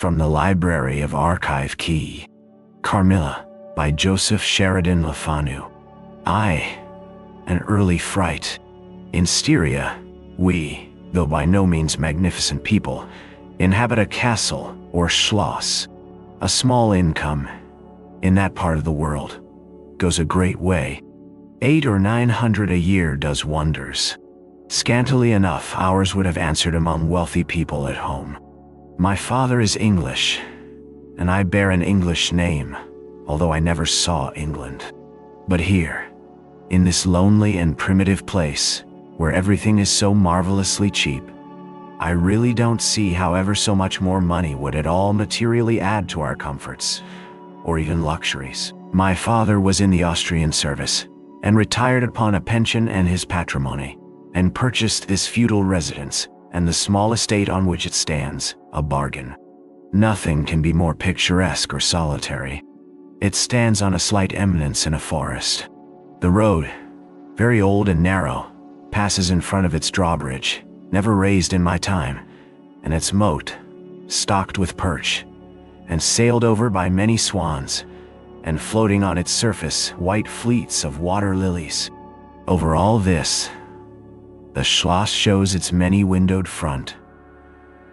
From the Library of Archive Key. Carmilla, by Joseph Sheridan Le Fanu. An early fright. In Styria, we, though by no means magnificent people, inhabit a castle or schloss. A small income, in that part of the world, goes a great way. 800 or 900 a year does wonders. Scantily enough, ours would have answered among wealthy people at home. My father is English, and I bear an English name, although I never saw England. But here, in this lonely and primitive place, where everything is so marvelously cheap, I really don't see how ever so much more money would at all materially add to our comforts, or even luxuries. My father was in the Austrian service, and retired upon a pension and his patrimony, and purchased this feudal residence, and the small estate on which it stands, a bargain. Nothing can be more picturesque or solitary. It stands on a slight eminence in a forest. The road, very old and narrow, passes in front of its drawbridge, never raised in my time, and its moat, stocked with perch, and sailed over by many swans, and floating on its surface white fleets of water lilies. Over all this, the schloss shows its many-windowed front,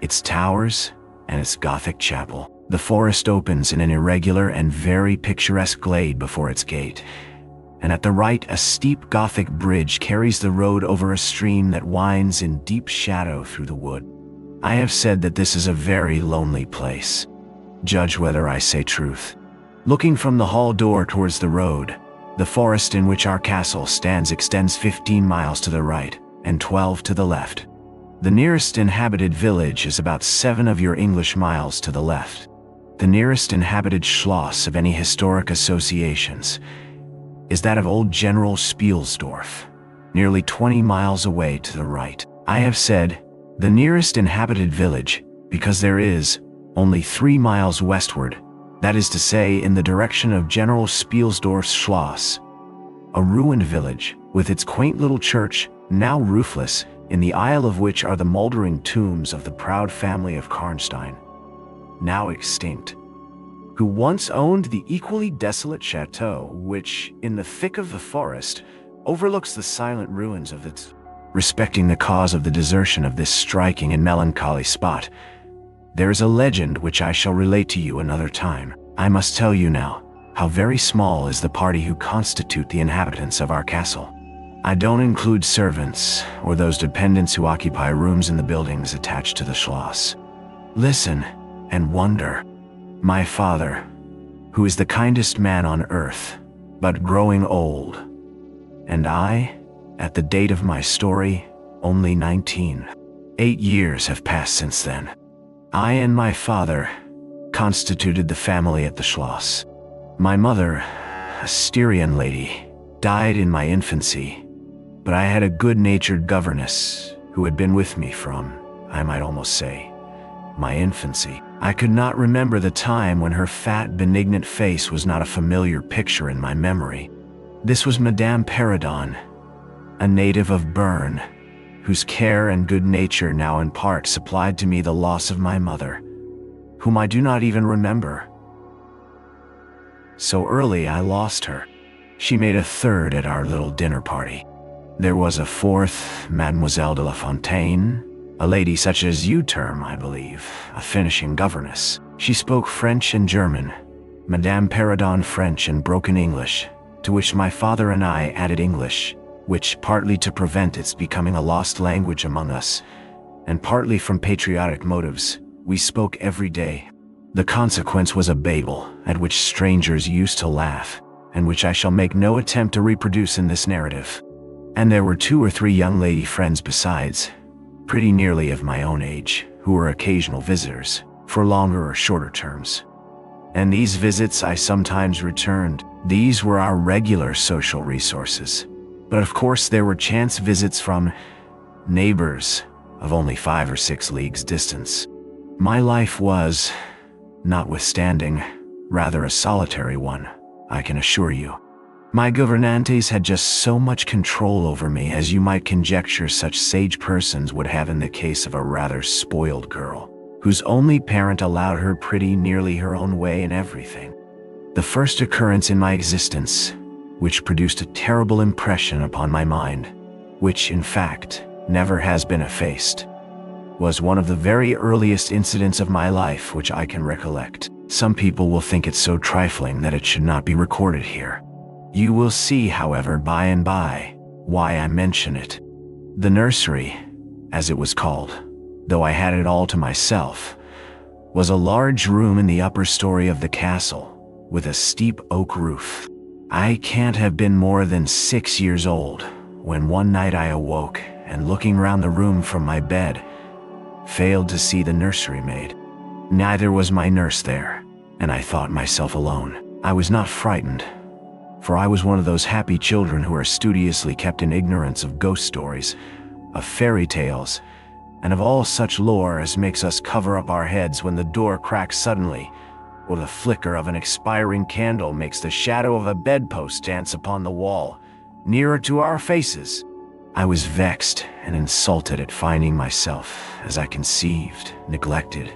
its towers, and its Gothic chapel. The forest opens in an irregular and very picturesque glade before its gate, and at the right a steep Gothic bridge carries the road over a stream that winds in deep shadow through the wood. I have said that this is a very lonely place. Judge whether I say truth. Looking from the hall door towards the road, the forest in which our castle stands extends 15 miles to the right, and 12 to the left. The nearest inhabited village is about 7 of your English miles to the left. The nearest inhabited schloss of any historic associations is that of old General Spielsdorf, nearly 20 miles away to the right. I have said the nearest inhabited village because there is only 3 miles westward, that is to say in the direction of General Spielsdorf's schloss, a ruined village with its quaint little church, now roofless, in the aisle of which are the moldering tombs of the proud family of Karnstein, now extinct, who once owned the equally desolate chateau which, in the thick of the forest, overlooks the silent ruins of its. Respecting the cause of the desertion of this striking and melancholy spot, there is a legend which I shall relate to you another time. I must tell you now how very small is the party who constitute the inhabitants of our castle. I don't include servants or those dependents who occupy rooms in the buildings attached to the schloss. Listen and wonder. My father, who is the kindest man on earth, but growing old, and I, at the date of my story, only 19. 8 years have passed since then. I and my father constituted the family at the schloss. My mother, a Styrian lady, died in my infancy, but I had a good-natured governess who had been with me from, I might almost say, my infancy. I could not remember the time when her fat, benignant face was not a familiar picture in my memory. This was Madame Perrodon, a native of Bern, whose care and good nature now in part supplied to me the loss of my mother, whom I do not even remember. So early I lost her. She made a third at our little dinner party. There was a fourth, Mademoiselle de la Fontaine, a lady such as you term, I believe, a finishing governess. She spoke French and German, Madame Perrodon French and broken English, to which my father and I added English, which, partly to prevent its becoming a lost language among us, and partly from patriotic motives, we spoke every day. The consequence was a babel at which strangers used to laugh, and which I shall make no attempt to reproduce in this narrative. And there were 2 or 3 young lady friends besides, pretty nearly of my own age, who were occasional visitors, for longer or shorter terms. And these visits I sometimes returned. These were our regular social resources. But of course there were chance visits from neighbors of only 5 or 6 leagues distance. My life was, notwithstanding, rather a solitary one, I can assure you. My gouvernantes had just so much control over me as you might conjecture such sage persons would have in the case of a rather spoiled girl. whose only parent allowed her pretty nearly her own way in everything. The first occurrence in my existence, which produced a terrible impression upon my mind, which, in fact, never has been effaced, was one of the very earliest incidents of my life which I can recollect. Some people will think it so trifling that it should not be recorded here. You will see, however, by and by, why I mention it. The nursery, as it was called, though I had it all to myself, was a large room in the upper story of the castle, with a steep oak roof. I can't have been more than 6 years old when one night I awoke and, looking round the room from my bed, failed to see the nursery maid. Neither was my nurse there, and I thought myself alone. I was not frightened, for I was one of those happy children who are studiously kept in ignorance of ghost stories, of fairy tales, and of all such lore as makes us cover up our heads when the door cracks suddenly, or the flicker of an expiring candle makes the shadow of a bedpost dance upon the wall, nearer to our faces. I was vexed and insulted at finding myself, as I conceived, neglected,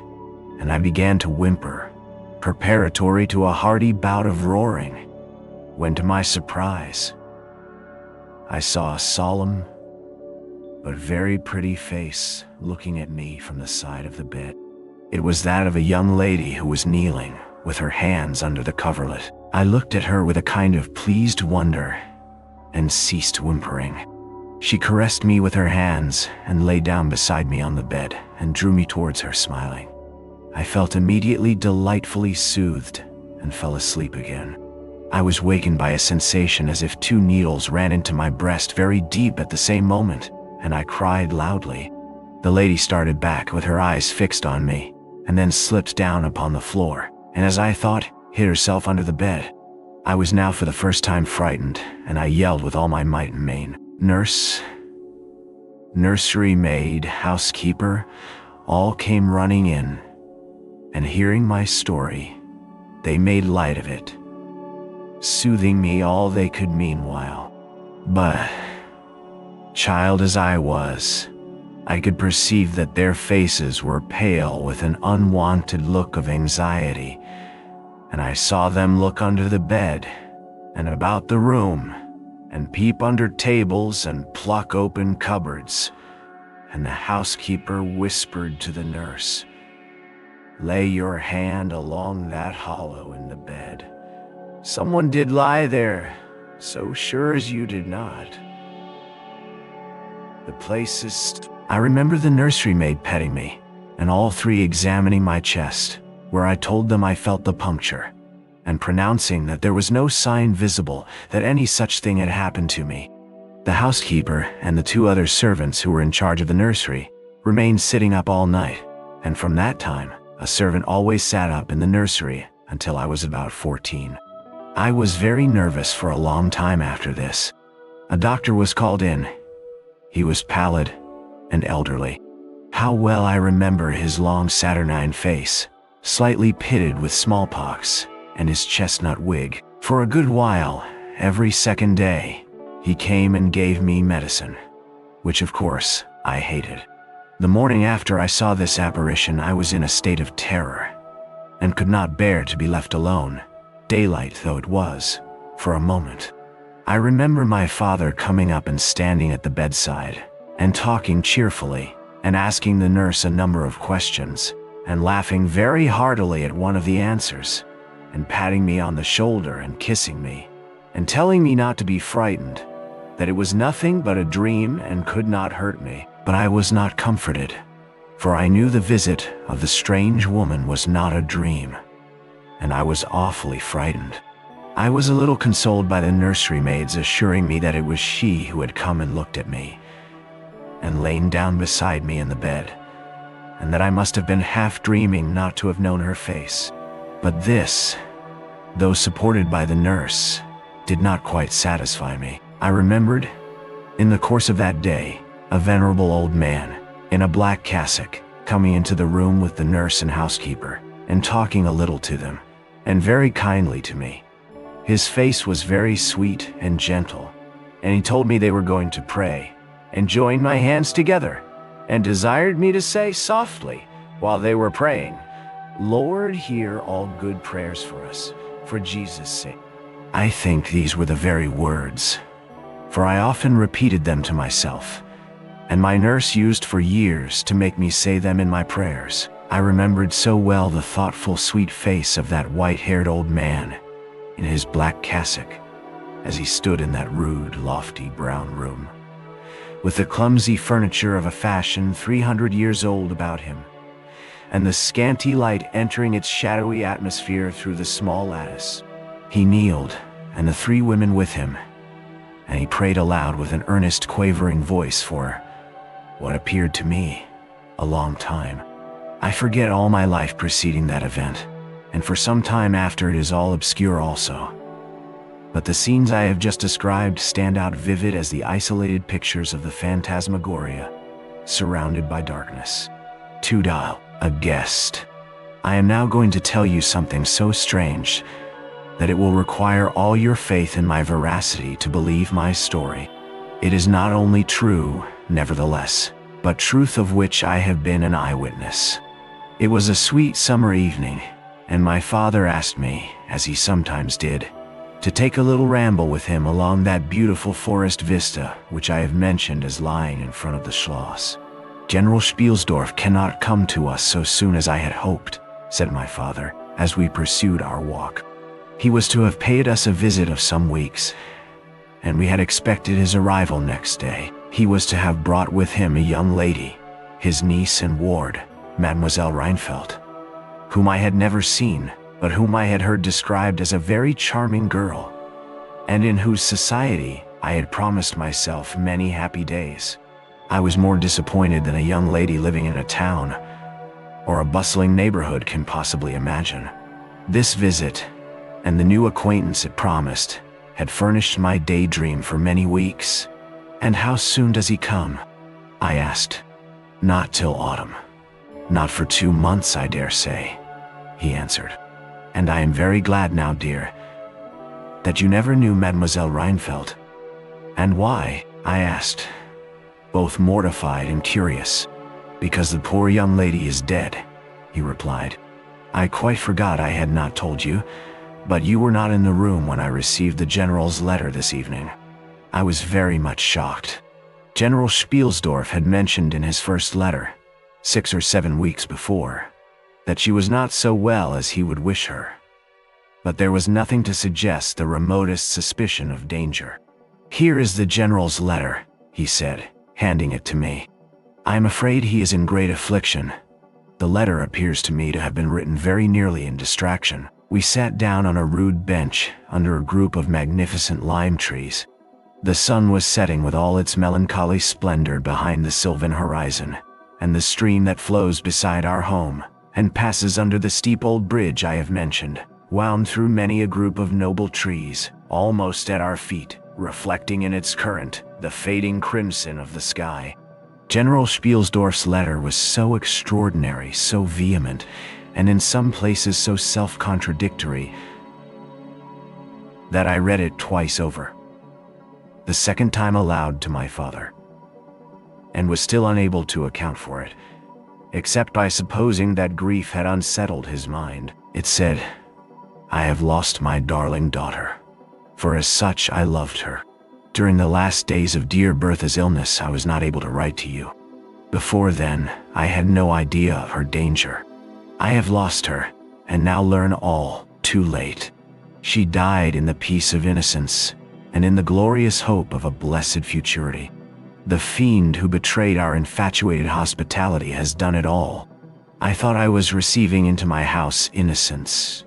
and I began to whimper, preparatory to a hearty bout of roaring, when to my surprise, I saw a solemn but very pretty face looking at me from the side of the bed. It was that of a young lady who was kneeling, with her hands under the coverlet. I looked at her with a kind of pleased wonder, and ceased whimpering. She caressed me with her hands, and lay down beside me on the bed, and drew me towards her, smiling. I felt immediately delightfully soothed, and fell asleep again. I was wakened by a sensation as if 2 needles ran into my breast very deep at the same moment, and I cried loudly. The lady started back with her eyes fixed on me, and then slipped down upon the floor, and, as I thought, hid herself under the bed. I was now for the first time frightened, and I yelled with all my might and main. Nurse, nursery maid, housekeeper, all came running in, and hearing my story, they made light of it, soothing me all they could meanwhile. But, child as I was, I could perceive that their faces were pale with an unwonted look of anxiety, and I saw them look under the bed, and about the room, and peep under tables and pluck open cupboards, and the housekeeper whispered to the nurse, "Lay your hand along that hollow in the bed. Someone did lie there, so sure as you did not. The place is..." I remember the nursery maid petting me, and all 3 examining my chest, where I told them I felt the puncture, and pronouncing that there was no sign visible that any such thing had happened to me. The housekeeper and the 2 other servants who were in charge of the nursery remained sitting up all night, and from that time, a servant always sat up in the nursery until I was about 14. I was very nervous for a long time after this. A doctor was called in. He was pallid and elderly. How well I remember his long saturnine face, slightly pitted with smallpox, and his chestnut wig. For a good while, every second day, he came and gave me medicine, which of course I hated. The morning after I saw this apparition, I was in a state of terror, and could not bear to be left alone, daylight though it was, for a moment. I remember my father coming up and standing at the bedside, and talking cheerfully, and asking the nurse a number of questions, and laughing very heartily at one of the answers, and patting me on the shoulder and kissing me, and telling me not to be frightened, that it was nothing but a dream and could not hurt me. But I was not comforted, for I knew the visit of the strange woman was not a dream, and I was awfully frightened. I was a little consoled by the nursery maids assuring me that it was she who had come and looked at me, and lain down beside me in the bed, and that I must have been half dreaming not to have known her face. But this, though supported by the nurse, did not quite satisfy me. I remembered, in the course of that day, a venerable old man, in a black cassock, coming into the room with the nurse and housekeeper, and talking a little to them, and very kindly to me. His face was very sweet and gentle, and he told me they were going to pray, and joined my hands together, and desired me to say softly, while they were praying, "Lord, hear all good prayers for us, for Jesus' sake." I think these were the very words, for I often repeated them to myself, and my nurse used for years to make me say them in my prayers. I remembered so well the thoughtful, sweet face of that white-haired old man in his black cassock as he stood in that rude, lofty brown room, with the clumsy furniture of a fashion 300 years old about him, and the scanty light entering its shadowy atmosphere through the small lattice. He kneeled, and the three women with him, and he prayed aloud with an earnest, quavering voice for what appeared to me a long time. I forget all my life preceding that event, and for some time after it is all obscure also. But the scenes I have just described stand out vivid as the isolated pictures of the phantasmagoria, surrounded by darkness. To dial a guest. I am now going to tell you something so strange that it will require all your faith in my veracity to believe my story. It is not only true, nevertheless, but truth of which I have been an eyewitness. It was a sweet summer evening, and my father asked me, as he sometimes did, to take a little ramble with him along that beautiful forest vista which I have mentioned as lying in front of the Schloss. "General Spielsdorf cannot come to us so soon as I had hoped," said my father, as we pursued our walk. "He was to have paid us a visit of some weeks, and we had expected his arrival next day. He was to have brought with him a young lady, his niece and ward, Mademoiselle Reinfeldt, whom I had never seen, but whom I had heard described as a very charming girl, and in whose society I had promised myself many happy days. I was more disappointed than a young lady living in a town or a bustling neighborhood can possibly imagine. This visit, and the new acquaintance it promised, had furnished my daydream for many weeks. "And how soon does he come?" I asked. "Not till autumn. Not for 2 months, I dare say," he answered. "And I am very glad now, dear, that you never knew Mademoiselle Reinfeldt." "And why?" I asked, both mortified and curious. "Because the poor young lady is dead," he replied. "I quite forgot I had not told you, but you were not in the room when I received the General's letter this evening." I was very much shocked. General Spielsdorf had mentioned in his first letter, 6 or 7 weeks before, that she was not so well as he would wish her. But there was nothing to suggest the remotest suspicion of danger. "Here is the General's letter," he said, handing it to me. "I am afraid he is in great affliction. The letter appears to me to have been written very nearly in distraction." We sat down on a rude bench under a group of magnificent lime trees. The sun was setting with all its melancholy splendor behind the sylvan horizon, and the stream that flows beside our home, and passes under the steep old bridge I have mentioned, wound through many a group of noble trees, almost at our feet, reflecting in its current the fading crimson of the sky. General Spielsdorf's letter was so extraordinary, so vehement, and in some places so self-contradictory, that I read it twice over, the second time aloud to my father, and was still unable to account for it, except by supposing that grief had unsettled his mind. It said, "I have lost my darling daughter, for as such I loved her. During the last days of dear Bertha's illness I was not able to write to you. Before then, I had no idea of her danger. I have lost her, and now learn all too late. She died in the peace of innocence, and in the glorious hope of a blessed futurity. The fiend who betrayed our infatuated hospitality has done it all. I thought I was receiving into my house innocence,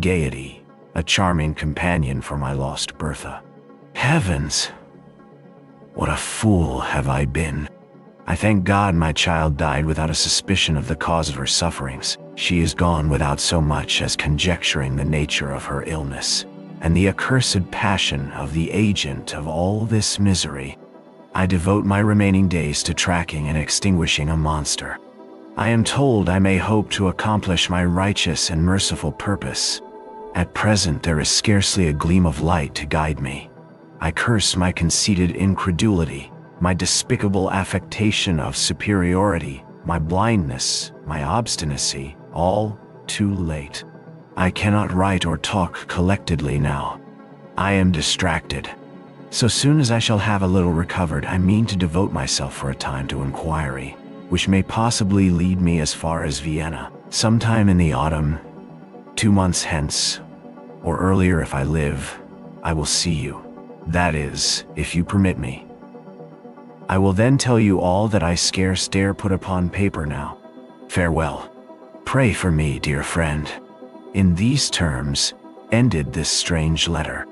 gaiety, a charming companion for my lost Bertha. Heavens! What a fool have I been! I thank God my child died without a suspicion of the cause of her sufferings. She is gone without so much as conjecturing the nature of her illness, and the accursed passion of the agent of all this misery. I devote my remaining days to tracking and extinguishing a monster. I am told I may hope to accomplish my righteous and merciful purpose. At present there is scarcely a gleam of light to guide me. I curse my conceited incredulity, my despicable affectation of superiority, my blindness, my obstinacy, all too late. I cannot write or talk collectedly now. I am distracted. So soon as I shall have a little recovered, I mean to devote myself for a time to inquiry, which may possibly lead me as far as Vienna, sometime in the autumn, 2 months hence, or earlier if I live. I will see you. That is, if you permit me. I will then tell you all that I scarce dare put upon paper now. Farewell. Pray for me, dear friend. In these terms ended this strange letter.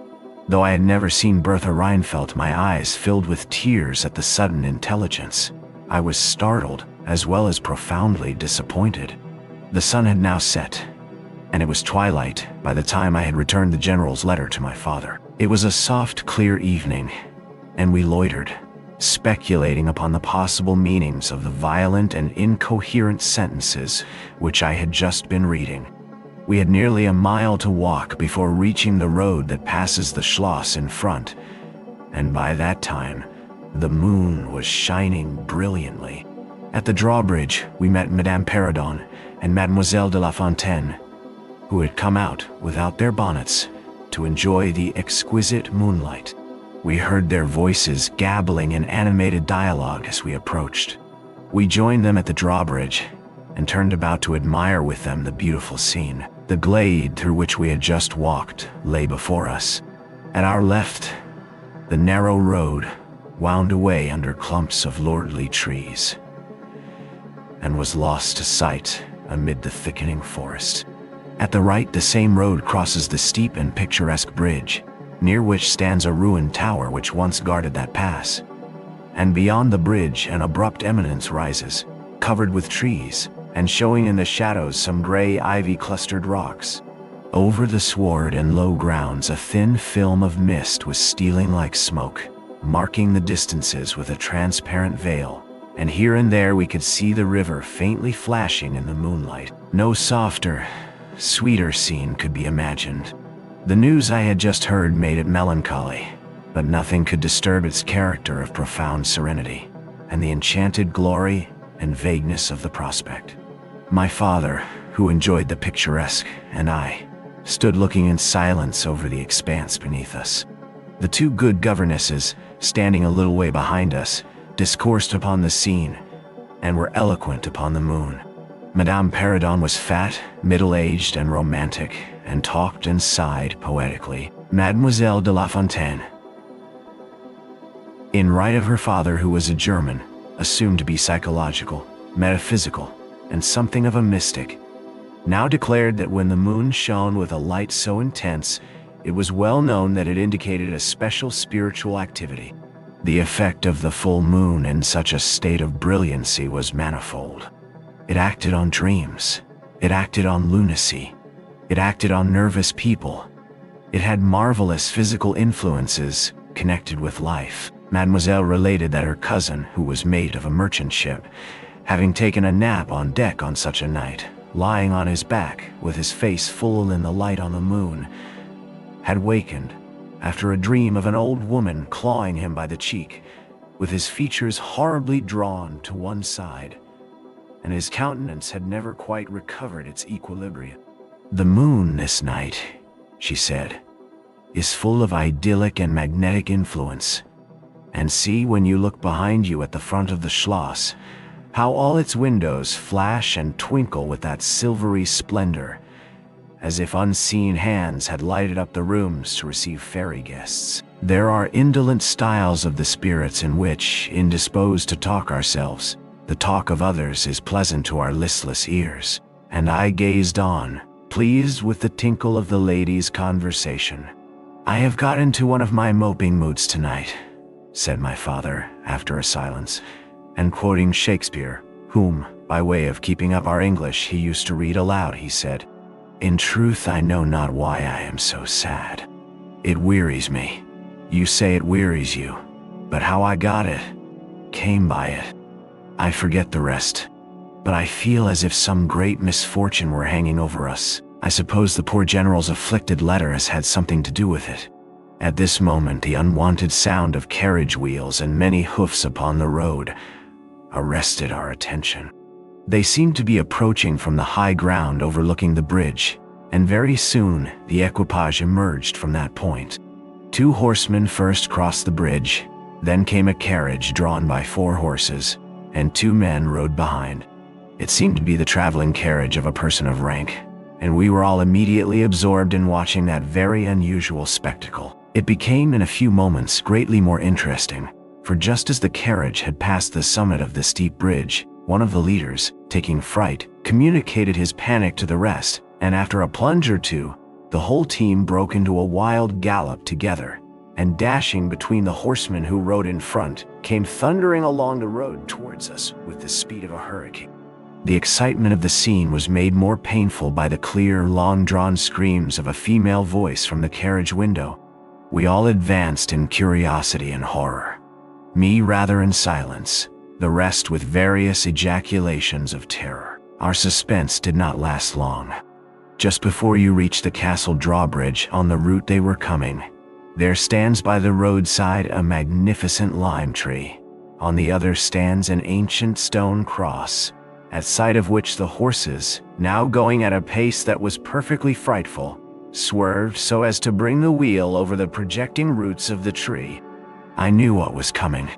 Though I had never seen Bertha Reinfeldt, my eyes filled with tears at the sudden intelligence. I was startled, as well as profoundly disappointed. The sun had now set, and it was twilight by the time I had returned the General's letter to my father. It was a soft, clear evening, and we loitered, speculating upon the possible meanings of the violent and incoherent sentences which I had just been reading. We had nearly a mile to walk before reaching the road that passes the Schloss in front, and by that time, the moon was shining brilliantly. At the drawbridge, we met Madame Perrodon and Mademoiselle de La Fontaine, who had come out without their bonnets to enjoy the exquisite moonlight. We heard their voices gabbling in animated dialogue as we approached. We joined them at the drawbridge and turned about to admire with them the beautiful scene. The glade through which we had just walked lay before us. At our left, the narrow road wound away under clumps of lordly trees and was lost to sight amid the thickening forest. At the right, the same road crosses the steep and picturesque bridge, near which stands a ruined tower which once guarded that pass. And beyond the bridge, an abrupt eminence rises, covered with trees, and showing in the shadows some gray ivy-clustered rocks. Over the sward and low grounds, a thin film of mist was stealing like smoke, marking the distances with a transparent veil, and here and there we could see the river faintly flashing in the moonlight. No softer, sweeter scene could be imagined. The news I had just heard made it melancholy, but nothing could disturb its character of profound serenity, and the enchanted glory and vagueness of the prospect. My father, who enjoyed the picturesque, and I, stood looking in silence over the expanse beneath us. The two good governesses, standing a little way behind us, discoursed upon the scene, and were eloquent upon the moon. Madame Perrodon was fat, middle-aged, and romantic, and talked and sighed poetically. Mademoiselle de La Fontaine, in right of her father, who was a German, assumed to be psychological, metaphysical, and something of a mystic, now declared that when the moon shone with a light so intense, it was well known that it indicated a special spiritual activity. The effect of the full moon in such a state of brilliancy was manifold. It acted on dreams. It acted on lunacy. It acted on nervous people. It had marvelous physical influences connected with life. Mademoiselle related that her cousin, who was mate of a merchant ship, having taken a nap on deck on such a night, lying on his back with his face full in the light on the moon, had wakened after a dream of an old woman clawing him by the cheek, with his features horribly drawn to one side, and his countenance had never quite recovered its equilibrium. "The moon this night," she said, "is full of idyllic and magnetic influence. And see, when you look behind you at the front of the Schloss, how all its windows flash and twinkle with that silvery splendor, as if unseen hands had lighted up the rooms to receive fairy guests. There are indolent styles of the spirits in which, indisposed to talk ourselves, the talk of others is pleasant to our listless ears, and I gazed on, pleased with the tinkle of the ladies' conversation. I have got into one of my moping moods tonight," said my father, after a silence, and quoting Shakespeare, whom, by way of keeping up our English, he used to read aloud, he said, "In truth, I know not why I am so sad. It wearies me. You say it wearies you, but how I got it, came by it, I forget the rest. But I feel as if some great misfortune were hanging over us. I suppose the poor General's afflicted letter has had something to do with it." At this moment, the unwonted sound of carriage wheels and many hoofs upon the road arrested our attention. They seemed to be approaching from the high ground overlooking the bridge, and very soon the equipage emerged from that point. 2 horsemen first crossed the bridge, then came a carriage drawn by 4 horses, and 2 men rode behind. It seemed to be the traveling carriage of a person of rank, and we were all immediately absorbed in watching that very unusual spectacle. It became in a few moments greatly more interesting, for just as the carriage had passed the summit of the steep bridge, one of the leaders, taking fright, communicated his panic to the rest, and after a plunge or two, the whole team broke into a wild gallop together, and dashing between the horsemen who rode in front, came thundering along the road towards us with the speed of a hurricane. The excitement of the scene was made more painful by the clear, long-drawn screams of a female voice from the carriage window. We all advanced in curiosity and horror. Me rather in silence, the rest with various ejaculations of terror. Our suspense did not last long. Just before you reach the castle drawbridge on the route they were coming, there stands by the roadside a magnificent lime tree. On the other stands an ancient stone cross, at sight of which the horses, now going at a pace that was perfectly frightful, swerved so as to bring the wheel over the projecting roots of the tree. I knew what was coming.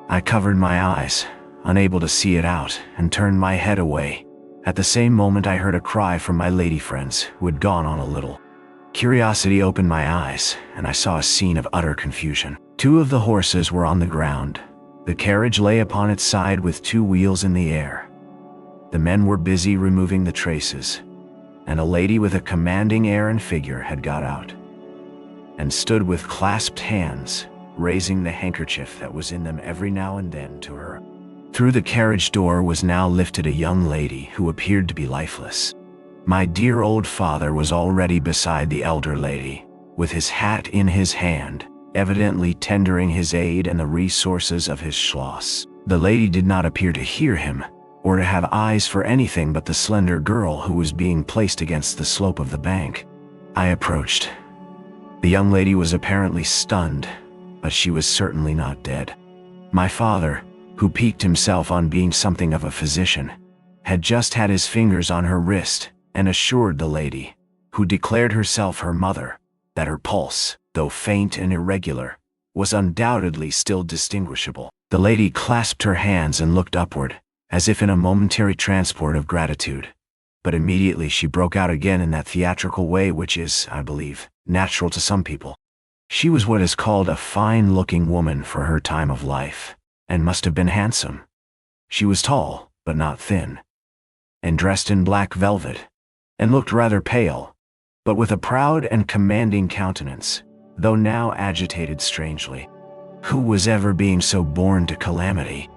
I covered my eyes, unable to see it out, and turned my head away. At the same moment I heard a cry from my lady friends, who had gone on a little. Curiosity opened my eyes, and I saw a scene of utter confusion. 2 of the horses were on the ground. The carriage lay upon its side with 2 wheels in the air. The men were busy removing the traces, and a lady with a commanding air and figure had got out, and stood with clasped hands, raising the handkerchief that was in them every now and then to her. Through the carriage door was now lifted a young lady who appeared to be lifeless. My dear old father was already beside the elder lady, with his hat in his hand, evidently tendering his aid and the resources of his Schloss. The lady did not appear to hear him, or to have eyes for anything but the slender girl who was being placed against the slope of the bank. I approached. The young lady was apparently stunned, but she was certainly not dead. My father, who piqued himself on being something of a physician, had just had his fingers on her wrist and assured the lady, who declared herself her mother, that her pulse, though faint and irregular, was undoubtedly still distinguishable. The lady clasped her hands and looked upward, as if in a momentary transport of gratitude, but immediately she broke out again in that theatrical way which is, I believe, natural to some people. She was what is called a fine-looking woman for her time of life, and must have been handsome. She was tall, but not thin, and dressed in black velvet, and looked rather pale, but with a proud and commanding countenance, though now agitated strangely. Who was ever being so born to calamity?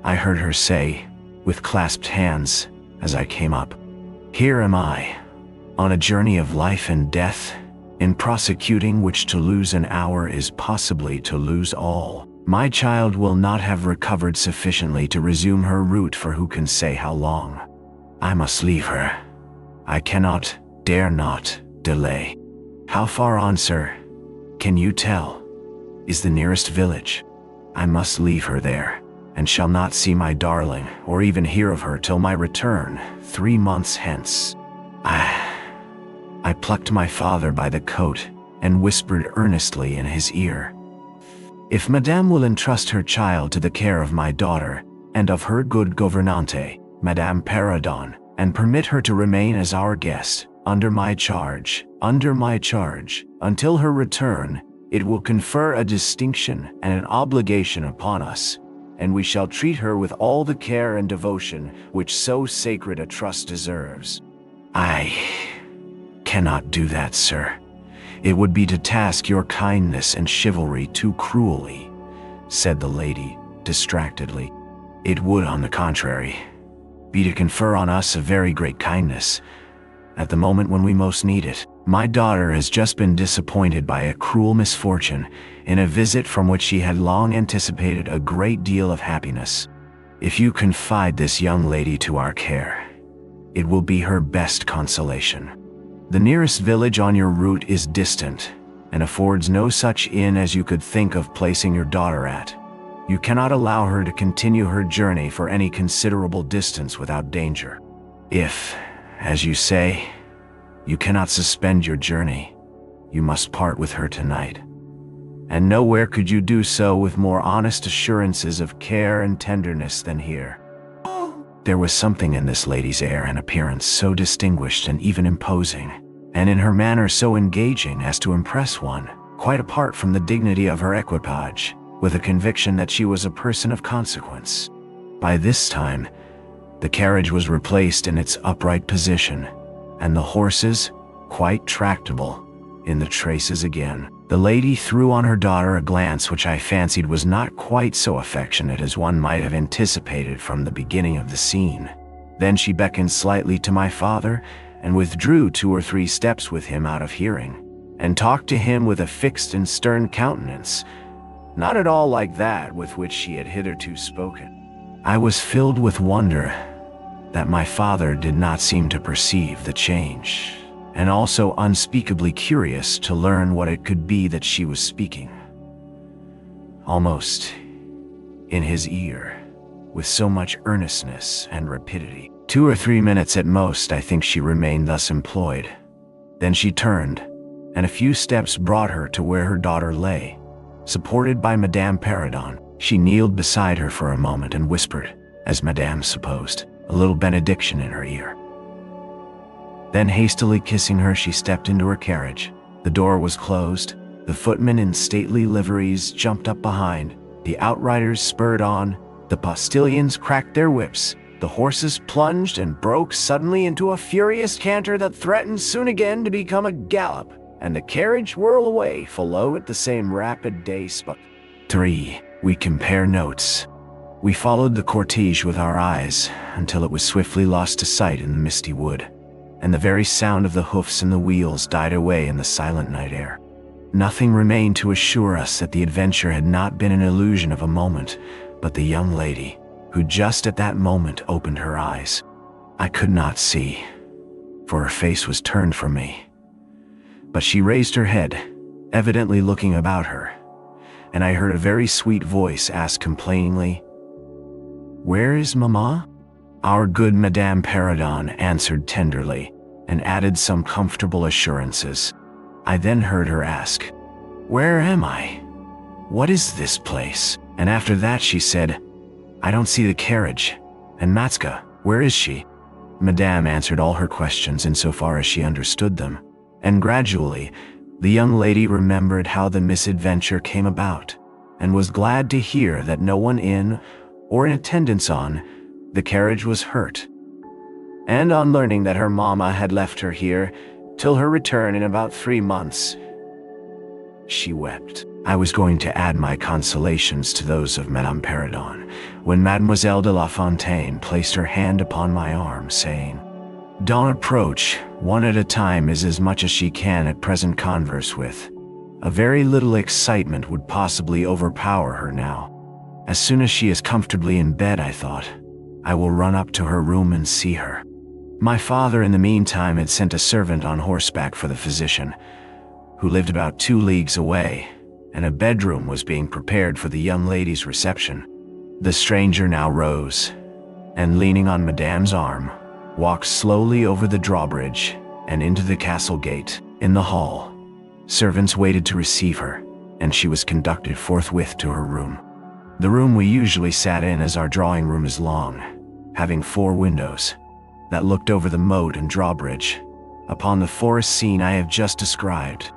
I heard her say, with clasped hands, as I came up. Here am I, on a journey of life and death, in prosecuting which to lose an hour is possibly to lose all. My child will not have recovered sufficiently to resume her route for who can say how long. I must leave her. I cannot, dare not, delay. How far on, sir? Can you tell? Is the nearest village? I must leave her there, and shall not see my darling, or even hear of her till my return, 3 months hence. I plucked my father by the coat, and whispered earnestly in his ear, If Madame will entrust her child to the care of my daughter, and of her good gouvernante, Madame Perrodon, and permit her to remain as our guest, under my charge, until her return, it will confer a distinction and an obligation upon us, and we shall treat her with all the care and devotion which so sacred a trust deserves. I cannot do that, sir. It would be to task your kindness and chivalry too cruelly, said the lady, distractedly. It would, on the contrary, be to confer on us a very great kindness, at the moment when we most need it. My daughter has just been disappointed by a cruel misfortune in a visit from which she had long anticipated a great deal of happiness. If you confide this young lady to our care, it will be her best consolation. The nearest village on your route is distant, and affords no such inn as you could think of placing your daughter at. You cannot allow her to continue her journey for any considerable distance without danger. If, as you say, you cannot suspend your journey, you must part with her tonight. And nowhere could you do so with more honest assurances of care and tenderness than here." There was something in this lady's air and appearance so distinguished and even imposing, and in her manner so engaging as to impress one, quite apart from the dignity of her equipage, with a conviction that she was a person of consequence. By this time, the carriage was replaced in its upright position, and the horses, quite tractable, in the traces again. The lady threw on her daughter a glance which I fancied was not quite so affectionate as one might have anticipated from the beginning of the scene. Then she beckoned slightly to my father and withdrew 2 or 3 steps with him out of hearing, and talked to him with a fixed and stern countenance, not at all like that with which she had hitherto spoken. I was filled with wonder that my father did not seem to perceive the change, and also unspeakably curious to learn what it could be that she was speaking, almost in his ear, with so much earnestness and rapidity. 2 or 3 minutes at most, I think she remained thus employed. Then she turned, and a few steps brought her to where her daughter lay, supported by Madame Perrodon. She kneeled beside her for a moment and whispered, as Madame supposed, a little benediction in her ear. Then hastily kissing her, she stepped into her carriage. The door was closed, the footmen in stately liveries jumped up behind, the outriders spurred on, the postilions cracked their whips, the horses plunged and broke suddenly into a furious canter that threatened soon again to become a gallop, and the carriage whirled away full at the same rapid pace. 3. We compare notes. We followed the cortege with our eyes until it was swiftly lost to sight in the misty wood, and the very sound of the hoofs and the wheels died away in the silent night air. Nothing remained to assure us that the adventure had not been an illusion of a moment, but the young lady, who just at that moment opened her eyes. I could not see, for her face was turned from me, but she raised her head, evidently looking about her, and I heard a very sweet voice ask complainingly, "Where is Mamma?" Our good Madame Perrodon answered tenderly, and added some comfortable assurances. I then heard her ask, "Where am I? What is this place?" And after that she said, "I don't see the carriage. And Matska, where is she?" Madame answered all her questions insofar as she understood them, and gradually the young lady remembered how the misadventure came about, and was glad to hear that no one in, or in attendance on, the carriage was hurt. And on learning that her mamma had left her here till her return in about 3 months, she wept. I was going to add my consolations to those of Madame Perrodon, when Mademoiselle de La Fontaine placed her hand upon my arm, saying, "Don't approach, one at a time is as much as she can at present converse with. A very little excitement would possibly overpower her now. As soon as she is comfortably in bed," I thought, "I will run up to her room and see her." My father in the meantime had sent a servant on horseback for the physician, who lived about 2 leagues away, and a bedroom was being prepared for the young lady's reception. The stranger now rose, and leaning on Madame's arm, walked slowly over the drawbridge and into the castle gate. In the hall, servants waited to receive her, and she was conducted forthwith to her room. The room we usually sat in, as our drawing room is long, having 4 windows, that looked over the moat and drawbridge, upon the forest scene I have just described.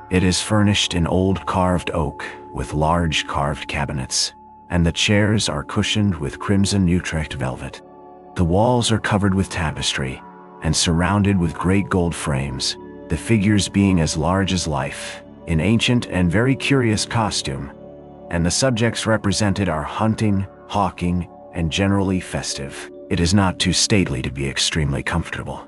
It is furnished in old carved oak, with large carved cabinets, and the chairs are cushioned with crimson Utrecht velvet. The walls are covered with tapestry, and surrounded with great gold frames, the figures being as large as life, in ancient and very curious costume, and the subjects represented are hunting, hawking, and generally festive. It is not too stately to be extremely comfortable.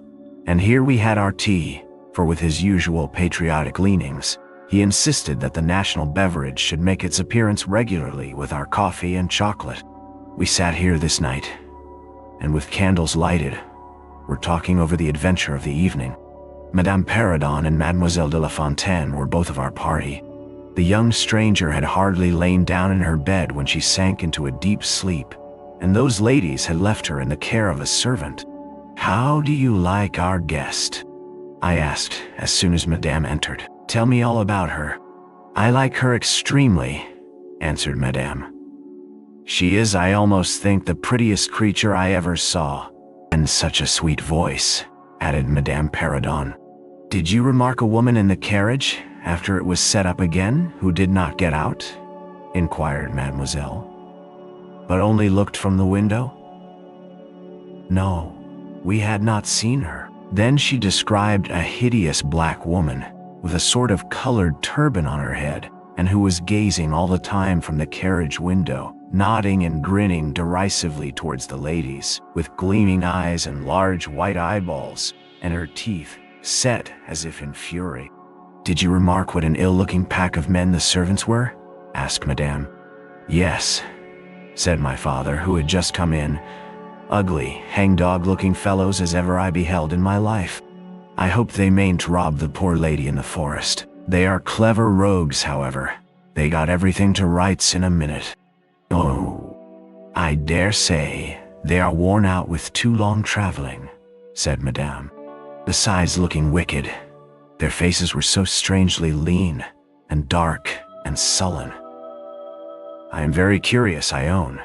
And here we had our tea, for with his usual patriotic leanings, he insisted that the national beverage should make its appearance regularly with our coffee and chocolate. We sat here this night, and with candles lighted, were talking over the adventure of the evening. Madame Perrodon and Mademoiselle de La Fontaine were both of our party, The young stranger had hardly lain down in her bed when she sank into a deep sleep, and those ladies had left her in the care of a servant. "How do you like our guest?" I asked as soon as Madame entered. "Tell me all about her." "I like her extremely," answered Madame. "She is, I almost think, the prettiest creature I ever saw. And such a sweet voice," added Madame Perrodon. "Did you remark a woman in the carriage, after it was set up again, who did not get out?" inquired Mademoiselle. "But only looked from the window?" "No, we had not seen her." Then she described a hideous black woman with a sort of colored turban on her head, and who was gazing all the time from the carriage window, nodding and grinning derisively towards the ladies, with gleaming eyes and large white eyeballs, and her teeth set as if in fury. "Did you remark what an ill-looking pack of men the servants were?" asked Madame. "Yes," said my father, who had just come in. "Ugly, hangdog-looking fellows as ever I beheld in my life. I hope they mayn't rob the poor lady in the forest. They are clever rogues, however. They got everything to rights in a minute. Oh, I dare say they are worn out with too long traveling," said Madame. "Besides looking wicked, their faces were so strangely lean and dark and sullen. I am very curious, I own."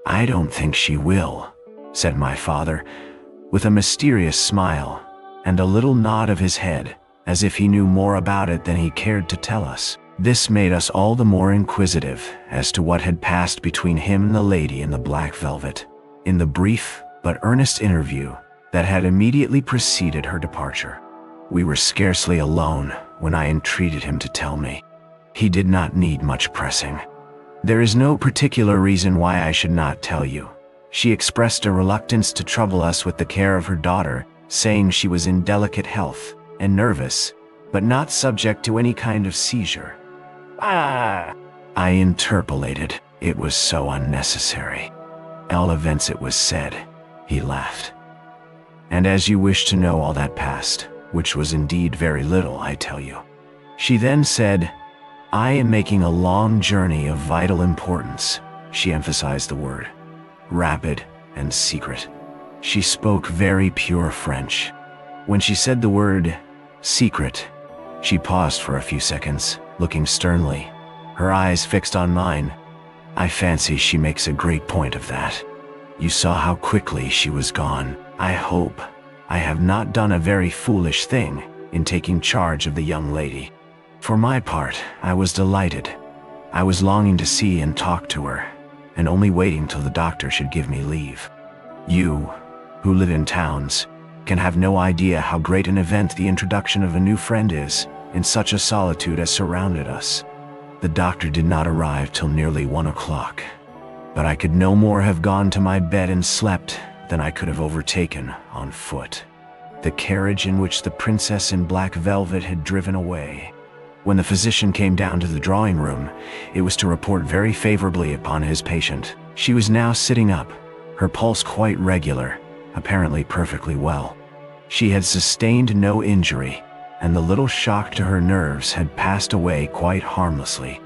"I don't think she will," said my father, with a mysterious smile and a little nod of his head, as if he knew more about it than he cared to tell us. This made us all the more inquisitive as to what had passed between him and the lady in the black velvet, in the brief but earnest interview that had immediately preceded her departure. We were scarcely alone when I entreated him to tell me. He did not need much pressing. "There is no particular reason why I should not tell you. She expressed a reluctance to trouble us with the care of her daughter, saying she was in delicate health and nervous, but not subject to any kind of seizure." "Ah!" I interpolated. It was so unnecessary. "At all events it was said," he laughed. "And as you wish to know all that passed, which was indeed very little, I tell you." She then said, "I am making a long journey of vital importance." She emphasized the word. "Rapid and secret." She spoke very pure French. When she said the word secret, she paused for a few seconds, looking sternly, her eyes fixed on mine. "I fancy she makes a great point of that. You saw how quickly she was gone. I hope I have not done a very foolish thing in taking charge of the young lady." For my part, I was delighted. I was longing to see and talk to her, and only waiting till the doctor should give me leave. You, who live in towns, can have no idea how great an event the introduction of a new friend is in such a solitude as surrounded us. The doctor did not arrive till nearly 1 o'clock, but I could no more have gone to my bed and slept than I could have overtaken, on foot, the carriage in which the princess in black velvet had driven away. When the physician came down to the drawing room, it was to report very favorably upon his patient. She was now sitting up, her pulse quite regular, apparently perfectly well. She had sustained no injury, and the little shock to her nerves had passed away quite harmlessly.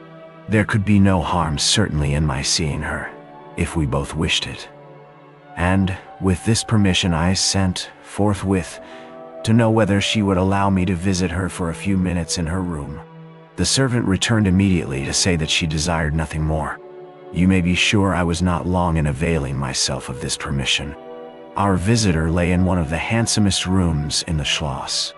There could be no harm certainly in my seeing her, if we both wished it. And with this permission I sent forthwith to know whether she would allow me to visit her for a few minutes in her room. The servant returned immediately to say that she desired nothing more. You may be sure I was not long in availing myself of this permission. Our visitor lay in one of the handsomest rooms in the Schloss.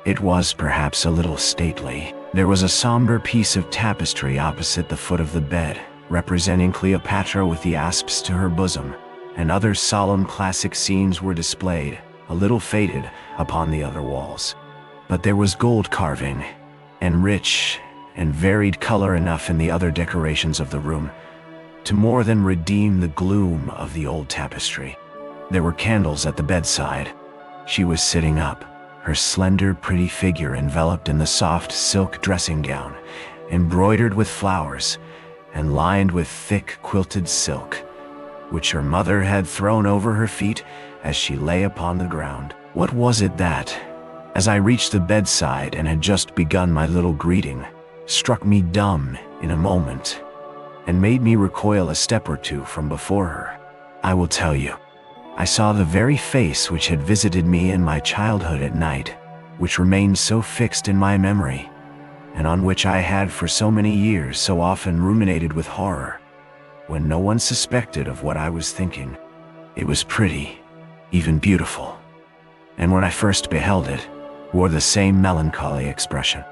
It was perhaps a little stately. There was a somber piece of tapestry opposite the foot of the bed, representing Cleopatra with the asps to her bosom, and other solemn classic scenes were displayed, a little faded, upon the other walls. But there was gold carving, and rich and varied color enough in the other decorations of the room to more than redeem the gloom of the old tapestry. There were candles at the bedside. She was sitting up, her slender, pretty figure enveloped in the soft silk dressing gown, embroidered with flowers, and lined with thick quilted silk, which her mother had thrown over her feet as she lay upon the ground. What was it that, as I reached the bedside and had just begun my little greeting, struck me dumb in a moment, and made me recoil a step or two from before her. I will tell you, I saw the very face which had visited me in my childhood at night, which remained so fixed in my memory, and on which I had for so many years so often ruminated with horror, when no one suspected of what I was thinking. It was pretty, even beautiful, and when I first beheld it, wore the same melancholy expression.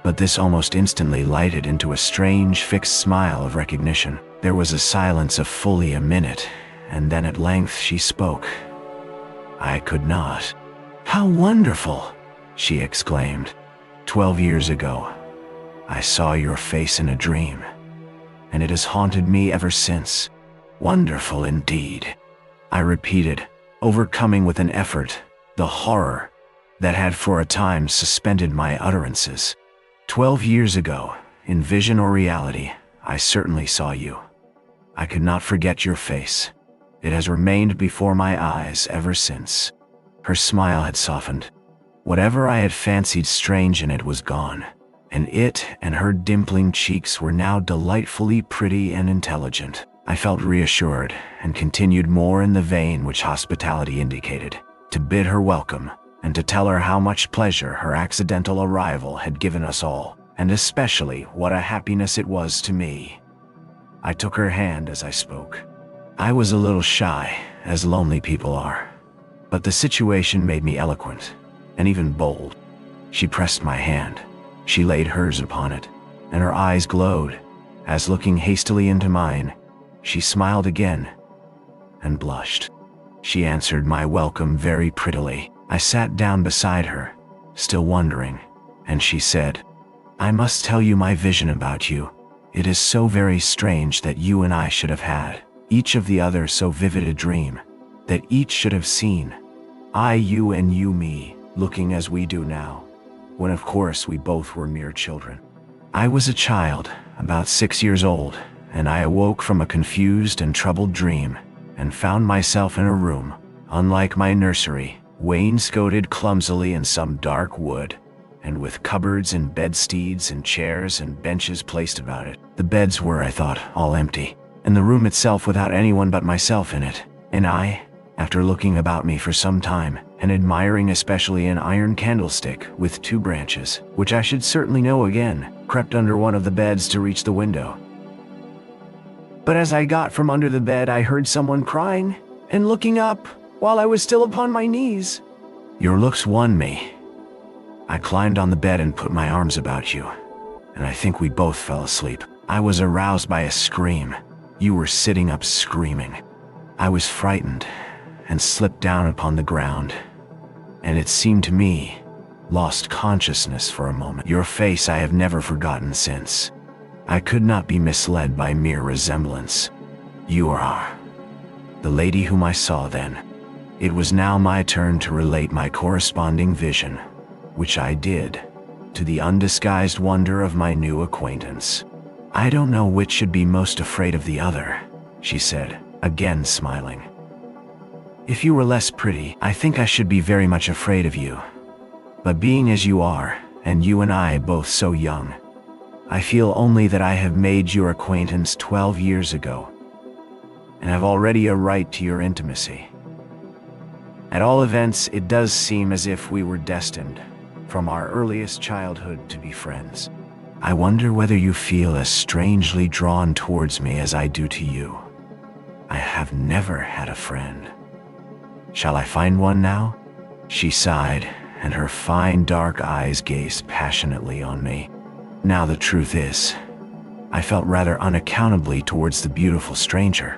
But this almost instantly lighted into a strange, fixed smile of recognition. There was a silence of fully a minute, and then at length she spoke. I could not. "How wonderful!" she exclaimed. "12 years ago, I saw your face in a dream, and it has haunted me ever since." "Wonderful indeed," I repeated, overcoming with an effort the horror that had for a time suspended my utterances. 12 years ago, in vision or reality, I certainly saw you. I could not forget your face. It has remained before my eyes ever since." Her smile had softened. Whatever I had fancied strange in it was gone, and it and her dimpling cheeks were now delightfully pretty and intelligent. I felt reassured, and continued more in the vein which hospitality indicated, to bid her welcome, and to tell her how much pleasure her accidental arrival had given us all, and especially what a happiness it was to me. I took her hand as I spoke. I was a little shy, as lonely people are, but the situation made me eloquent, and even bold. She pressed my hand. She laid hers upon it, and her eyes glowed, as looking hastily into mine, she smiled again, and blushed. She answered my welcome very prettily. I sat down beside her, still wondering, and she said, "I must tell you my vision about you. It is so very strange that you and I should have had, each of the other so vivid a dream, that each should have seen, I you and you me, looking as we do now, when of course we both were mere children. I was a child, about 6 years old, and I awoke from a confused and troubled dream, and found myself in a room, unlike my nursery, wainscoted clumsily in some dark wood, and with cupboards and bedsteads and chairs and benches placed about it. The beds were, I thought, all empty, and the room itself without anyone but myself in it, and I, after looking about me for some time, and admiring especially an iron candlestick with 2 branches, which I should certainly know again, crept under one of the beds to reach the window. But as I got from under the bed, I heard someone crying, and looking up, while I was still upon my knees. Your looks won me. I climbed on the bed and put my arms about you, and I think we both fell asleep. I was aroused by a scream. You were sitting up screaming. I was frightened, and slipped down upon the ground, and it seemed to me, lost consciousness for a moment. Your face I have never forgotten since. I could not be misled by mere resemblance. You are the lady whom I saw then. It was now my turn to relate my corresponding vision, which I did, to the undisguised wonder of my new acquaintance. I don't know which should be most afraid of the other, she said, again smiling. If you were less pretty, I think I should be very much afraid of you. But being as you are, and you and I both so young, I feel only that I have made your acquaintance 12 years ago, and have already a right to your intimacy. At all events, it does seem as if we were destined, from our earliest childhood, to be friends. I wonder whether you feel as strangely drawn towards me as I do to you. I have never had a friend. Shall I find one now?" She sighed, and her fine dark eyes gazed passionately on me. Now the truth is, I felt rather unaccountably towards the beautiful stranger.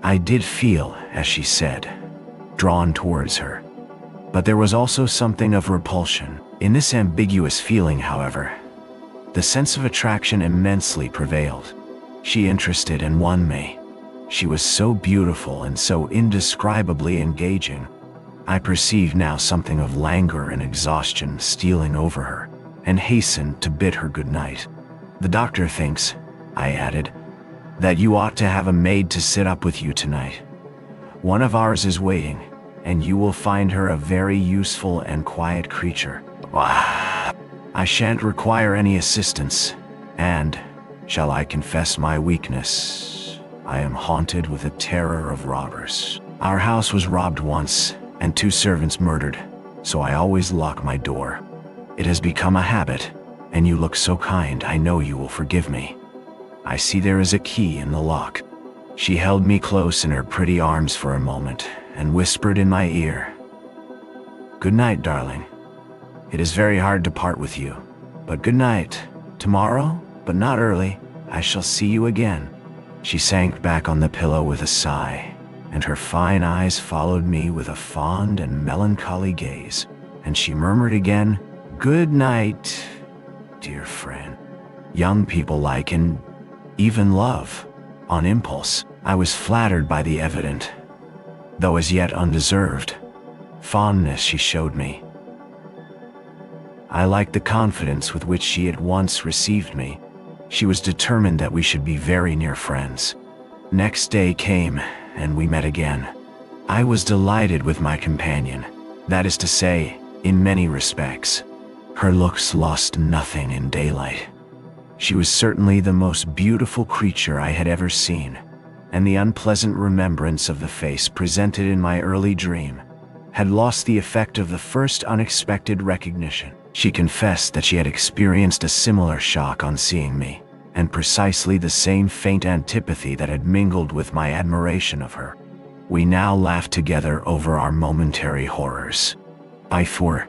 I did feel, as she said, drawn towards her. But there was also something of repulsion. In this ambiguous feeling, however, the sense of attraction immensely prevailed. She interested and won me. She was so beautiful and so indescribably engaging. I perceived now something of languor and exhaustion stealing over her, and hastened to bid her good night. "The doctor thinks," I added, "that you ought to have a maid to sit up with you tonight. One of ours is waiting, and you will find her a very useful and quiet creature." "I shan't require any assistance," And, shall I confess my weakness? I am haunted with a terror of robbers. Our house was robbed once, and 2 servants murdered, so I always lock my door. It has become a habit, and you look so kind, I know you will forgive me. I see there is a key in the lock. She held me close in her pretty arms for a moment, and whispered in my ear, "Good night, darling. It is very hard to part with you, but good night. Tomorrow, but not early, I shall see you again." She sank back on the pillow with a sigh, and her fine eyes followed me with a fond and melancholy gaze, and she murmured again, "Good night, dear friend." Young people like and even love, on impulse. I was flattered by the evident, though as yet undeserved, fondness she showed me. I liked the confidence with which she at once received me. She was determined that we should be very near friends. Next day came, and we met again. I was delighted with my companion, that is to say, in many respects. Her looks lost nothing in daylight. She was certainly the most beautiful creature I had ever seen, and the unpleasant remembrance of the face presented in my early dream had lost the effect of the first unexpected recognition. She confessed that she had experienced a similar shock on seeing me, and precisely the same faint antipathy that had mingled with my admiration of her. We now laughed together over our momentary horrors. For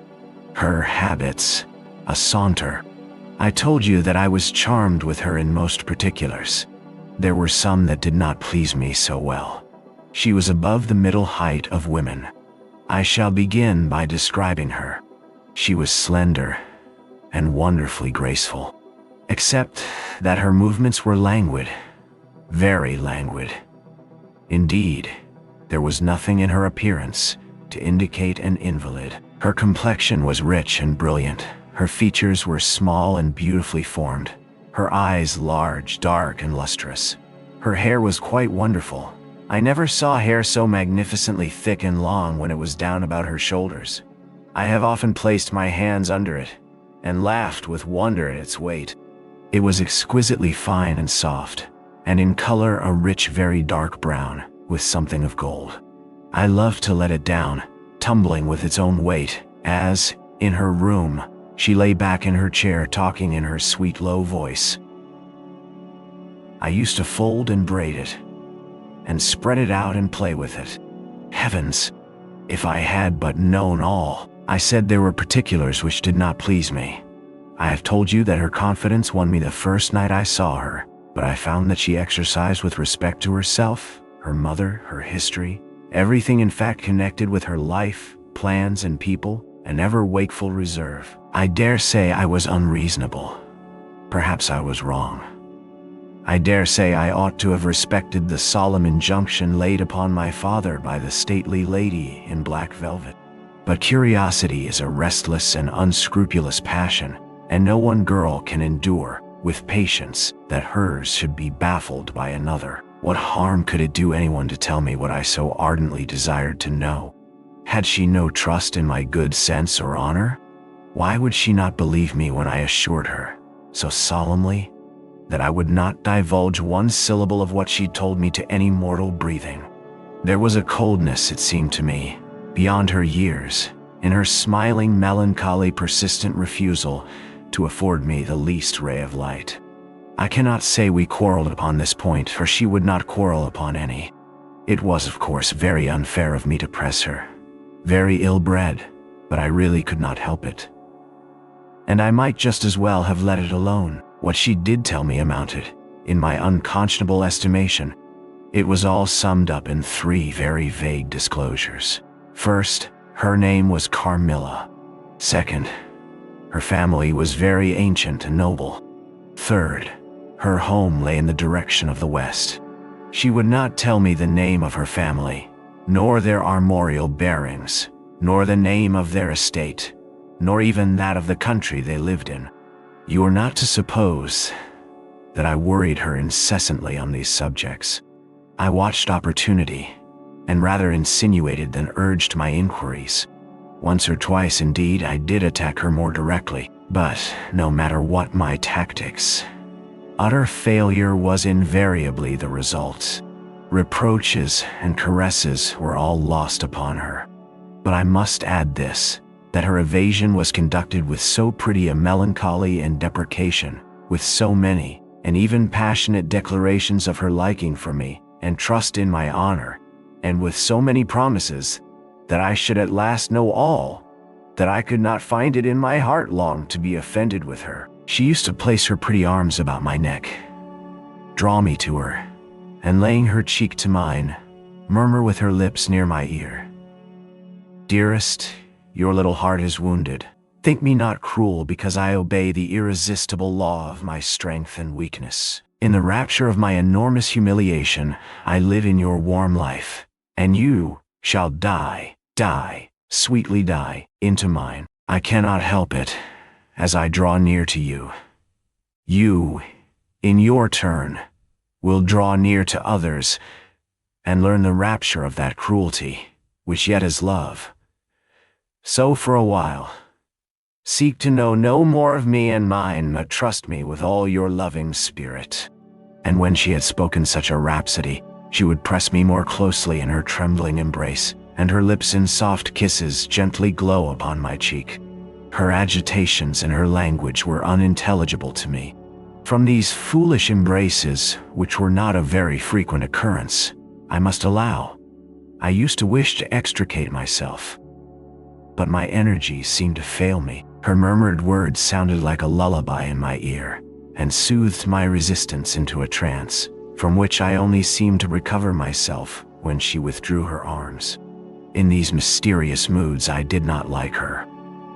her habits, a saunter. I told you that I was charmed with her in most particulars. There were some that did not please me so well. She was above the middle height of women. I shall begin by describing her. She was slender and wonderfully graceful, except that her movements were languid, very languid. Indeed, there was nothing in her appearance to indicate an invalid. Her complexion was rich and brilliant. Her features were small and beautifully formed. Her eyes large, dark, and lustrous. Her hair was quite wonderful. I never saw hair so magnificently thick and long when it was down about her shoulders. I have often placed my hands under it, and laughed with wonder at its weight. It was exquisitely fine and soft, and in color a rich, very dark brown, with something of gold. I loved to let it down, tumbling with its own weight, as, in her room, she lay back in her chair talking in her sweet low voice. I used to fold and braid it, and spread it out and play with it. Heavens, if I had but known all! I said there were particulars which did not please me. I have told you that her confidence won me the first night I saw her, but I found that she exercised with respect to herself, her mother, her history, everything in fact connected with her life, plans, and people, an ever-wakeful reserve. I dare say I was unreasonable. Perhaps I was wrong. I dare say I ought to have respected the solemn injunction laid upon my father by the stately lady in black velvet. But curiosity is a restless and unscrupulous passion, and no one girl can endure, with patience, that hers should be baffled by another. What harm could it do anyone to tell me what I so ardently desired to know? Had she no trust in my good sense or honor? Why would she not believe me when I assured her, so solemnly, that I would not divulge one syllable of what she told me to any mortal breathing? There was a coldness, it seemed to me, beyond her years, in her smiling, melancholy, persistent refusal to afford me the least ray of light. I cannot say we quarreled upon this point, for she would not quarrel upon any. It was, of course, very unfair of me to press her, very ill-bred, but I really could not help it. And I might just as well have let it alone. What she did tell me amounted, in my unconscionable estimation, it was all summed up in 3 very vague disclosures. First, her name was Carmilla. Second, her family was very ancient and noble. Third, her home lay in the direction of the west. She would not tell me the name of her family, nor their armorial bearings, nor the name of their estate, nor even that of the country they lived in. You are not to suppose that I worried her incessantly on these subjects. I watched opportunity, and rather insinuated than urged my inquiries. Once or twice, indeed, I did attack her more directly, but no matter what my tactics, Utter failure was invariably the result. Reproaches and caresses were all lost upon her. But I must add this, that her evasion was conducted with so pretty a melancholy and deprecation, with so many, and even passionate declarations of her liking for me, and trust in my honor, and with so many promises, that I should at last know all, that I could not find it in my heart long to be offended with her. She used to place her pretty arms about my neck, draw me to her, and laying her cheek to mine, murmur with her lips near my ear, "Dearest, your little heart is wounded. Think me not cruel because I obey the irresistible law of my strength and weakness. In the rapture of my enormous humiliation, I live in your warm life, and you shall die, sweetly die, into mine. I cannot help it, as I draw near to you. You, in your turn, will draw near to others, and learn the rapture of that cruelty, which yet is love. So for a while, seek to know no more of me and mine, but trust me with all your loving spirit." And when she had spoken such a rhapsody, she would press me more closely in her trembling embrace, and her lips in soft kisses gently glow upon my cheek. Her agitations and her language were unintelligible to me. From these foolish embraces, which were not of very frequent occurrence, I must allow, I used to wish to extricate myself. But my energies seemed to fail me. Her murmured words sounded like a lullaby in my ear, and soothed my resistance into a trance, from which I only seemed to recover myself when she withdrew her arms. In these mysterious moods I did not like her.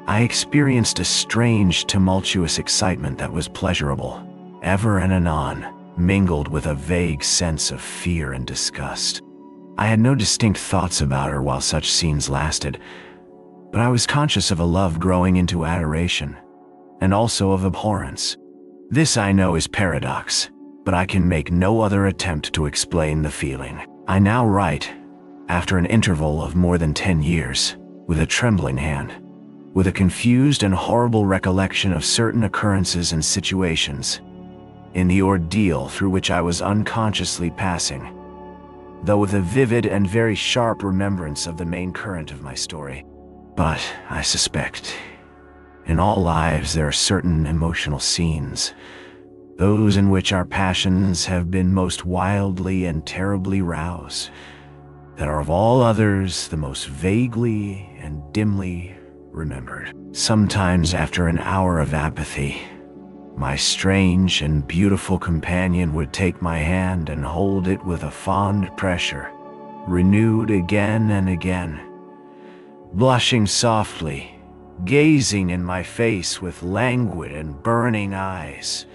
I experienced a strange, tumultuous excitement that was pleasurable, ever and anon, mingled with a vague sense of fear and disgust. I had no distinct thoughts about her while such scenes lasted, but I was conscious of a love growing into adoration, and also of abhorrence. This I know is paradox, but I can make no other attempt to explain the feeling. I now write, after an interval of more than 10 years, with a trembling hand, with a confused and horrible recollection of certain occurrences and situations, in the ordeal through which I was unconsciously passing, though with a vivid and very sharp remembrance of the main current of my story. But, I suspect, in all lives there are certain emotional scenes, those in which our passions have been most wildly and terribly roused, that are of all others the most vaguely and dimly remembered. Sometimes after an hour of apathy, my strange and beautiful companion would take my hand and hold it with a fond pressure, renewed again and again, blushing softly, gazing in my face with languid and burning eyes,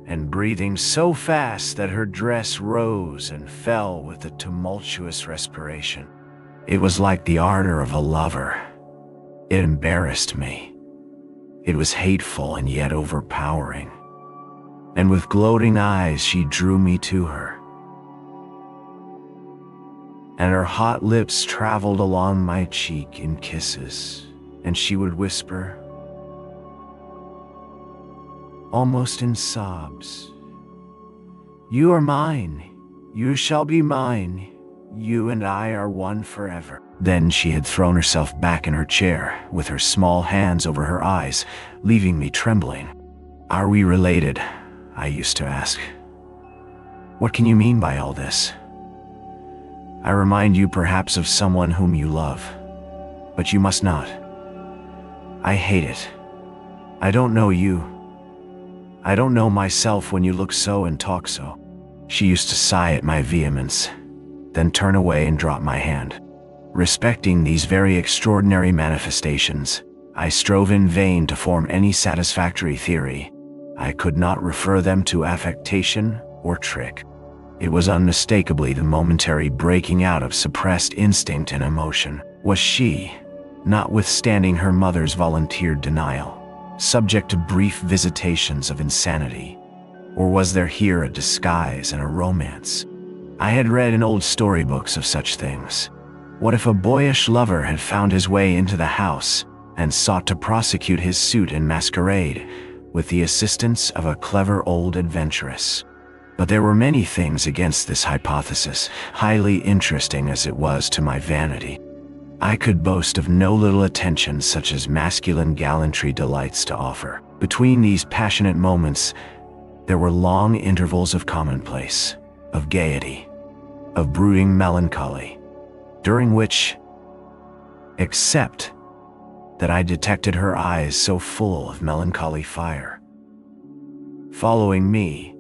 and breathing so fast that her dress rose and fell with a tumultuous respiration. It was like the ardor of a lover. It embarrassed me. It was hateful and yet overpowering. And with gloating eyes she drew me to her, and her hot lips traveled along my cheek in kisses, and she would whisper, almost in sobs, "You are mine, you shall be mine, you and I are one forever." Then she had thrown herself back in her chair, with her small hands over her eyes, leaving me trembling. "Are we related?" I used to ask. "What can you mean by all this? I remind you perhaps of someone whom you love, but you must not. I hate it. I don't know you. I don't know myself when you look so and talk so." She used to sigh at my vehemence, then turn away and drop my hand. Respecting these very extraordinary manifestations, I strove in vain to form any satisfactory theory. I could not refer them to affectation or trick. It was unmistakably the momentary breaking out of suppressed instinct and emotion. Was she, notwithstanding her mother's volunteered denial, subject to brief visitations of insanity? Or was there here a disguise and a romance? I had read in old storybooks of such things. What if a boyish lover had found his way into the house and sought to prosecute his suit in masquerade, with the assistance of a clever old adventuress. But there were many things against this hypothesis, highly interesting as it was to my vanity. I could boast of no little attention such as masculine gallantry delights to offer. Between these passionate moments, there were long intervals of commonplace, of gaiety, of brooding melancholy, during which, except that I detected her eyes so full of melancholy fire, following me,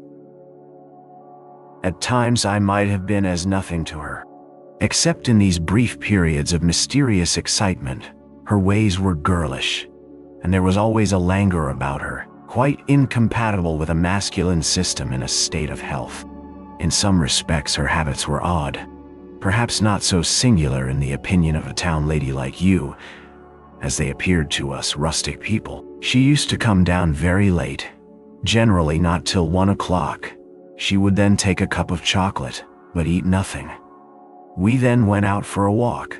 at times I might have been as nothing to her. Except in these brief periods of mysterious excitement, her ways were girlish, and there was always a languor about her, quite incompatible with a masculine system in a state of health. In some respects her habits were odd, perhaps not so singular in the opinion of a town lady like you, as they appeared to us rustic people. She used to come down very late, generally not till 1 o'clock. She would then take a cup of chocolate, but eat nothing. We then went out for a walk,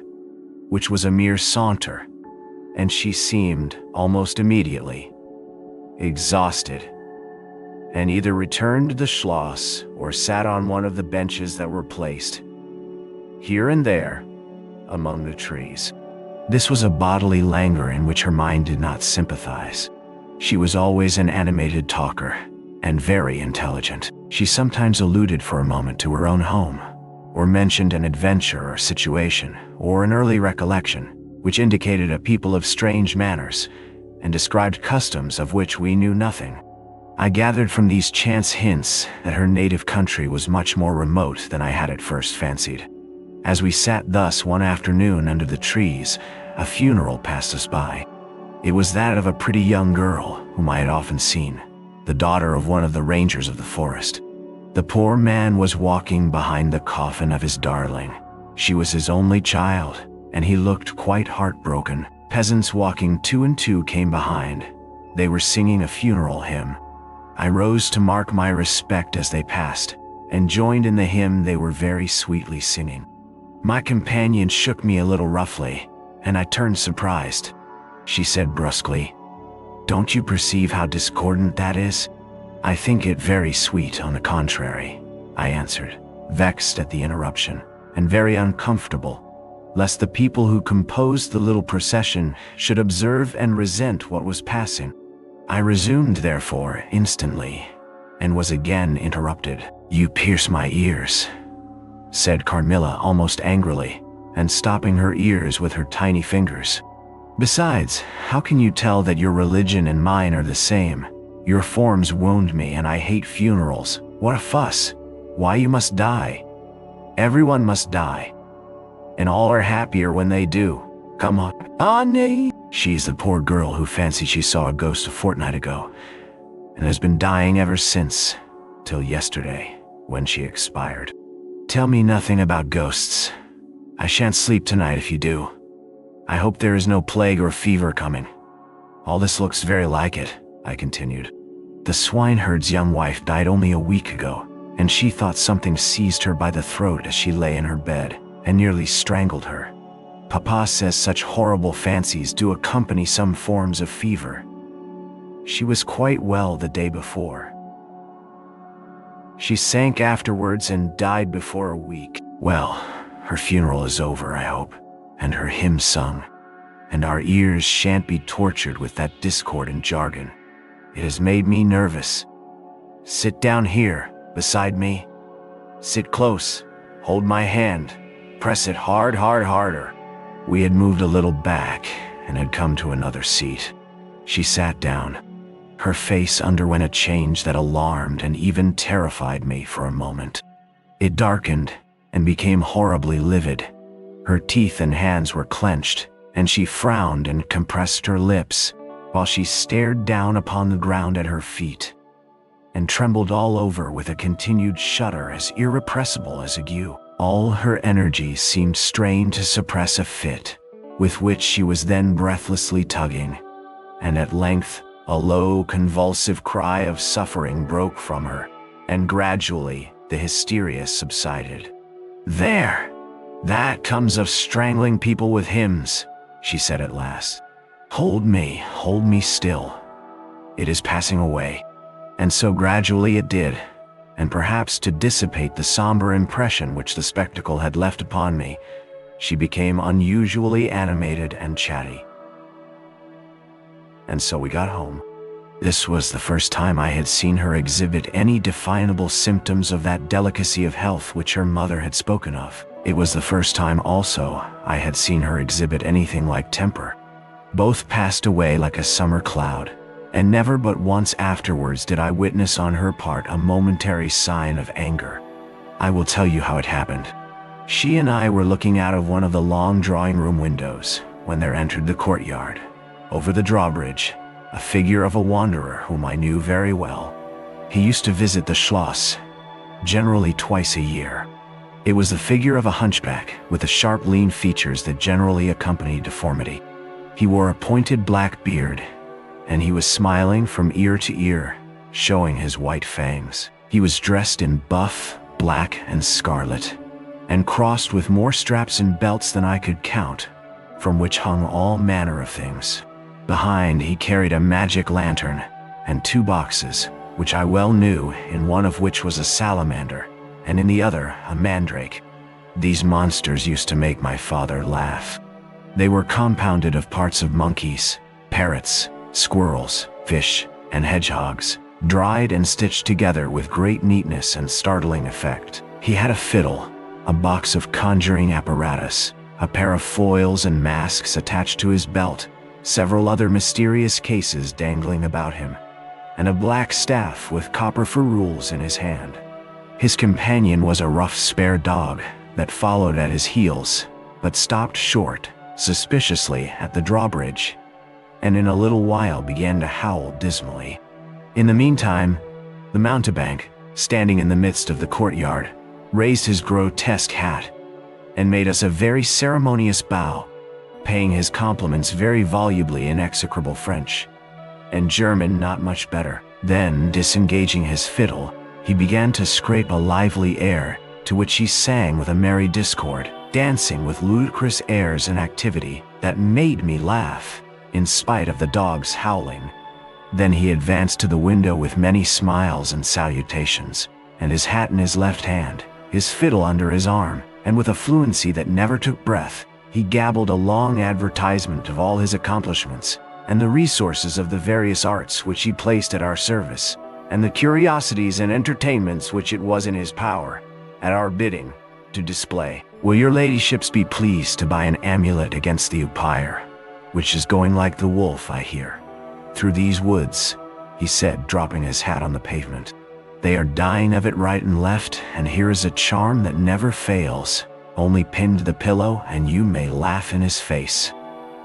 which was a mere saunter, and she seemed, almost immediately, exhausted, and either returned to the Schloss or sat on one of the benches that were placed, here and there, among the trees. This was a bodily languor in which her mind did not sympathize. She was always an animated talker, and very intelligent. She sometimes alluded for a moment to her own home, or mentioned an adventure or situation, or an early recollection, which indicated a people of strange manners, and described customs of which we knew nothing. I gathered from these chance hints that her native country was much more remote than I had at first fancied. As we sat thus one afternoon under the trees, a funeral passed us by. It was that of a pretty young girl whom I had often seen, the daughter of one of the rangers of the forest. The poor man was walking behind the coffin of his darling. She was his only child, and he looked quite heartbroken. Peasants walking 2 and 2 came behind. They were singing a funeral hymn. I rose to mark my respect as they passed, and joined in the hymn they were very sweetly singing. My companion shook me a little roughly, and I turned surprised. She said brusquely, "Don't you perceive how discordant that is?" "I think it very sweet, on the contrary," I answered, vexed at the interruption, and very uncomfortable, lest the people who composed the little procession should observe and resent what was passing. I resumed, therefore, instantly, and was again interrupted. "You pierce my ears," said Carmilla almost angrily, and stopping her ears with her tiny fingers. "Besides, how can you tell that your religion and mine are the same? Your forms wound me, and I hate funerals. What a fuss! Why, you must die. Everyone must die. And all are happier when they do. Come on." "Ah, nay." She's the poor girl who fancied she saw a ghost a fortnight ago, and has been dying ever since, till yesterday, when she expired. "Tell me nothing about ghosts. I shan't sleep tonight if you do. I hope there is no plague or fever coming. All this looks very like it," I continued. "The swineherd's young wife died only a week ago, and she thought something seized her by the throat as she lay in her bed, and nearly strangled her. Papa says such horrible fancies do accompany some forms of fever. She was quite well the day before. She sank afterwards and died before a week. Well, her funeral is over, I hope, and her hymn sung, and our ears shan't be tortured with that discordant jargon. It has made me nervous. Sit down here, beside me. Sit close, hold my hand, press it hard, harder." We had moved a little back and had come to another seat. She sat down. Her face underwent a change that alarmed and even terrified me for a moment. It darkened and became horribly livid. Her teeth and hands were clenched, and she frowned and compressed her lips, while she stared down upon the ground at her feet, and trembled all over with a continued shudder as irrepressible as ague. All her energies seemed strained to suppress a fit, with which she was then breathlessly tugging, and at length a low convulsive cry of suffering broke from her, and gradually the hysteria subsided. "There! That comes of strangling people with hymns," she said at last. Hold me still. It is passing away. And so gradually it did, and perhaps to dissipate the somber impression which the spectacle had left upon me, she became unusually animated and chatty. And so we got home. This was the first time I had seen her exhibit any definable symptoms of that delicacy of health which her mother had spoken of. It was the first time also I had seen her exhibit anything like temper. Both passed away like a summer cloud, and never but once afterwards did I witness on her part a momentary sign of anger. I will tell you how it happened. She and I were looking out of one of the long drawing-room windows when there entered the courtyard, over the drawbridge, a figure of a wanderer whom I knew very well. He used to visit the Schloss, generally twice a year. It was the figure of a hunchback with the sharp lean features that generally accompany deformity. He wore a pointed black beard, and he was smiling from ear to ear, showing his white fangs. He was dressed in buff, black, and scarlet, and crossed with more straps and belts than I could count, from which hung all manner of things. Behind he carried a magic lantern and 2 boxes, which I well knew, in one of which was a salamander, and in the other a mandrake. These monsters used to make my father laugh. They were compounded of parts of monkeys, parrots, squirrels, fish, and hedgehogs, dried and stitched together with great neatness and startling effect. He had a fiddle, a box of conjuring apparatus, a pair of foils and masks attached to his belt, several other mysterious cases dangling about him, and a black staff with copper ferrules in his hand. His companion was a rough spare dog that followed at his heels, but stopped short, suspiciously, at the drawbridge, and in a little while began to howl dismally. In the meantime, the mountebank, standing in the midst of the courtyard, raised his grotesque hat and made us a very ceremonious bow, paying his compliments very volubly in execrable French, and German not much better. Then, disengaging his fiddle, he began to scrape a lively air, to which he sang with a merry discord, dancing with ludicrous airs and activity that made me laugh, in spite of the dog's howling. Then he advanced to the window with many smiles and salutations, and his hat in his left hand, his fiddle under his arm, and with a fluency that never took breath, he gabbled a long advertisement of all his accomplishments, and the resources of the various arts which he placed at our service, and the curiosities and entertainments which it was in his power, at our bidding, to display. Will your ladyships be pleased to buy an amulet against the umpire, which is going like the wolf, I hear, through these woods, he said, dropping his hat on the pavement. They are dying of it right and left, and here is a charm that never fails. Only pinned to the pillow, and you may laugh in his face.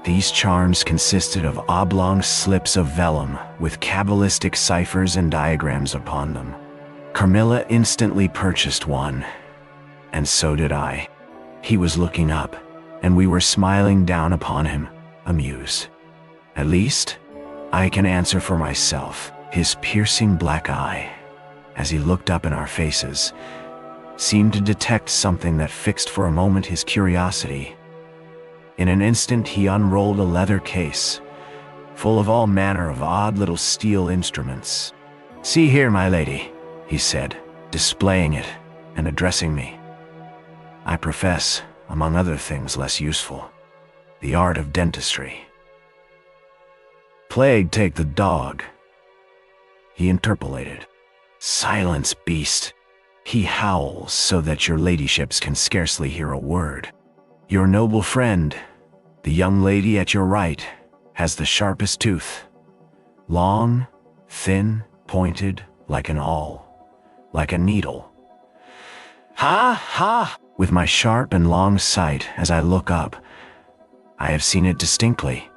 These charms consisted of oblong slips of vellum with cabalistic ciphers and diagrams upon them. Carmilla instantly purchased one, and so did I. He was looking up, and we were smiling down upon him, amused. At least, I can answer for myself. His piercing black eye, as he looked up in our faces, seemed to detect something that fixed for a moment his curiosity. In an instant he unrolled a leather case, full of all manner of odd little steel instruments. "See here, my lady," he said, displaying it and addressing me. "I profess, among other things less useful, the art of dentistry." "Plague take the dog," he interpolated. "Silence, beast. He howls so that your ladyships can scarcely hear a word. Your noble friend, the young lady at your right, has the sharpest tooth. Long, thin, pointed, like an awl, like a needle. Ha, ha! With my sharp and long sight, as I look up, I have seen it distinctly.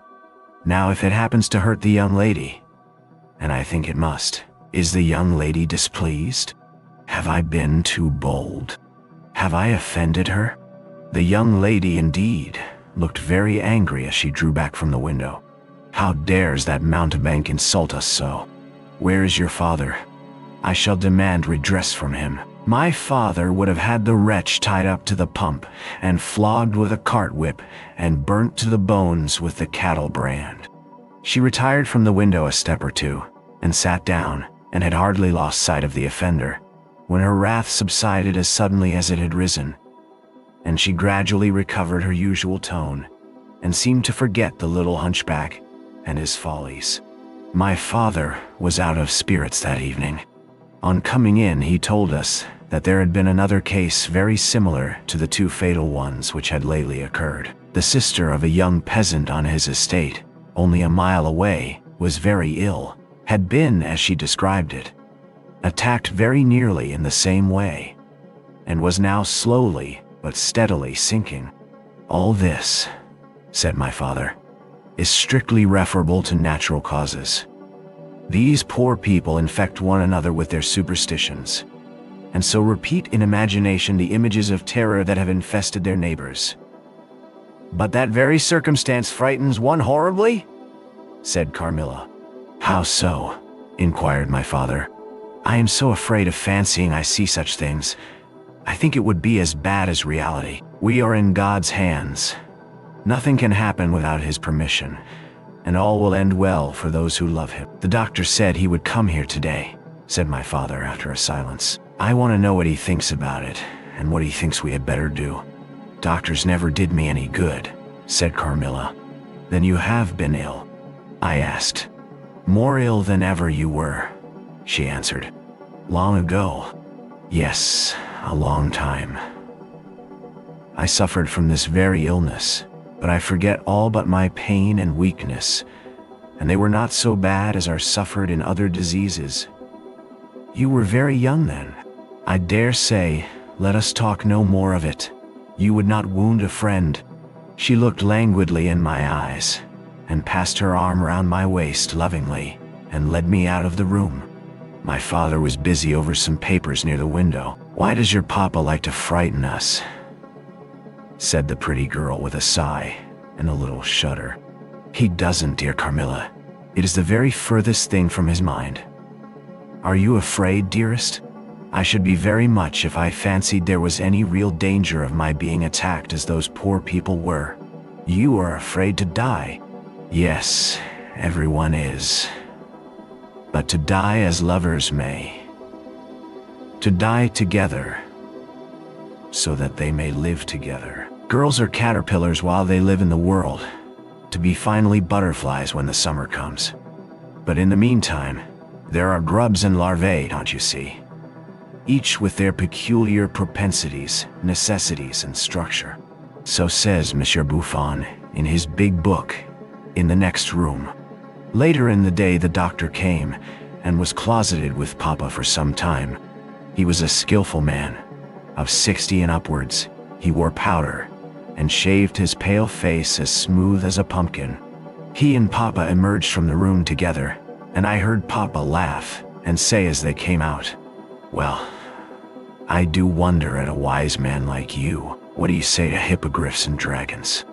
Now if it happens to hurt the young lady, and I think it must, is the young lady displeased? Have I been too bold? Have I offended her?" The young lady, indeed, looked very angry as she drew back from the window. "How dares that mountebank insult us so? Where is your father? I shall demand redress from him. My father would have had the wretch tied up to the pump and flogged with a cart whip and burnt to the bones with the cattle brand." She retired from the window a step or two, and sat down, and had hardly lost sight of the offender, when her wrath subsided as suddenly as it had risen, and she gradually recovered her usual tone, and seemed to forget the little hunchback and his follies. My father was out of spirits that evening. On coming in, he told us that there had been another case very similar to the two fatal ones which had lately occurred. The sister of a young peasant on his estate, only a mile away, was very ill, had been, as she described it, attacked very nearly in the same way, and was now slowly but steadily sinking. All this, said my father, is strictly referable to natural causes. These poor people infect one another with their superstitions, and so repeat in imagination the images of terror that have infested their neighbors. But that very circumstance frightens one horribly, said Carmilla. How so? Inquired my father. I am so afraid of fancying I see such things. I think it would be as bad as reality. We are in God's hands. Nothing can happen without his permission, and all will end well for those who love him. The doctor said he would come here today, said my father after a silence. I want to know what he thinks about it, and what he thinks we had better do. Doctors never did me any good, said Carmilla. Then you have been ill? I asked. More ill than ever you were, she answered. Long ago? Yes, a long time. I suffered from this very illness, but I forget all but my pain and weakness, and they were not so bad as are suffered in other diseases. You were very young then. I dare say, let us talk no more of it. You would not wound a friend. She looked languidly in my eyes, and passed her arm round my waist lovingly, and led me out of the room. My father was busy over some papers near the window. Why does your papa like to frighten us? Said the pretty girl with a sigh and a little shudder. He doesn't, dear Carmilla. It is the very furthest thing from his mind. Are you afraid, dearest? I should be very much if I fancied there was any real danger of my being attacked as those poor people were. You are afraid to die. Yes, everyone is. But to die as lovers may. To die together, so that they may live together. Girls are caterpillars while they live in the world, to be finally butterflies when the summer comes. But in the meantime, there are grubs and larvae, don't you see? Each with their peculiar propensities, necessities, and structure. So says Monsieur Buffon in his big book, In the Next Room. Later in the day the doctor came, and was closeted with Papa for some time. He was a skillful man. Of 60 and upwards, he wore powder, and shaved his pale face as smooth as a pumpkin. He and Papa emerged from the room together, and I heard Papa laugh and say as they came out, "Well, I do wonder at a wise man like you. What do you say to hippogriffs and dragons?"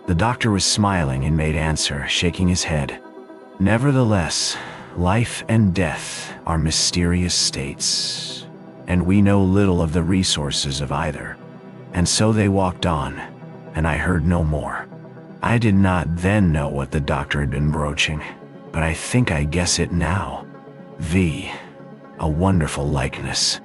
The doctor was smiling and made answer, shaking his head. "Nevertheless, life and death are mysterious states, and we know little of the resources of either." And so they walked on, and I heard no more. I did not then know what the doctor had been broaching, but I think I guess it now. A wonderful likeness.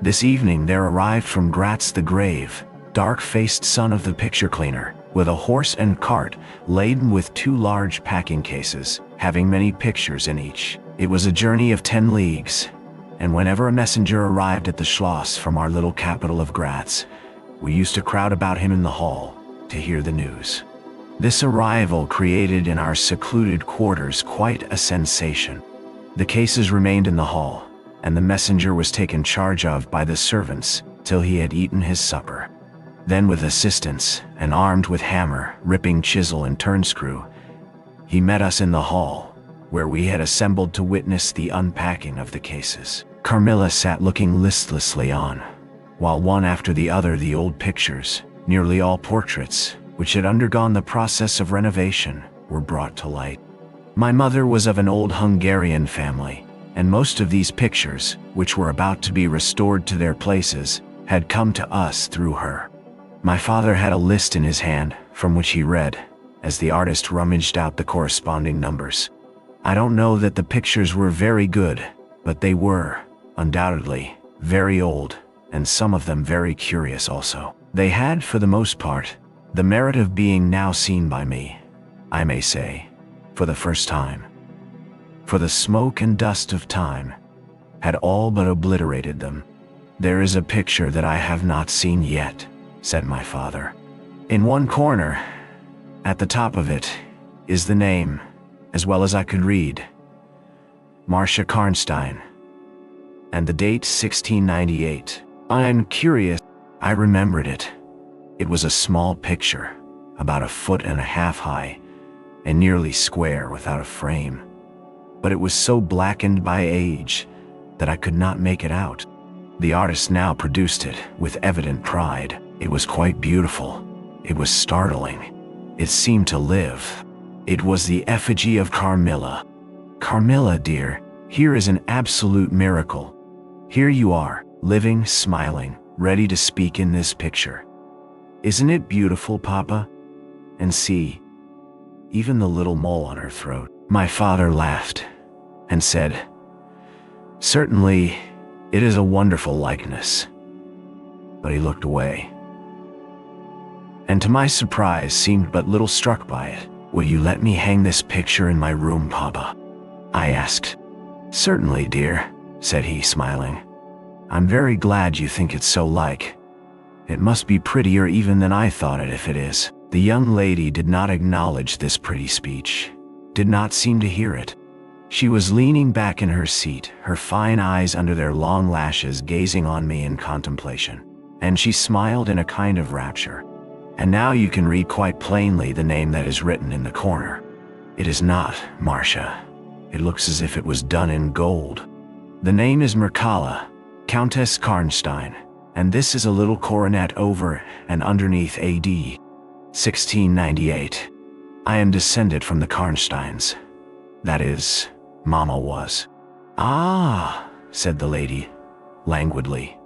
This evening there arrived from Gratz the grave, dark-faced son of the picture cleaner, with a horse and cart laden with 2 large packing cases, having many pictures in each. It was a journey of 10 leagues, and whenever a messenger arrived at the Schloss from our little capital of Gratz, we used to crowd about him in the hall to hear the news. This arrival created in our secluded quarters quite a sensation. The cases remained in the hall, and the messenger was taken charge of by the servants till he had eaten his supper. Then with assistance, and armed with hammer, ripping chisel and turnscrew, he met us in the hall, where we had assembled to witness the unpacking of the cases. Carmilla sat looking listlessly on, while one after the other the old pictures, nearly all portraits, which had undergone the process of renovation, were brought to light. My mother was of an old Hungarian family, and most of these pictures, which were about to be restored to their places, had come to us through her. My father had a list in his hand, from which he read, as the artist rummaged out the corresponding numbers. I don't know that the pictures were very good, but they were, undoubtedly, very old, and some of them very curious also. They had, for the most part, the merit of being now seen by me, I may say, for the first time. For the smoke and dust of time had all but obliterated them. "There is a picture that I have not seen yet," said my father. "In one corner, at the top of it, is the name, as well as I could read, Marcia Karnstein, and the date 1698. I'm curious. I remembered it. It was a small picture, about 1.5 feet high, and nearly square without a frame. But it was so blackened by age that I could not make it out. The artist now produced it with evident pride. It was quite beautiful. It was startling. It seemed to live. It was the effigy of Carmilla. Carmilla, dear, here is an absolute miracle. Here you are, living, smiling, ready to speak in this picture. Isn't it beautiful, Papa? And see, even the little mole on her throat." My father laughed and said, "Certainly, it is a wonderful likeness." But he looked away, and to my surprise seemed but little struck by it. "Will you let me hang this picture in my room, Papa?" I asked. "Certainly, dear," said he, smiling. "I'm very glad you think it's so like. It must be prettier even than I thought it, if it is." The young lady did not acknowledge this pretty speech, did not seem to hear it. She was leaning back in her seat, her fine eyes under their long lashes gazing on me in contemplation, and she smiled in a kind of rapture. "And now you can read quite plainly the name that is written in the corner. It is not Marcia. It looks as if it was done in gold. The name is Mircalla, Countess Karnstein, and this is a little coronet over and underneath AD 1698. I am descended from the Karnsteins. That is, Mama was." "Ah," said the lady, languidly.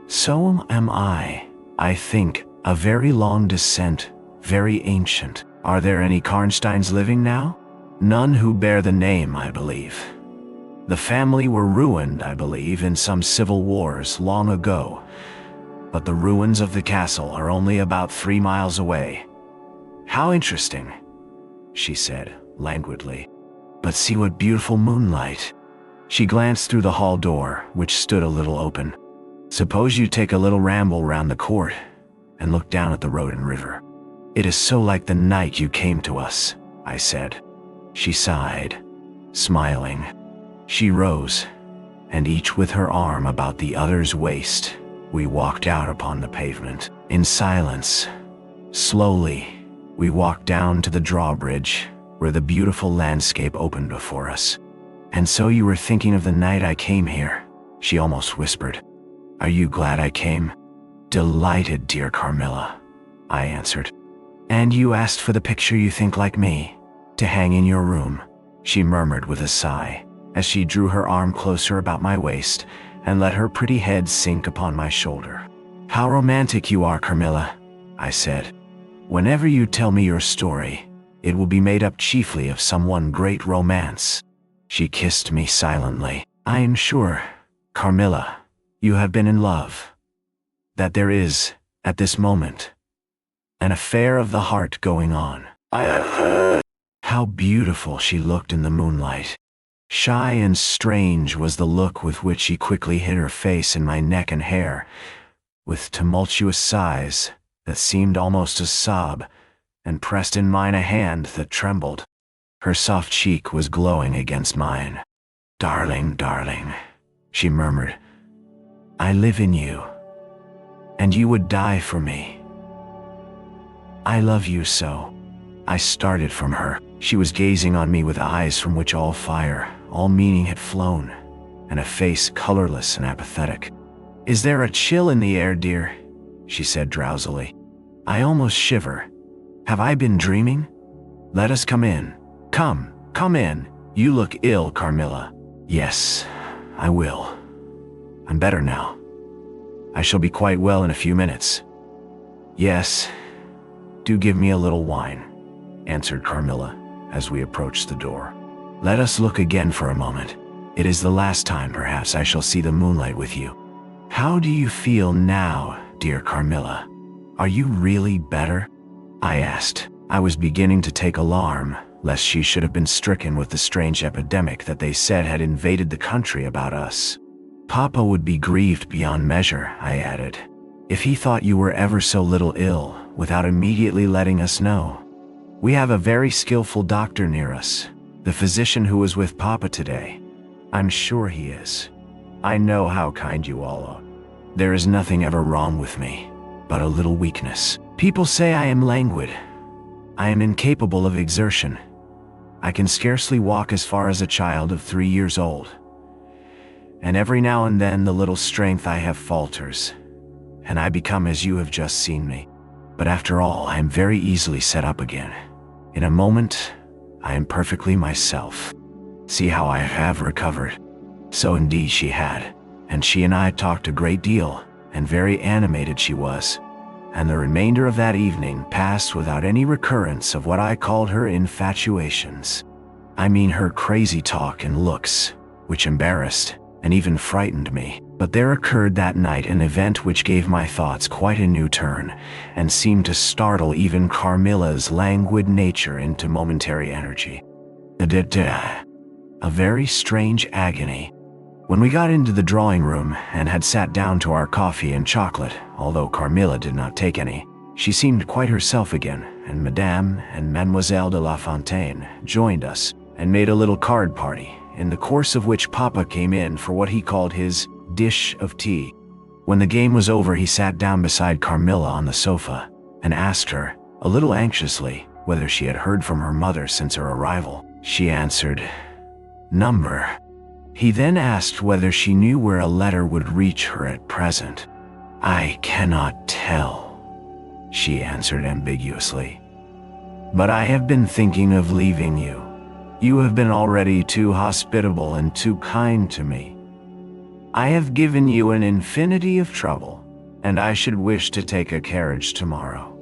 "So am I. I think, a very long descent, very ancient. Are there any Karnsteins living now?" "None who bear the name, I believe. The family were ruined, I believe, in some civil wars long ago, but the ruins of the castle are only about 3 miles away." "How interesting," she said, languidly. "But see what beautiful moonlight." She glanced through the hall door, which stood a little open. "Suppose you take a little ramble round the court and look down at the road and river. It is so like the night you came to us," I said. She sighed, smiling. She rose, and each with her arm about the other's waist, we walked out upon the pavement. In silence, slowly, we walked down to the drawbridge, where the beautiful landscape opened before us. "And so you were thinking of the night I came here," she almost whispered. "Are you glad I came?" "Delighted, dear Carmilla," I answered. "And you asked for the picture you think like me, to hang in your room," she murmured with a sigh, as she drew her arm closer about my waist and let her pretty head sink upon my shoulder. "How romantic you are, Carmilla," I said. "Whenever you tell me your story, it will be made up chiefly of some one great romance." She kissed me silently. "I am sure, Carmilla, you have been in love. That there is, at this moment, an affair of the heart going on." I have heard. How beautiful she looked in the moonlight. Shy and strange was the look with which she quickly hid her face in my neck and hair, with tumultuous sighs that seemed almost a sob, and pressed in mine a hand that trembled. Her soft cheek was glowing against mine. "Darling, darling," she murmured, "I live in you, and you would die for me. I love you so." I started from her. She was gazing on me with eyes from which all fire, all meaning had flown, and a face colorless and apathetic. "Is there a chill in the air, dear?" she said drowsily. "I almost shiver. Have I been dreaming? Let us come in. Come in. You look ill, Carmilla." "Yes, I will. I'm better now. I shall be quite well in a few minutes." "Yes, do give me a little wine," answered Carmilla, as we approached the door. Let us look again for a moment. It is the last time perhaps I shall see the moonlight with you. How do you feel now, dear Carmilla? Are you really better? I asked. I was beginning to take alarm, lest she should have been stricken with the strange epidemic that they said had invaded the country about us. Papa would be grieved beyond measure, I added, if he thought you were ever so little ill, without immediately letting us know. We have a very skillful doctor near us, the physician who was with Papa today. I'm sure he is. I know how kind you all are. There is nothing ever wrong with me, but a little weakness. People say I am languid. I am incapable of exertion. I can scarcely walk as far as a child of 3 years old. And every now and then the little strength I have falters, and I become as you have just seen me. But after all, I am very easily set up again. In a moment, I am perfectly myself. See how I have recovered. So indeed she had, and she and I talked a great deal, and very animated she was. And the remainder of that evening passed without any recurrence of what I called her infatuations. I mean her crazy talk and looks, which embarrassed and even frightened me. But there occurred that night an event which gave my thoughts quite a new turn, and seemed to startle even Carmilla's languid nature into momentary energy. A very strange agony. When we got into the drawing room and had sat down to our coffee and chocolate, although Carmilla did not take any, she seemed quite herself again, and Madame and Mademoiselle de La Fontaine joined us and made a little card party, in the course of which Papa came in for what he called his dish of tea. When the game was over, he sat down beside Carmilla on the sofa and asked her, a little anxiously, whether she had heard from her mother since her arrival. She answered, "Number." He then asked whether she knew where a letter would reach her at present. "I cannot tell," she answered ambiguously. "But I have been thinking of leaving you. You have been already too hospitable and too kind to me. I have given you an infinity of trouble, and I should wish to take a carriage tomorrow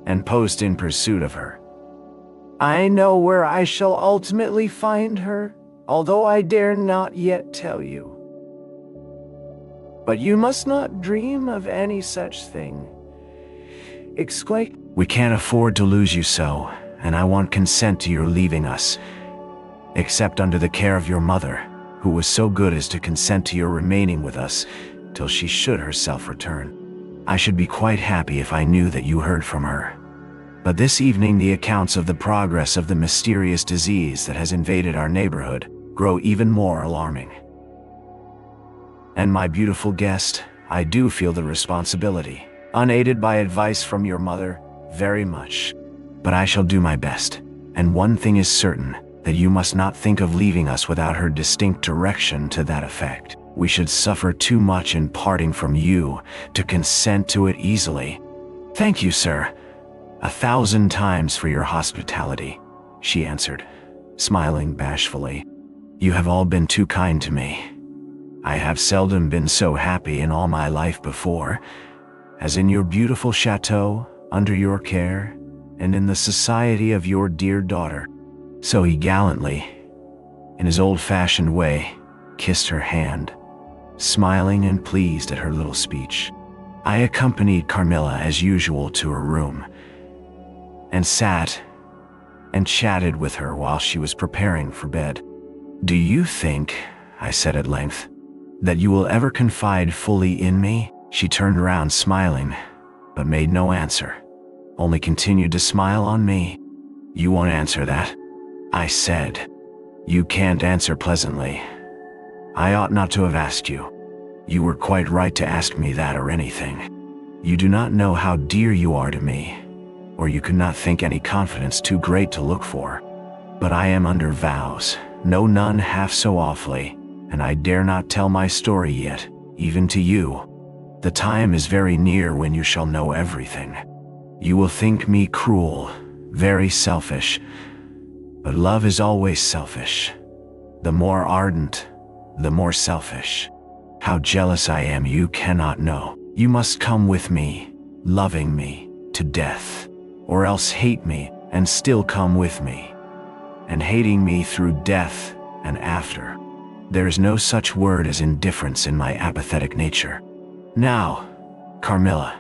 and post in pursuit of her. I know where I shall ultimately find her, although I dare not yet tell you. But you must not dream of any such thing. Exclaim. We can't afford to lose you so, and I want consent to your leaving us, except under the care of your mother, who was so good as to consent to your remaining with us till she should herself return. I should be quite happy if I knew that you heard from her. But this evening the accounts of the progress of the mysterious disease that has invaded our neighborhood grow even more alarming. And my beautiful guest, I do feel the responsibility, unaided by advice from your mother, very much. But I shall do my best, and one thing is certain, that you must not think of leaving us without her distinct direction to that effect. We should suffer too much in parting from you to consent to it easily. Thank you, sir, 1,000 times for your hospitality, she answered, smiling bashfully. You have all been too kind to me. I have seldom been so happy in all my life before, as in your beautiful chateau, under your care, and in the society of your dear daughter. So he gallantly, in his old-fashioned way, kissed her hand, smiling and pleased at her little speech. I accompanied Carmilla as usual to her room, and sat and chatted with her while she was preparing for bed. Do you think, I said at length, that you will ever confide fully in me? She turned around smiling, but made no answer, only continued to smile on me. You won't answer that? I said. You can't answer pleasantly. I ought not to have asked you. You were quite right to ask me that or anything. You do not know how dear you are to me, or you could not think any confidence too great to look for. But I am under vows, no none half so awfully, and I dare not tell my story yet, even to you. The time is very near when you shall know everything. You will think me cruel, very selfish, but love is always selfish. The more ardent, the more selfish. How jealous I am you cannot know. You must come with me, loving me, to death, or else hate me and still come with me. and hating me through death and after. There is no such word as indifference in my apathetic nature. Now, Carmilla,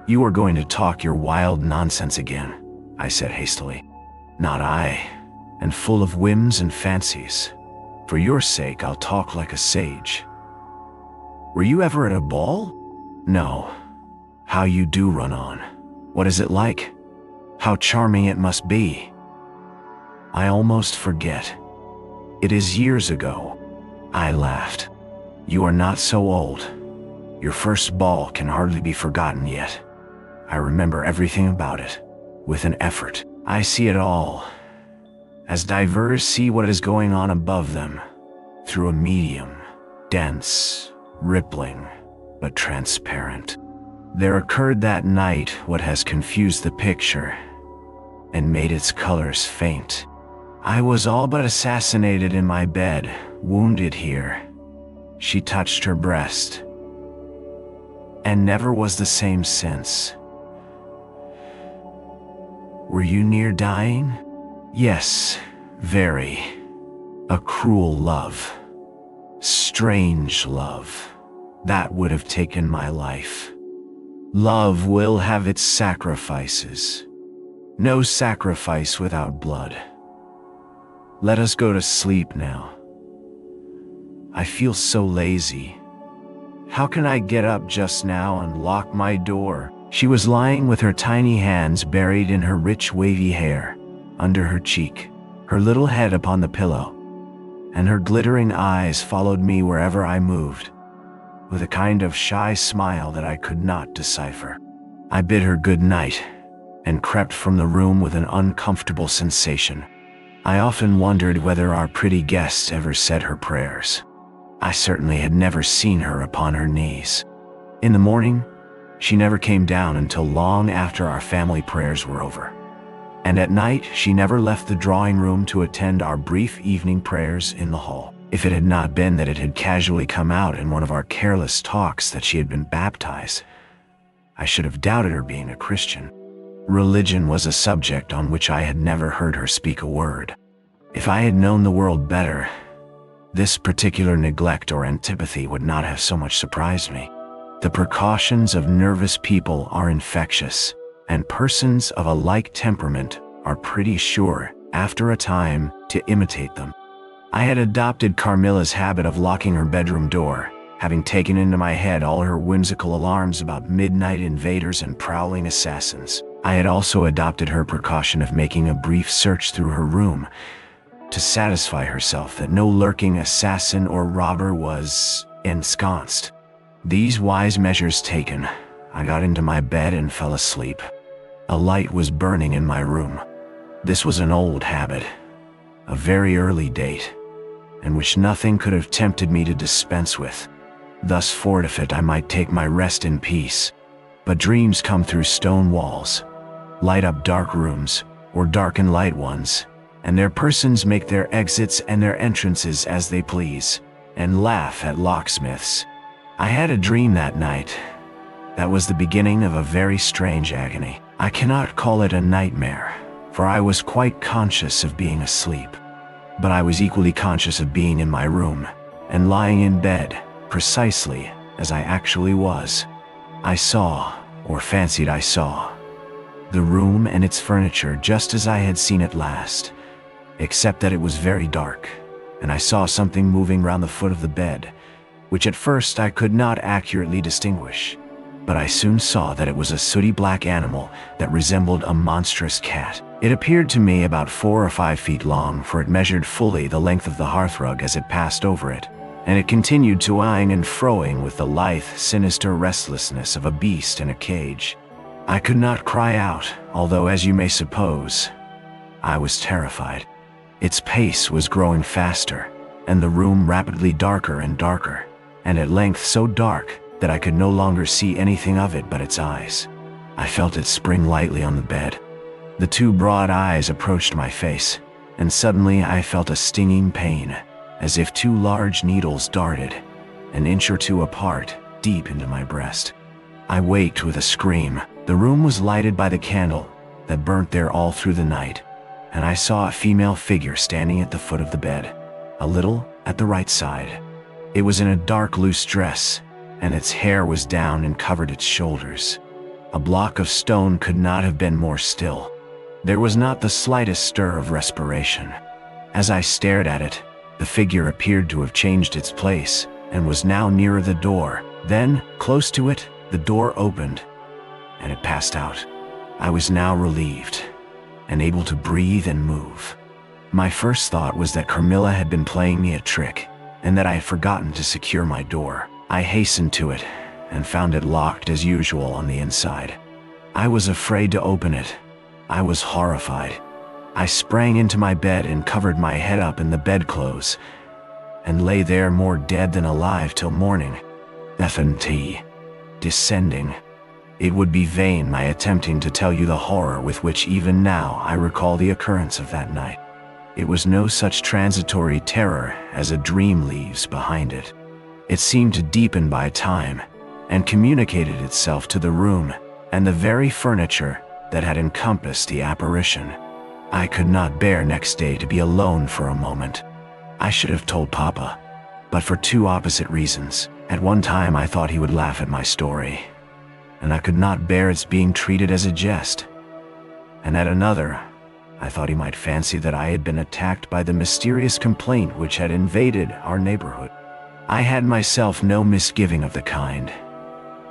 you are going to talk your wild nonsense again, I said hastily. Not I, and full of whims and fancies. For your sake, I'll talk like a sage. Were you ever at a ball? No. How you do run on. What is it like? How charming it must be. I almost forget. It is years ago. I laughed. You are not so old. Your first ball can hardly be forgotten yet. I remember everything about it. With an effort, I see it all. As divers see what is going on above them, through a medium, dense, rippling, but transparent. There occurred that night what has confused the picture and made its colors faint. I was all but assassinated in my bed, wounded here. She touched her breast, and never was the same since. Were you near dying? Yes, very. A cruel love. Strange love. That would have taken my life. Love will have its sacrifices. No sacrifice without blood. Let us go to sleep now. I feel so lazy. How can I get up just now and lock my door? She was lying with her tiny hands buried in her rich wavy hair, under her cheek, her little head upon the pillow, and her glittering eyes followed me wherever I moved, with a kind of shy smile that I could not decipher. I bid her good night, and crept from the room with an uncomfortable sensation. I often wondered whether our pretty guest ever said her prayers. I certainly had never seen her upon her knees. In the morning, she never came down until long after our family prayers were over. And at night, she never left the drawing room to attend our brief evening prayers in the hall. If it had not been that it had casually come out in one of our careless talks that she had been baptized, I should have doubted her being a Christian. Religion was a subject on which I had never heard her speak a word. If I had known the world better, this particular neglect or antipathy would not have so much surprised me. The precautions of nervous people are infectious, and persons of a like temperament are pretty sure, after a time, to imitate them. I had adopted Carmilla's habit of locking her bedroom door, having taken into my head all her whimsical alarms about midnight invaders and prowling assassins. I had also adopted her precaution of making a brief search through her room, to satisfy herself that no lurking assassin or robber was ensconced. These wise measures taken, I got into my bed and fell asleep. A light was burning in my room. This was an old habit, a very early date, and which nothing could have tempted me to dispense with. Thus fortified, I might take my rest in peace. But dreams come through stone walls, light up dark rooms, or darken light ones, and their persons make their exits and their entrances as they please, and laugh at locksmiths. I had a dream that night. That was the beginning of a very strange agony. I cannot call it a nightmare, for I was quite conscious of being asleep. But I was equally conscious of being in my room, and lying in bed, precisely as I actually was. I saw, or fancied I saw, the room and its furniture just as I had seen it last, except that it was very dark, and I saw something moving round the foot of the bed, which at first I could not accurately distinguish. But I soon saw that it was a sooty black animal that resembled a monstrous cat. It appeared to me about 4 or 5 feet long, for it measured fully the length of the hearthrug as it passed over it, and it continued to eyeing and froing with the lithe, sinister restlessness of a beast in a cage. I could not cry out, although, as you may suppose, I was terrified. Its pace was growing faster, and the room rapidly darker and darker, and at length so dark that I could no longer see anything of it but its eyes. I felt it spring lightly on the bed. The 2 broad eyes approached my face, and suddenly I felt a stinging pain, as if 2 large needles darted, an inch or 2 apart, deep into my breast. I waked with a scream. The room was lighted by the candle that burnt there all through the night. and I saw a female figure standing at the foot of the bed, a little at the right side. It was in a dark, loose dress, and its hair was down and covered its shoulders. A block of stone could not have been more still. There was not the slightest stir of respiration. As I stared at it, the figure appeared to have changed its place and was now nearer the door. Then, close to it, the door opened, and it passed out. I was now relieved and able to breathe and move. My first thought was that Carmilla had been playing me a trick and that I had forgotten to secure my door. I hastened to it and found it locked as usual on the inside. I was afraid to open it. I was horrified. I sprang into my bed and covered my head up in the bedclothes and lay there more dead than alive till morning. FNT. Descending. It would be vain my attempting to tell you the horror with which even now I recall the occurrence of that night. It was no such transitory terror as a dream leaves behind it. It seemed to deepen by time and communicated itself to the room and the very furniture that had encompassed the apparition. I could not bear next day to be alone for a moment. I should have told Papa, but for two opposite reasons. At one time I thought he would laugh at my story, and I could not bear its being treated as a jest. And at another, I thought he might fancy that I had been attacked by the mysterious complaint which had invaded our neighborhood. I had myself no misgiving of the kind,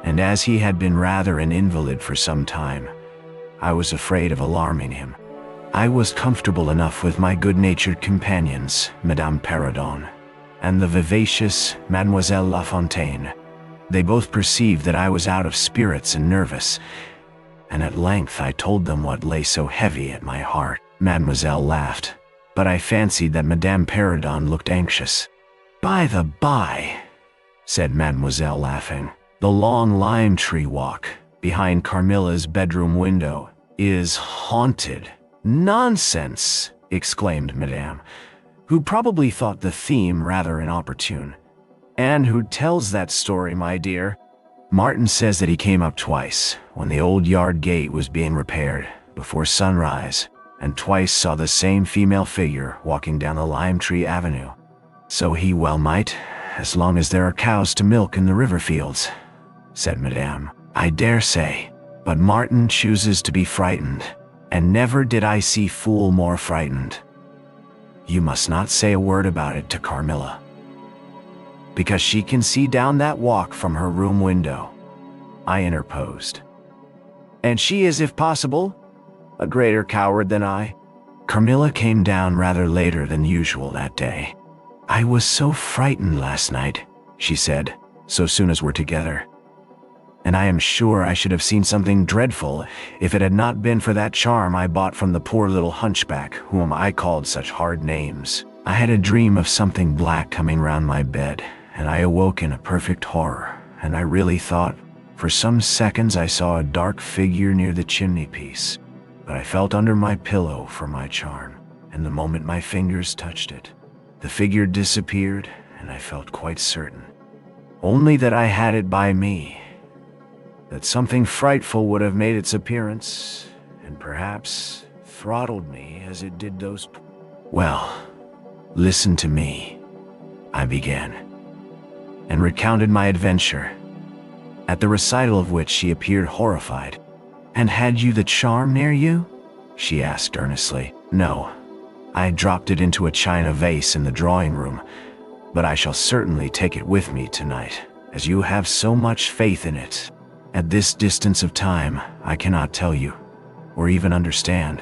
and as he had been rather an invalid for some time, I was afraid of alarming him. I was comfortable enough with my good-natured companions, Madame Perrodon, and the vivacious Mademoiselle La Fontaine. They both perceived that I was out of spirits and nervous, and at length I told them what lay so heavy at my heart. Mademoiselle laughed, but I fancied that Madame Perrodon looked anxious. "By the by," said Mademoiselle, laughing, "the long lime tree walk behind Carmilla's bedroom window is haunted." "Nonsense!" exclaimed Madame, who probably thought the theme rather inopportune. "And who tells that story, my dear?" "Martin says that he came up twice, when the old yard gate was being repaired, before sunrise, and twice saw the same female figure walking down the lime tree avenue. So he well might, as long as there are cows to milk in the river fields," said Madame. "I dare say, but Martin chooses to be frightened, and never did I see fool more frightened. You must not say a word about it to Carmilla, because she can see down that walk from her room window," I interposed. "And she is, if possible, a greater coward than I." Carmilla came down rather later than usual that day. "I was so frightened last night," she said, "so soon as we're together. And I am sure I should have seen something dreadful if it had not been for that charm I bought from the poor little hunchback whom I called such hard names. I had a dream of something black coming round my bed, and I awoke in a perfect horror, and I really thought, for some seconds I saw a dark figure near the chimney-piece, but I felt under my pillow for my charm, and the moment my fingers touched it, the figure disappeared, and I felt quite certain, only that I had it by me, that something frightful would have made its appearance, and perhaps throttled me as it did those. "Well, listen to me," I began, and recounted my adventure, at the recital of which she appeared horrified. "And had you the charm near you?" she asked earnestly. "No, I had dropped it into a china vase in the drawing room, but I shall certainly take it with me tonight, as you have so much faith in it. At this distance of time, I cannot tell you, or even understand,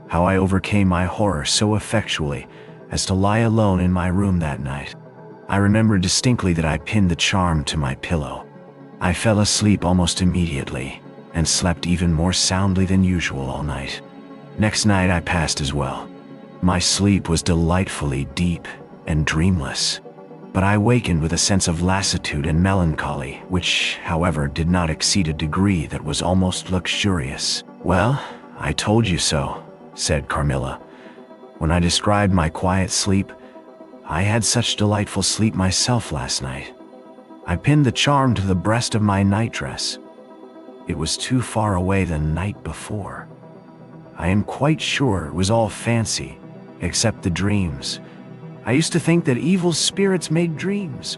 how I overcame my horror so effectually as to lie alone in my room that night. I remember distinctly that I pinned the charm to my pillow. I fell asleep almost immediately, and slept even more soundly than usual all night. Next night I passed as well. My sleep was delightfully deep and dreamless, but I wakened with a sense of lassitude and melancholy, which, however, did not exceed a degree that was almost luxurious. "Well, I told you so," said Carmilla. "When I described my quiet sleep, I had such delightful sleep myself last night. I pinned the charm to the breast of my nightdress. It was too far away the night before. I am quite sure it was all fancy, except the dreams. I used to think that evil spirits made dreams,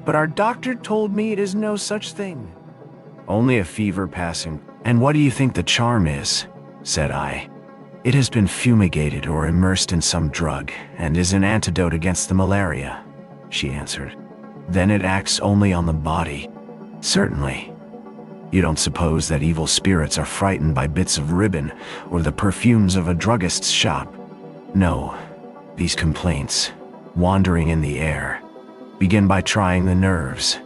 but our doctor told me it is no such thing. Only a fever passing. And what do you think the charm is? Said I. It has been fumigated or immersed in some drug, and is an antidote against the malaria, she answered. Then it acts only on the body. Certainly. You don't suppose that evil spirits are frightened by bits of ribbon or the perfumes of a druggist's shop? No, these complaints, wandering in the air, begin by trying the nerves,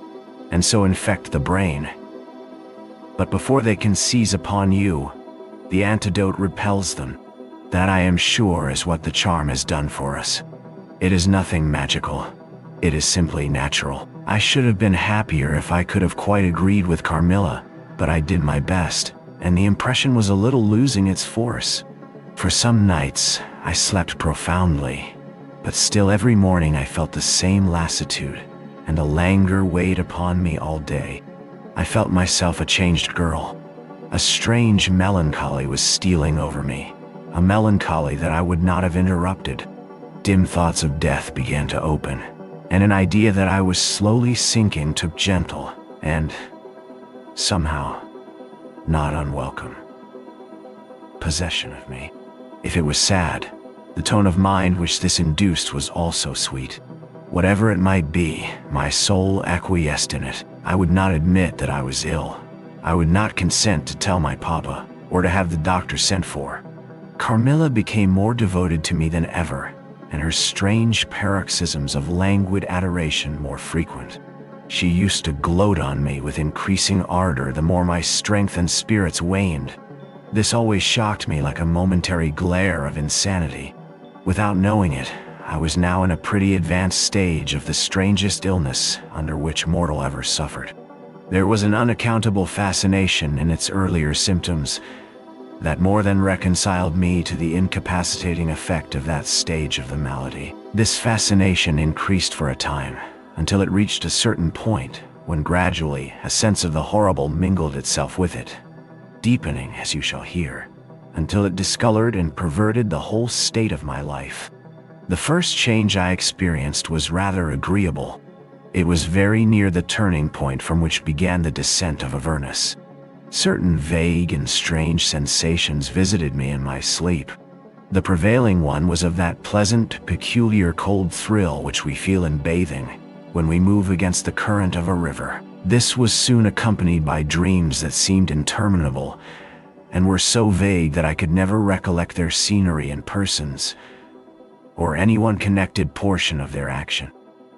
and so infect the brain. But before they can seize upon you, the antidote repels them. That I am sure is what the charm has done for us. It is nothing magical. It is simply natural. I should have been happier if I could have quite agreed with Carmilla, but I did my best, and the impression was a little losing its force. For some nights, I slept profoundly, but still every morning I felt the same lassitude, and a languor weighed upon me all day. I felt myself a changed girl. A strange melancholy was stealing over me, a melancholy that I would not have interrupted. Dim thoughts of death began to open, and an idea that I was slowly sinking took gentle and, somehow, not unwelcome possession of me. If it was sad, the tone of mind which this induced was also sweet. Whatever it might be, my soul acquiesced in it. I would not admit that I was ill. I would not consent to tell my papa, or to have the doctor sent for. Carmilla became more devoted to me than ever, and her strange paroxysms of languid adoration more frequent. She used to gloat on me with increasing ardor the more my strength and spirits waned. This always shocked me like a momentary glare of insanity. Without knowing it, I was now in a pretty advanced stage of the strangest illness under which mortal ever suffered. There was an unaccountable fascination in its earlier symptoms that more than reconciled me to the incapacitating effect of that stage of the malady. This fascination increased for a time, until it reached a certain point when gradually a sense of the horrible mingled itself with it, deepening, as you shall hear, until it discolored and perverted the whole state of my life. The first change I experienced was rather agreeable. It was very near the turning point from which began the descent of Avernus. Certain vague and strange sensations visited me in my sleep. The prevailing one was of that pleasant, peculiar cold thrill which we feel in bathing, when we move against the current of a river. This was soon accompanied by dreams that seemed interminable, and were so vague that I could never recollect their scenery and persons, or any one connected portion of their action.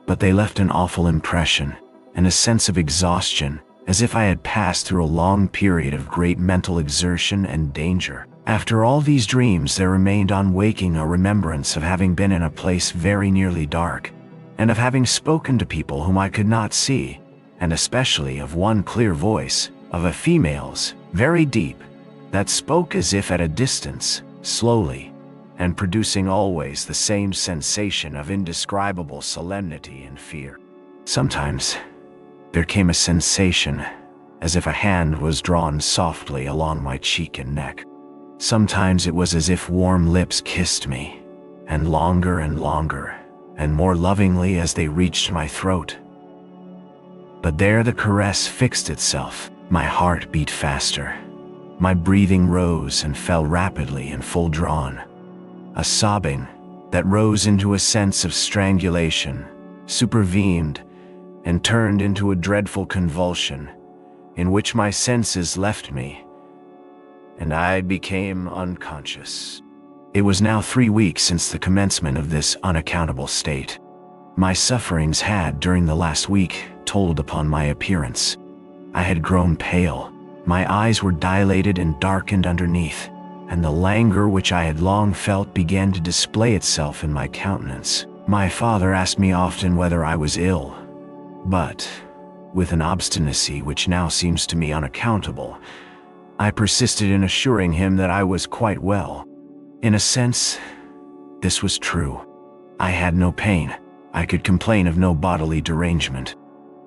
But they left an awful impression, and a sense of exhaustion, as if I had passed through a long period of great mental exertion and danger. After all these dreams, there remained on waking a remembrance of having been in a place very nearly dark, and of having spoken to people whom I could not see, and especially of one clear voice, of a female's, very deep, that spoke as if at a distance, slowly, and producing always the same sensation of indescribable solemnity and fear. Sometimes there came a sensation as if a hand was drawn softly along my cheek and neck. Sometimes it was as if warm lips kissed me, and longer and more lovingly as they reached my throat. But there the caress fixed itself. My heart beat faster. My breathing rose and fell rapidly and full drawn. A sobbing that rose into a sense of strangulation supervened and turned into a dreadful convulsion in which my senses left me, and I became unconscious. It was now 3 weeks since the commencement of this unaccountable state. My sufferings had, during the last week, told upon my appearance. I had grown pale, my eyes were dilated and darkened underneath, and the languor which I had long felt began to display itself in my countenance. My father asked me often whether I was ill, but, with an obstinacy which now seems to me unaccountable, I persisted in assuring him that I was quite well. In a sense, this was true. I had no pain. I could complain of no bodily derangement.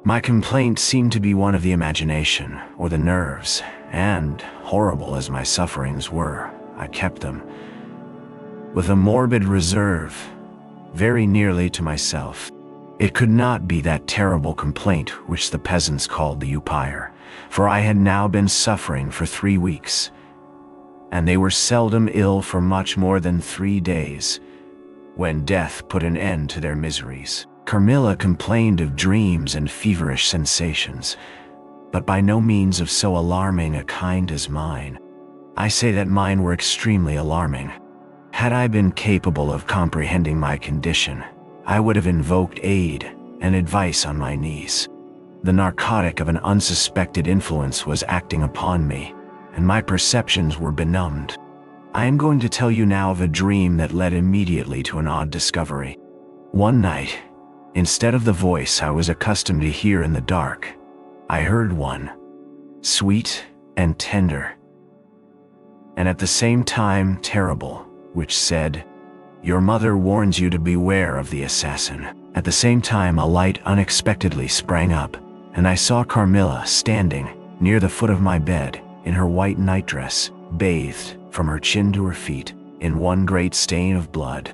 My complaint seemed to be one of the imagination or the nerves, and, horrible as my sufferings were, I kept them, with a morbid reserve, very nearly to myself. It could not be that terrible complaint which the peasants called the upire, for I had now been suffering for 3 weeks, and they were seldom ill for much more than 3 days, when death put an end to their miseries. Carmilla complained of dreams and feverish sensations, but by no means of so alarming a kind as mine. I say that mine were extremely alarming. Had I been capable of comprehending my condition, I would have invoked aid and advice on my knees. The narcotic of an unsuspected influence was acting upon me, and my perceptions were benumbed. I am going to tell you now of a dream that led immediately to an odd discovery. One night, instead of the voice I was accustomed to hear in the dark, I heard one, sweet and tender, and at the same time terrible, which said, "Your mother warns you to beware of the assassin." At the same time, a light unexpectedly sprang up, and I saw Carmilla standing near the foot of my bed in her white nightdress, bathed from her chin to her feet in one great stain of blood.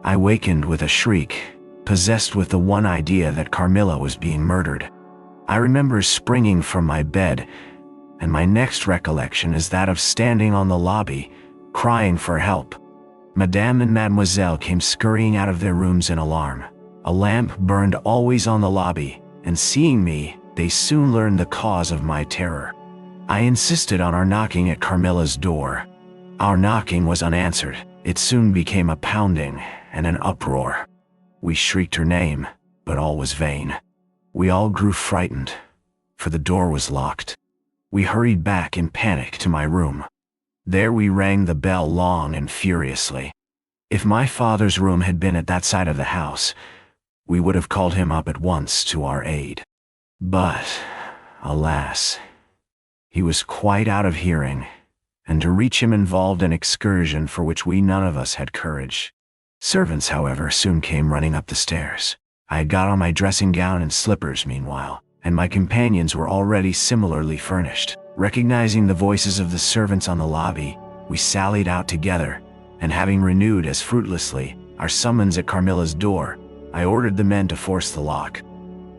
I wakened with a shriek, possessed with the one idea that Carmilla was being murdered. I remember springing from my bed, and my next recollection is that of standing on the lobby, crying for help. Madame and Mademoiselle came scurrying out of their rooms in alarm. A lamp burned always on the lobby, and seeing me, they soon learned the cause of my terror. I insisted on our knocking at Carmilla's door. Our knocking was unanswered. It soon became a pounding and an uproar. We shrieked her name, but all was vain. We all grew frightened, for the door was locked. We hurried back in panic to my room. There we rang the bell long and furiously. If my father's room had been at that side of the house, we would have called him up at once to our aid. But, alas, he was quite out of hearing, and to reach him involved an excursion for which we none of us had courage. Servants, however, soon came running up the stairs. I had got on my dressing gown and slippers meanwhile, and my companions were already similarly furnished. Recognizing the voices of the servants on the lobby, we sallied out together, and having renewed as fruitlessly our summons at Carmilla's door, I ordered the men to force the lock.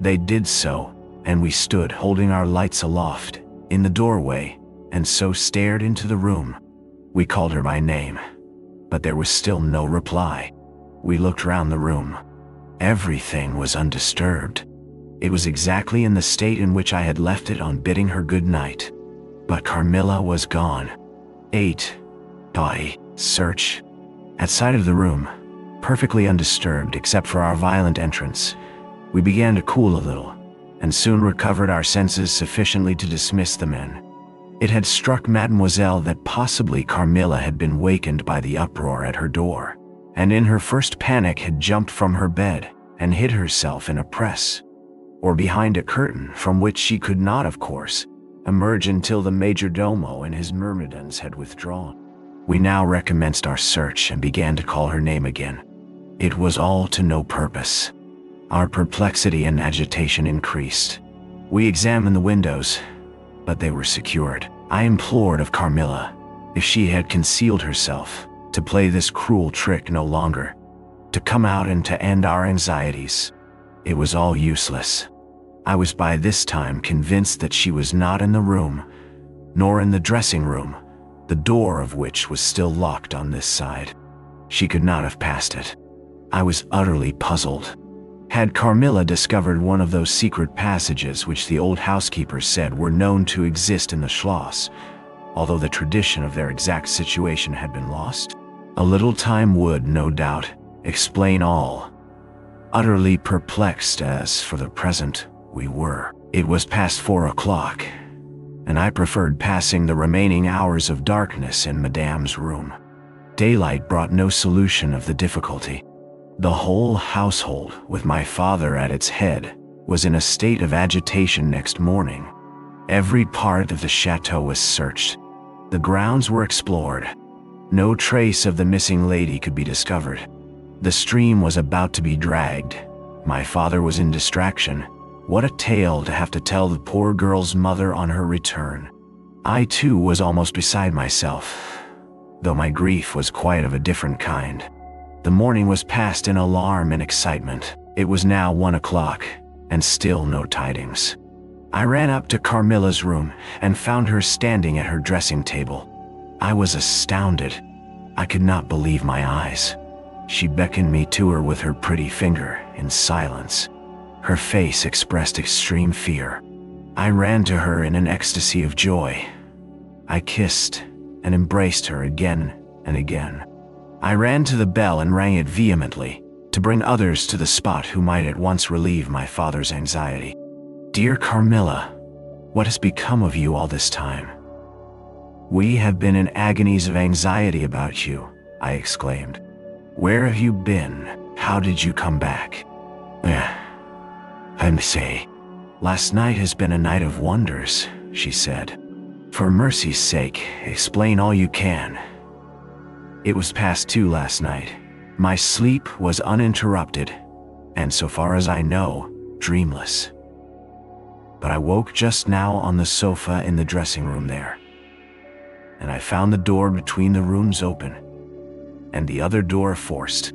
They did so, and we stood holding our lights aloft in the doorway, and so stared into the room. We called her by name, but there was still no reply. We looked round the room. Everything was undisturbed. It was exactly in the state in which I had left it on bidding her good night. But Carmilla was gone. 8. Search. At sight of the room, perfectly undisturbed except for our violent entrance, we began to cool a little, and soon recovered our senses sufficiently to dismiss the men. It had struck Mademoiselle that possibly Carmilla had been wakened by the uproar at her door, and in her first panic had jumped from her bed and hid herself in a press, or behind a curtain from which she could not, of course, emerge until the major domo and his myrmidons had withdrawn. We now recommenced our search and began to call her name again. It was all to no purpose. Our perplexity and agitation increased. We examined the windows, but they were secured. I implored of Carmilla, if she had concealed herself, to play this cruel trick no longer, to come out and to end our anxieties. It was all useless. I was by this time convinced that she was not in the room, nor in the dressing room, the door of which was still locked on this side. She could not have passed it. I was utterly puzzled. Had Carmilla discovered one of those secret passages which the old housekeepers said were known to exist in the Schloss, although the tradition of their exact situation had been lost? A little time would, no doubt, explain all. Utterly perplexed as, for the present, we were. It was past 4 o'clock, and I preferred passing the remaining hours of darkness in Madame's room. Daylight brought no solution of the difficulty. The whole household, with my father at its head, was in a state of agitation next morning. Every part of the chateau was searched. The grounds were explored. No trace of the missing lady could be discovered. The stream was about to be dragged. My father was in distraction. What a tale to have to tell the poor girl's mother on her return. I too was almost beside myself. though my grief was quite of a different kind. The morning was passed in alarm and excitement. It was now 1 o'clock, and still no tidings. I ran up to Carmilla's room and found her standing at her dressing table. I was astounded. I could not believe my eyes. She beckoned me to her with her pretty finger in silence. Her face expressed extreme fear. I ran to her in an ecstasy of joy. I kissed and embraced her again and again. I ran to the bell and rang it vehemently to bring others to the spot who might at once relieve my father's anxiety. "Dear Carmilla, what has become of you all this time?" "We have been in agonies of anxiety about you," I exclaimed. "Where have you been? How did you come back?" "I'm say, last night has been a night of wonders," she said. "For mercy's sake, explain all you can." "It was past 2 last night. My sleep was uninterrupted, and so far as I know, dreamless. But I woke just now on the sofa in the dressing room there, and I found the door between the rooms open, and the other door forced.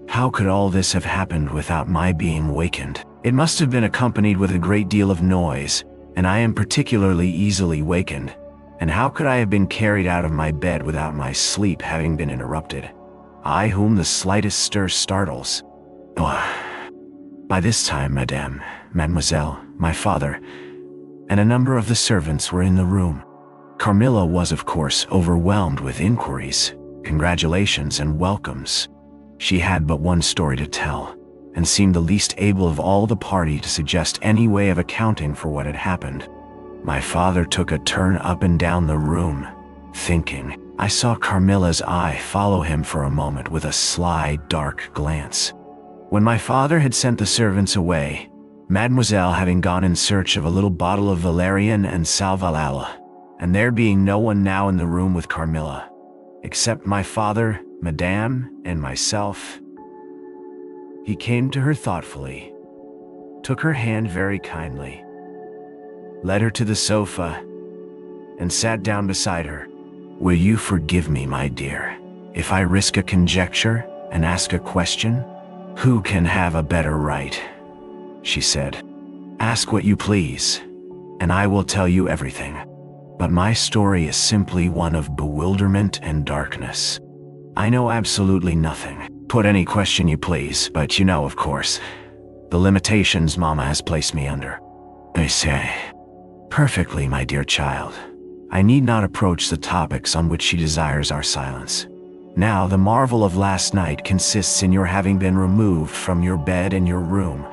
How could all this have happened without my being wakened? It must have been accompanied with a great deal of noise, and I am particularly easily wakened. And how could I have been carried out of my bed without my sleep having been interrupted? I whom the slightest stir startles. By this time, Mademoiselle, my father, and a number of the servants were in the room. Carmilla was, of course, overwhelmed with inquiries, congratulations, and welcomes. She had but one story to tell, and seemed the least able of all the party to suggest any way of accounting for what had happened. My father took a turn up and down the room, thinking. I saw Carmilla's eye follow him for a moment with a sly, dark glance. When my father had sent the servants away, Mademoiselle having gone in search of a little bottle of valerian and sal volatile, and there being no one now in the room with Carmilla, except my father, Madame, and myself, he came to her thoughtfully, took her hand very kindly, led her to the sofa, and sat down beside her. "Will you forgive me, my dear, if I risk a conjecture and ask a question? Who can have a better right?" she said. "Ask what you please, and I will tell you everything. But my story is simply one of bewilderment and darkness. I know absolutely nothing. Put any question you please, but you know, of course, the limitations Mama has placed me under." "I say." "Perfectly, my dear child. I need not approach the topics on which she desires our silence. Now, the marvel of last night consists in your having been removed from your bed and your room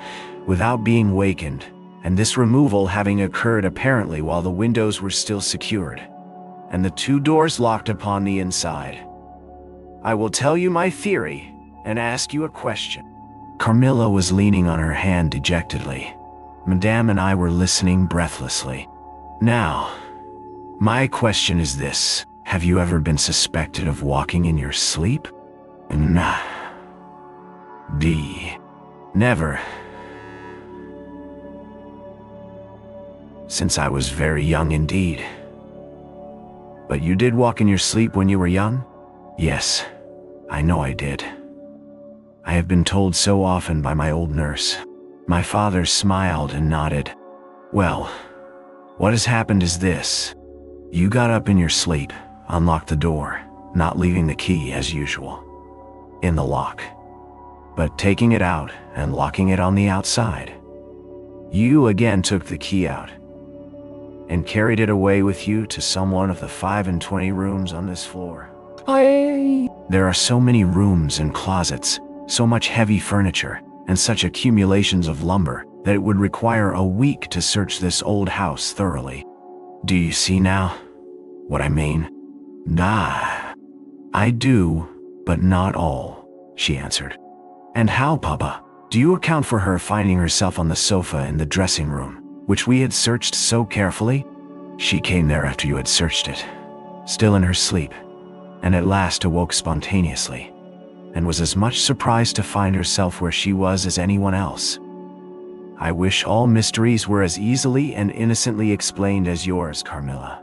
without being wakened, and this removal having occurred apparently while the windows were still secured, and the 2 doors locked upon the inside. I will tell you my theory and ask you a question." Carmilla was leaning on her hand dejectedly. Madame and I were listening breathlessly. "Now, my question is this. Have you ever been suspected of walking in your sleep?" "Nah. Never. Since I was very young indeed." "But you did walk in your sleep when you were young?" "Yes, I know I did. I have been told so often by my old nurse." My father smiled and nodded. "Well, what has happened is this. You got up in your sleep, unlocked the door, not leaving the key as usual in the lock, but taking it out and locking it on the outside. You again took the key out and carried it away with you to some one of the 25 rooms on this floor. There are so many rooms and closets, so much heavy furniture, and such accumulations of lumber that it would require a week to search this old house thoroughly. Do you see now what I mean?" "I do, but not all," she answered. "And how, Papa, do you account for her finding herself on the sofa in the dressing room, which we had searched so carefully?" "She came there after you had searched it, still in her sleep, and at last awoke spontaneously, and was as much surprised to find herself where she was as anyone else. I wish all mysteries were as easily and innocently explained as yours, Carmilla,"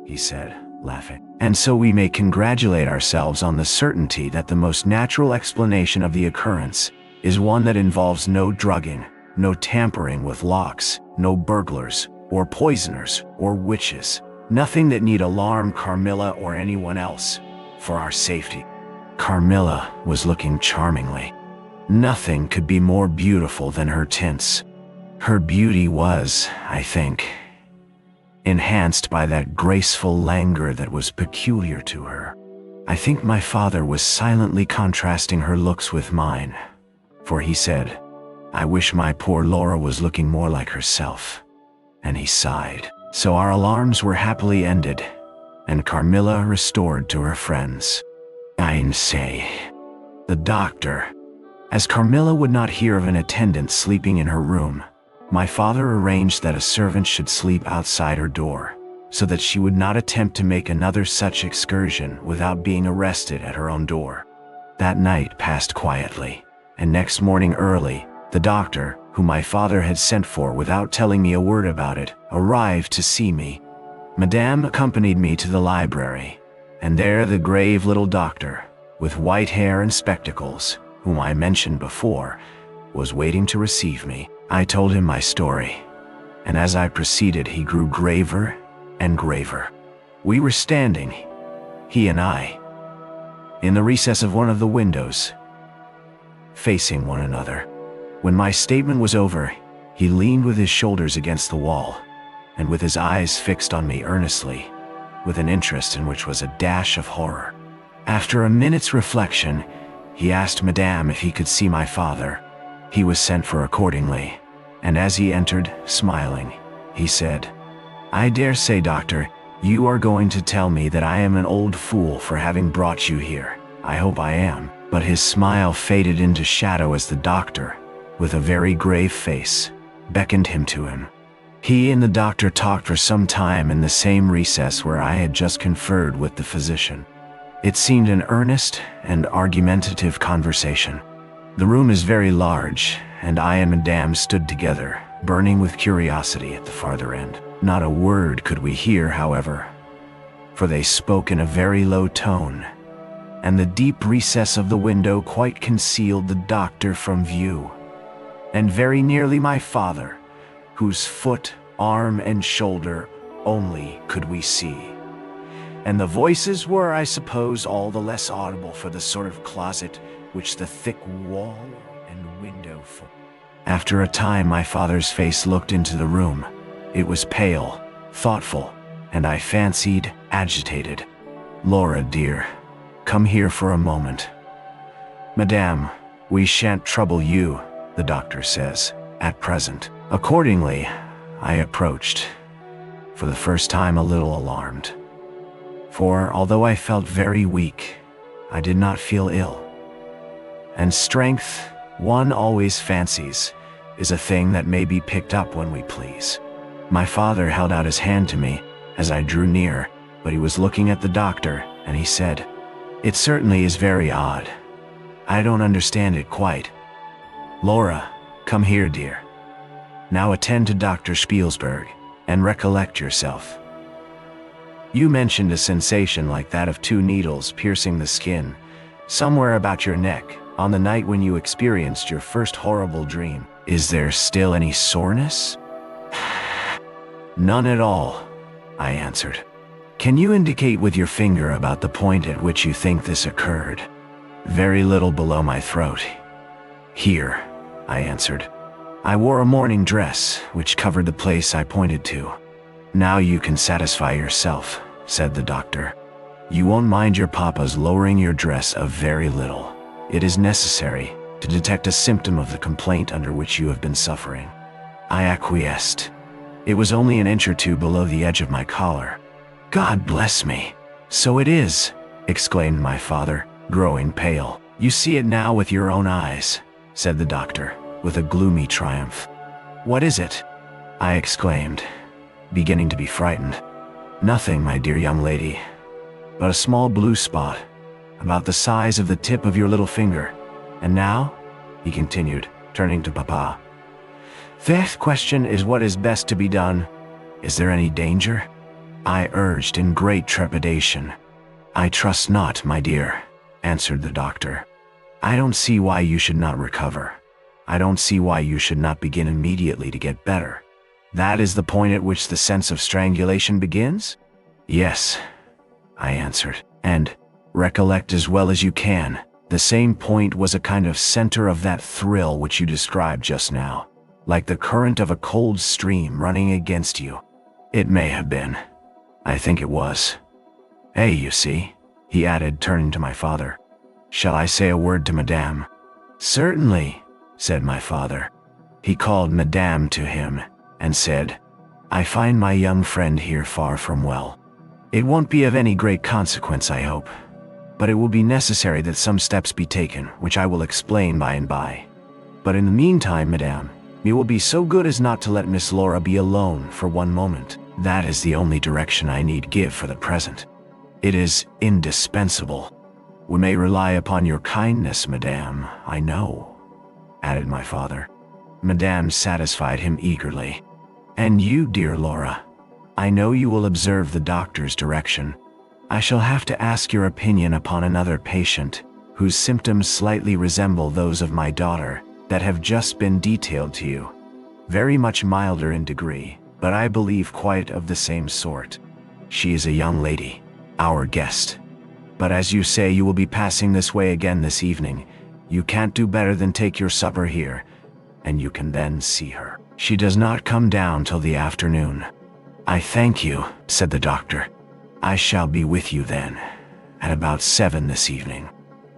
he said, laughing. And so we may congratulate ourselves on the certainty that the most natural explanation of the occurrence is one that involves no drugging, no tampering with locks, no burglars, or poisoners, or witches. Nothing that need alarm Carmilla or anyone else, for our safety. Carmilla was looking charmingly. Nothing could be more beautiful than her tints. Her beauty was, I think, enhanced by that graceful languor that was peculiar to her. I think my father was silently contrasting her looks with mine, for he said, "I wish my poor Laura was looking more like herself." And he sighed. So our alarms were happily ended, and Carmilla restored to her friends. I say, the doctor. As Carmilla would not hear of an attendant sleeping in her room, my father arranged that a servant should sleep outside her door, so that she would not attempt to make another such excursion without being arrested at her own door. That night passed quietly, and next morning early, the doctor, whom my father had sent for without telling me a word about it, arrived to see me. Madame accompanied me to the library, and there the grave little doctor, with white hair and spectacles, whom I mentioned before, was waiting to receive me. I told him my story, and as I proceeded he grew graver and graver. We were standing, he and I, in the recess of one of the windows, facing one another. When my statement was over, he leaned with his shoulders against the wall, and with his eyes fixed on me earnestly, with an interest in which was a dash of horror. After a minute's reflection, he asked Madame if he could see my father. He was sent for accordingly, and as he entered, smiling, he said, "I dare say, doctor, you are going to tell me that I am an old fool for having brought you here. I hope I am." But his smile faded into shadow as the doctor, with a very grave face, beckoned him to him. He and the doctor talked for some time in the same recess where I had just conferred with the physician. It seemed an earnest and argumentative conversation. The room is very large, and I and Madame stood together, burning with curiosity at the farther end. Not a word could we hear, however, for they spoke in a very low tone, and the deep recess of the window quite concealed the doctor from view, and very nearly my father, whose foot, arm, and shoulder only could we see. And the voices were, I suppose, all the less audible for the sort of closet which the thick wall and window formed. After a time my father's face looked into the room. It was pale, thoughtful, and I fancied agitated. "Laura, dear, come here for a moment." "Madame, we shan't trouble you," the doctor says, "at present." Accordingly, I approached, for the first time a little alarmed. For although I felt very weak, I did not feel ill. And strength, one always fancies, is a thing that may be picked up when we please. My father held out his hand to me as I drew near, but he was looking at the doctor, and he said, "It certainly is very odd. I don't understand it quite. Laura, come here, dear. Now attend to Dr. Spielsberg, and recollect yourself. You mentioned a sensation like that of 2 needles piercing the skin, somewhere about your neck, on the night when you experienced your first horrible dream. Is there still any soreness?" "None at all," I answered. "Can you indicate with your finger about the point at which you think this occurred?" "Very little below my throat." "Here," I answered. "I wore a morning dress, which covered the place I pointed to." "Now you can satisfy yourself," said the doctor. "You won't mind your papa's lowering your dress a very little. It is necessary to detect a symptom of the complaint under which you have been suffering." I acquiesced. It was only an inch or 2 below the edge of my collar. "God bless me! So it is!" exclaimed my father, growing pale. "You see it now with your own eyes," said the doctor, with a gloomy triumph. "What is it?" I exclaimed, beginning to be frightened. "Nothing, my dear young lady, but a small blue spot, about the size of the tip of your little finger. And now," he continued, turning to Papa, "the question is what is best to be done. Is there any danger?" I urged in great trepidation. I trust not, my dear, answered the doctor. I don't see why you should not recover. I don't see why you should not begin immediately to get better. That is the point at which the sense of strangulation begins? Yes, I answered, and, recollect as well as you can, the same point was a kind of center of that thrill which you described just now, like the current of a cold stream running against you. It may have been. I think it was. You see, he added, turning to my father. Shall I say a word to Madame? Certainly, said my father. He called Madame to him and said, I find my young friend here far from well. It won't be of any great consequence, I hope, but it will be necessary that some steps be taken, which I will explain by and by. But in the meantime, Madame, you will be so good as not to let Miss Laura be alone for one moment. That is the only direction I need give for the present. It is indispensable. We may rely upon your kindness, Madame, I know, added my father. Madame satisfied him eagerly. And you, dear Laura, I know you will observe the doctor's direction. I shall have to ask your opinion upon another patient, whose symptoms slightly resemble those of my daughter, that have just been detailed to you. Very much milder in degree, but I believe quite of the same sort. She is a young lady, our guest. But as you say you will be passing this way again this evening, you can't do better than take your supper here, and you can then see her. She does not come down till the afternoon. I thank you, said the doctor. I shall be with you then, at about 7 this evening.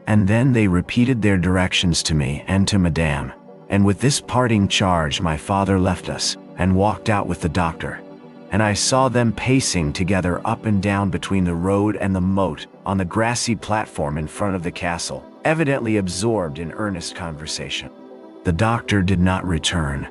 And then they repeated their directions to me and to Madame, and with this parting charge my father left us and walked out with the doctor, and I saw them pacing together up and down between the road and the moat on the grassy platform in front of the castle, evidently absorbed in earnest conversation. The doctor did not return.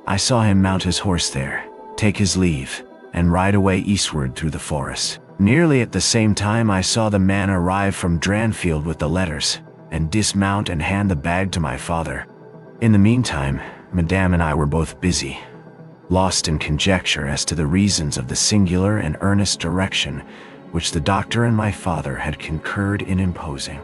I saw him mount his horse there, take his leave, and ride away eastward through the forest. Nearly at the same time I saw the man arrive from Dranfield with the letters, and dismount and hand the bag to my father. In the meantime, Madame and I were both busy, lost in conjecture as to the reasons of the singular and earnest direction which the doctor and my father had concurred in imposing.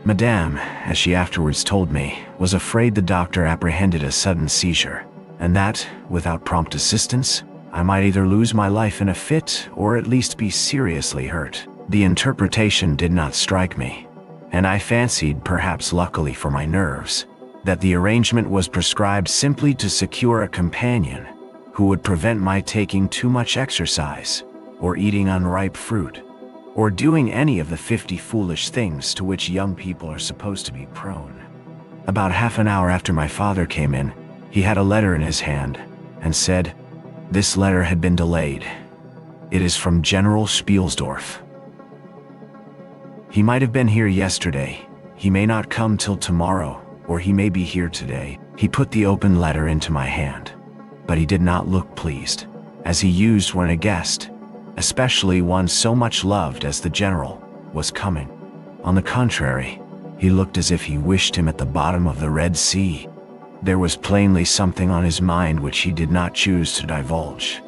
Madame, as she afterwards told me, was afraid the doctor apprehended a sudden seizure, and that, without prompt assistance, I might either lose my life in a fit or at least be seriously hurt. The interpretation did not strike me, and I fancied, perhaps luckily for my nerves, that the arrangement was prescribed simply to secure a companion who would prevent my taking too much exercise, or eating unripe fruit, or doing any of the 50 foolish things to which young people are supposed to be prone. About half an hour after my father came in, he had a letter in his hand, and said, this letter had been delayed. It is from General Spielsdorf. He might have been here yesterday. He may not come till tomorrow, or he may be here today. He put the open letter into my hand, but he did not look pleased, as he used when a guest, especially one so much loved as the general, was coming. On the contrary, he looked as if he wished him at the bottom of the Red Sea. There was plainly something on his mind which he did not choose to divulge.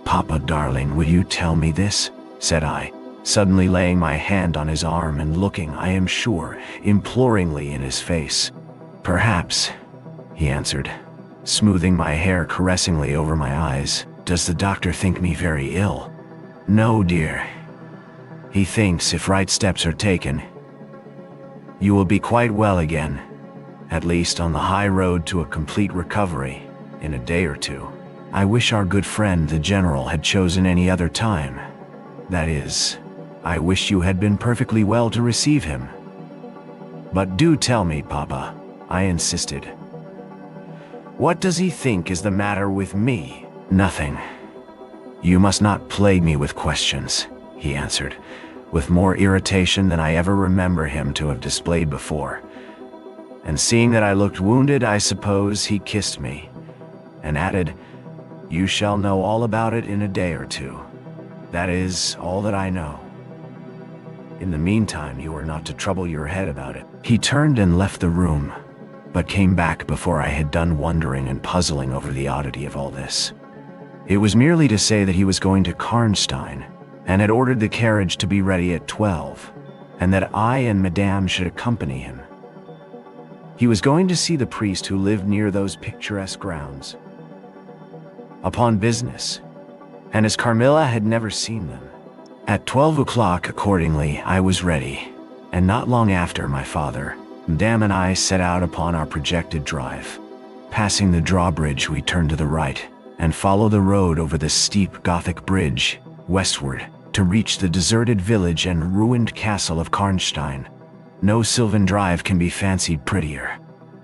Papa, darling, will you tell me this? Said I, suddenly laying my hand on his arm and looking, I am sure, imploringly in his face. Perhaps, he answered, smoothing my hair caressingly over my eyes. Does the doctor think me very ill? No, dear. He thinks if right steps are taken, you will be quite well again, at least on the high road to a complete recovery, in a day or two. I wish our good friend the general had chosen any other time. That is, I wish you had been perfectly well to receive him. But do tell me, Papa, I insisted. What does he think is the matter with me? Nothing. You must not plague me with questions, he answered, with more irritation than I ever remember him to have displayed before. And seeing that I looked wounded, I suppose he kissed me, and added, you shall know all about it in a day or two. That is all that I know. In the meantime, you are not to trouble your head about it. He turned and left the room, but came back before I had done wondering and puzzling over the oddity of all this. It was merely to say that he was going to Karnstein, and had ordered the carriage to be ready at 12. and that I and Madame should accompany him. He was going to see the priest who lived near those picturesque grounds. Upon business, and as Carmilla had never seen them. At 12 o'clock, accordingly, I was ready, and not long after, my father, Madame and I set out upon our projected drive. Passing the drawbridge, we turned to the right, and follow the road over the steep Gothic bridge, westward, to reach the deserted village and ruined castle of Karnstein. No sylvan drive can be fancied prettier.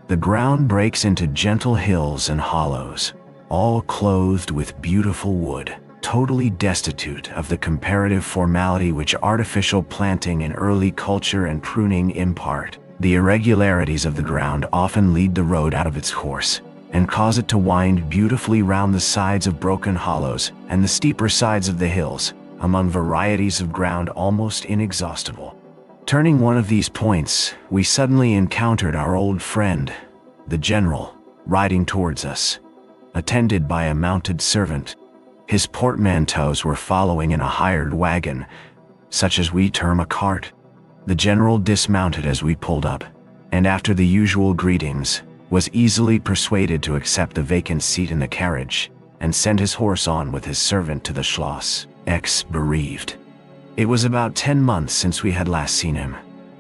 The ground breaks into gentle hills and hollows, all clothed with beautiful wood, totally destitute of the comparative formality which artificial planting and early culture and pruning impart. The irregularities of the ground often lead the road out of its course, and cause it to wind beautifully round the sides of broken hollows and the steeper sides of the hills, among varieties of ground almost inexhaustible. Turning one of these points, we suddenly encountered our old friend, the general, riding towards us, attended by a mounted servant. His portmanteaus were following in a hired wagon, such as we term a cart. The general dismounted as we pulled up, and after the usual greetings, was easily persuaded to accept the vacant seat in the carriage, and send his horse on with his servant to the Schloss, bereaved. It was about 10 months since we had last seen him,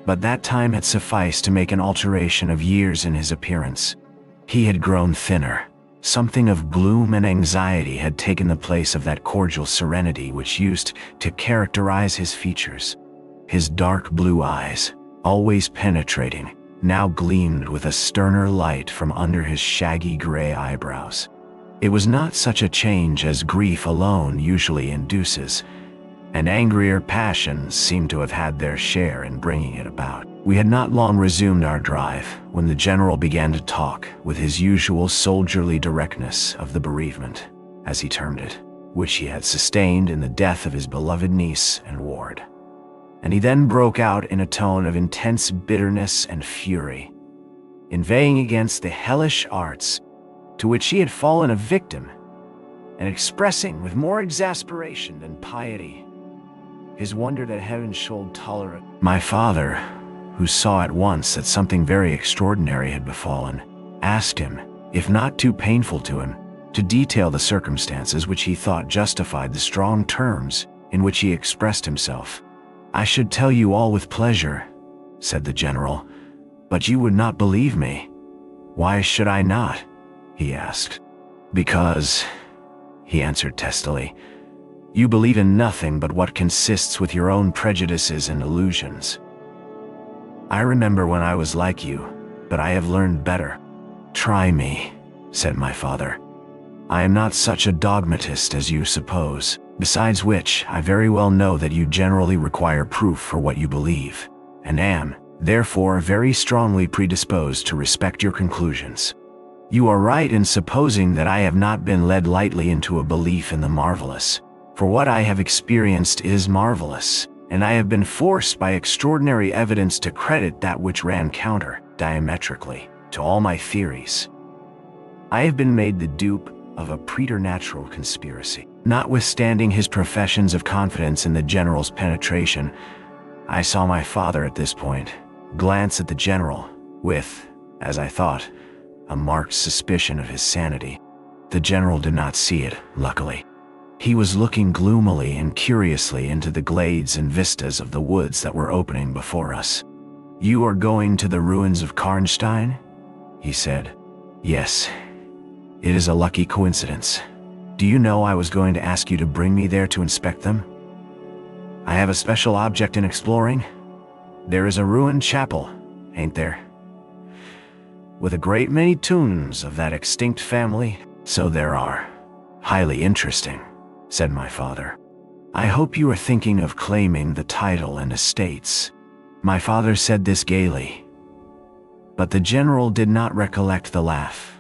but that time had sufficed to make an alteration of years in his appearance. He had grown thinner. Something of gloom and anxiety had taken the place of that cordial serenity which used to characterize his features. His dark blue eyes, always penetrating, now gleamed with a sterner light from under his shaggy gray eyebrows. It was not such a change as grief alone usually induces, and angrier passions seemed to have had their share in bringing it about. We had not long resumed our drive when the general began to talk with his usual soldierly directness of the bereavement, as he termed it, which he had sustained in the death of his beloved niece and ward. And he then broke out in a tone of intense bitterness and fury, inveighing against the hellish arts to which he had fallen a victim, and expressing with more exasperation than piety his wonder that heaven should tolerate. My father, who saw at once that something very extraordinary had befallen, asked him, if not too painful to him, to detail the circumstances which he thought justified the strong terms in which he expressed himself. I should tell you all with pleasure, said the general, but you would not believe me. Why should I not? He asked. Because, he answered testily, you believe in nothing but what consists with your own prejudices and illusions. I remember when I was like you, but I have learned better. Try me, said my father. I am not such a dogmatist as you suppose, besides which I very well know that you generally require proof for what you believe, and am, therefore, very strongly predisposed to respect your conclusions. You are right in supposing that I have not been led lightly into a belief in the marvelous, for what I have experienced is marvelous, and I have been forced by extraordinary evidence to credit that which ran counter, diametrically, to all my theories. I have been made the dupe of a preternatural conspiracy. Notwithstanding his professions of confidence in the general's penetration, I saw my father at this point glance at the general with, as I thought, a marked suspicion of his sanity. The general did not see it, luckily. He was looking gloomily and curiously into the glades and vistas of the woods that were opening before us. You are going to the ruins of Karnstein? He said. Yes. It is a lucky coincidence. Do you know I was going to ask you to bring me there to inspect them? I have a special object in exploring. There is a ruined chapel, ain't there? With a great many tombs of that extinct family. So there are. Highly interesting, said my father. I hope you are thinking of claiming the title and estates. My father said this gaily, but the general did not recollect the laugh,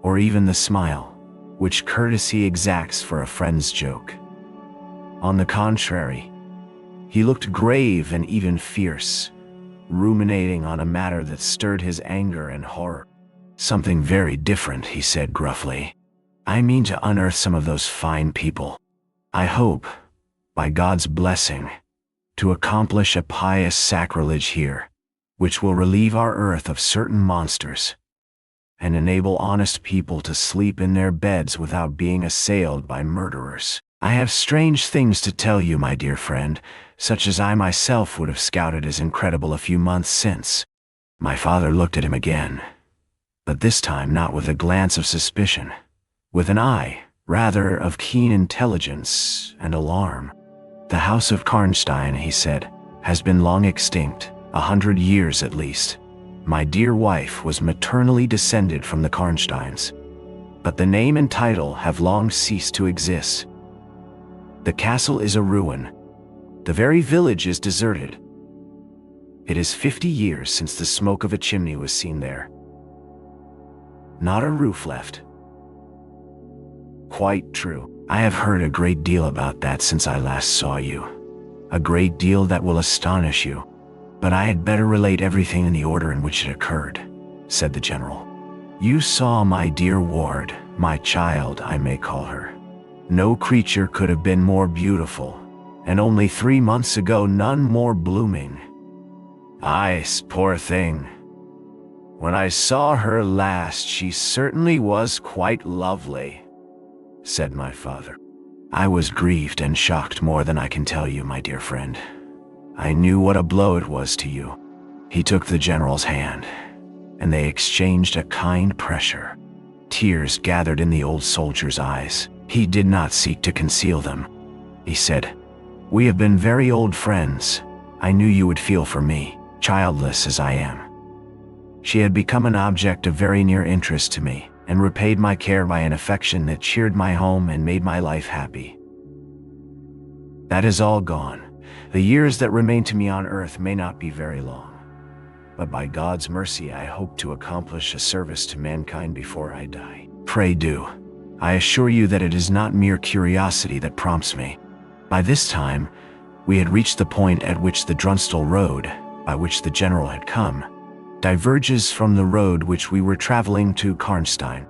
or even the smile, which courtesy exacts for a friend's joke. On the contrary, he looked grave and even fierce, ruminating on a matter that stirred his anger and horror. Something very different, he said gruffly. I mean to unearth some of those fine people. I hope, by God's blessing, to accomplish a pious sacrilege here, which will relieve our earth of certain monsters, and enable honest people to sleep in their beds without being assailed by murderers. I have strange things to tell you, my dear friend, such as I myself would have scouted as incredible a few months since. My father looked at him again, but this time not with a glance of suspicion, with an eye, rather, of keen intelligence and alarm. The House of Karnstein, he said, has been long extinct, 100 years at least. My dear wife was maternally descended from the Karnsteins, but the name and title have long ceased to exist. The castle is a ruin. The very village is deserted. It is 50 years since the smoke of a chimney was seen there. Not a roof left. Quite true. I have heard a great deal about that since I last saw you. A great deal that will astonish you. But I had better relate everything in the order in which it occurred, said the general. You saw my dear ward, my child, I may call her. No creature could have been more beautiful, and only 3 months ago none more blooming. Aye, poor thing. When I saw her last, she certainly was quite lovely, said my father. I was grieved and shocked more than I can tell you, my dear friend. I knew what a blow it was to you. He took the general's hand, and they exchanged a kind pressure. Tears gathered in the old soldier's eyes. He did not seek to conceal them. He said, "We have been very old friends. I knew you would feel for me, childless as I am." She had become an object of very near interest to me, and repaid my care by an affection that cheered my home and made my life happy. That is all gone. The years that remain to me on earth may not be very long, but by God's mercy I hope to accomplish a service to mankind before I die. Pray do. I assure you that it is not mere curiosity that prompts me. By this time, we had reached the point at which the Drunstal road, by which the general had come, diverges from the road which we were traveling to Karnstein.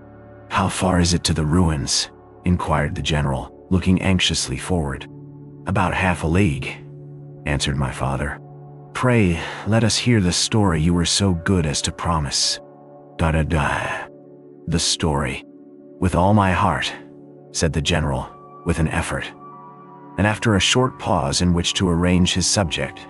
How far is it to the ruins? Inquired the general, looking anxiously forward. About half a league, answered my father. Pray, let us hear the story you were so good as to promise. The story. With all my heart, said the general, with an effort. And after a short pause in which to arrange his subject,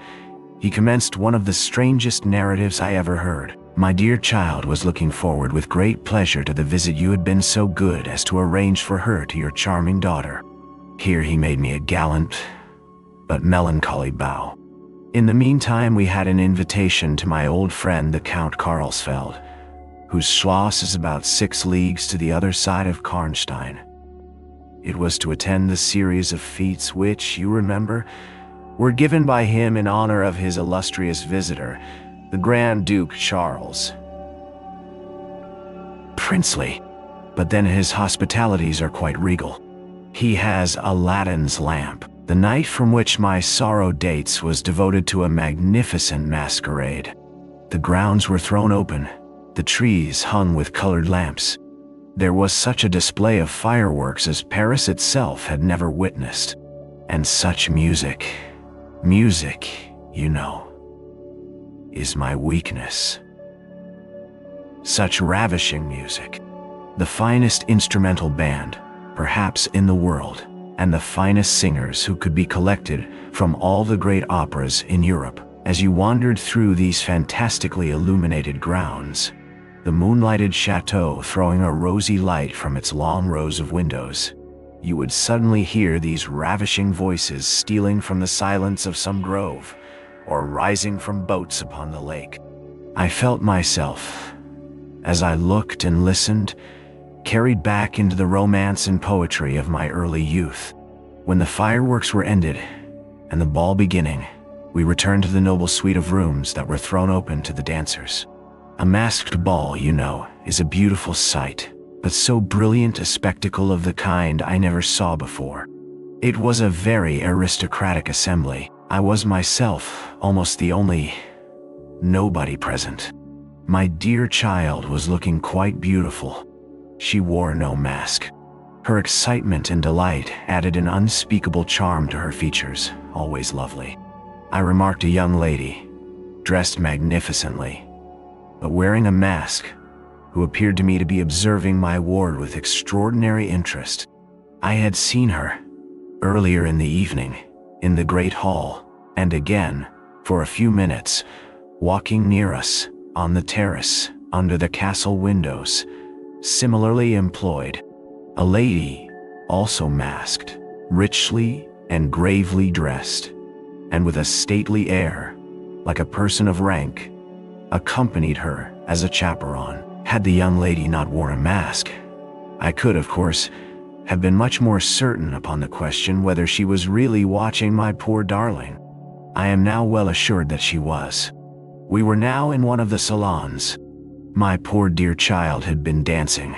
he commenced one of the strangest narratives I ever heard. My dear child was looking forward with great pleasure to the visit you had been so good as to arrange for her to your charming daughter. Here he made me a gallant but melancholy bow. In the meantime we had an invitation to my old friend the Count Karlsfeld, whose Schloss is about 6 leagues to the other side of Karnstein. It was to attend the series of fetes which, you remember, were given by him in honor of his illustrious visitor, the Grand Duke Charles. Princely, but then his hospitalities are quite regal. He has Aladdin's lamp. The night from which my sorrow dates was devoted to a magnificent masquerade. The grounds were thrown open, the trees hung with colored lamps. There was such a display of fireworks as Paris itself had never witnessed. And such music. Music, you know, is my weakness. Such ravishing music. The finest instrumental band, perhaps in the world, and the finest singers who could be collected from all the great operas in Europe. As you wandered through these fantastically illuminated grounds, the moonlighted chateau throwing a rosy light from its long rows of windows, you would suddenly hear these ravishing voices stealing from the silence of some grove, or rising from boats upon the lake. I felt myself, as I looked and listened, carried back into the romance and poetry of my early youth. When the fireworks were ended, and the ball beginning, we returned to the noble suite of rooms that were thrown open to the dancers. A masked ball, you know, is a beautiful sight, but so brilliant a spectacle of the kind I never saw before. It was a very aristocratic assembly. I was myself almost the only nobody present. My dear child was looking quite beautiful. She wore no mask. Her excitement and delight added an unspeakable charm to her features, always lovely. I remarked a young lady, dressed magnificently, but wearing a mask, who appeared to me to be observing my ward with extraordinary interest. I had seen her, earlier in the evening, in the great hall, and again, for a few minutes, walking near us, on the terrace, under the castle windows, similarly employed. A lady, also masked, richly and gravely dressed, and with a stately air, like a person of rank, accompanied her as a chaperone. Had the young lady not worn a mask, I could, of course, have been much more certain upon the question whether she was really watching my poor darling. I am now well assured that she was. We were now in one of the salons. My poor dear child had been dancing,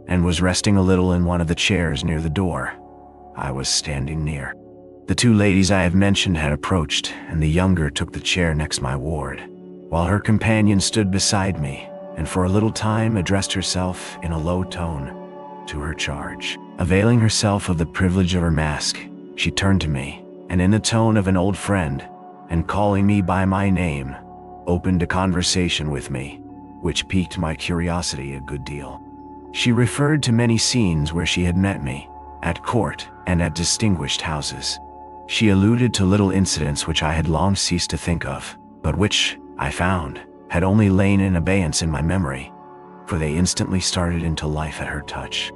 and was resting a little in one of the chairs near the door. I was standing near. The two ladies I have mentioned had approached, and the younger took the chair next my ward, while her companion stood beside me, and for a little time addressed herself in a low tone to her charge. Availing herself of the privilege of her mask, she turned to me, and in the tone of an old friend, and calling me by my name, opened a conversation with me, which piqued my curiosity a good deal. She referred to many scenes where she had met me, at court and at distinguished houses. She alluded to little incidents which I had long ceased to think of, but which, I found, had only lain in abeyance in my memory, for they instantly started into life at her touch.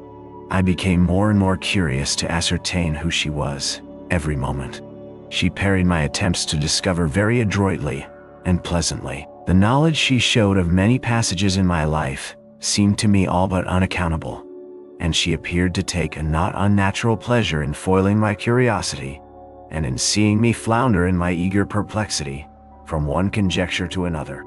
I became more and more curious to ascertain who she was, every moment. She parried my attempts to discover very adroitly and pleasantly. The knowledge she showed of many passages in my life seemed to me all but unaccountable, and she appeared to take a not unnatural pleasure in foiling my curiosity, and in seeing me flounder in my eager perplexity, from one conjecture to another.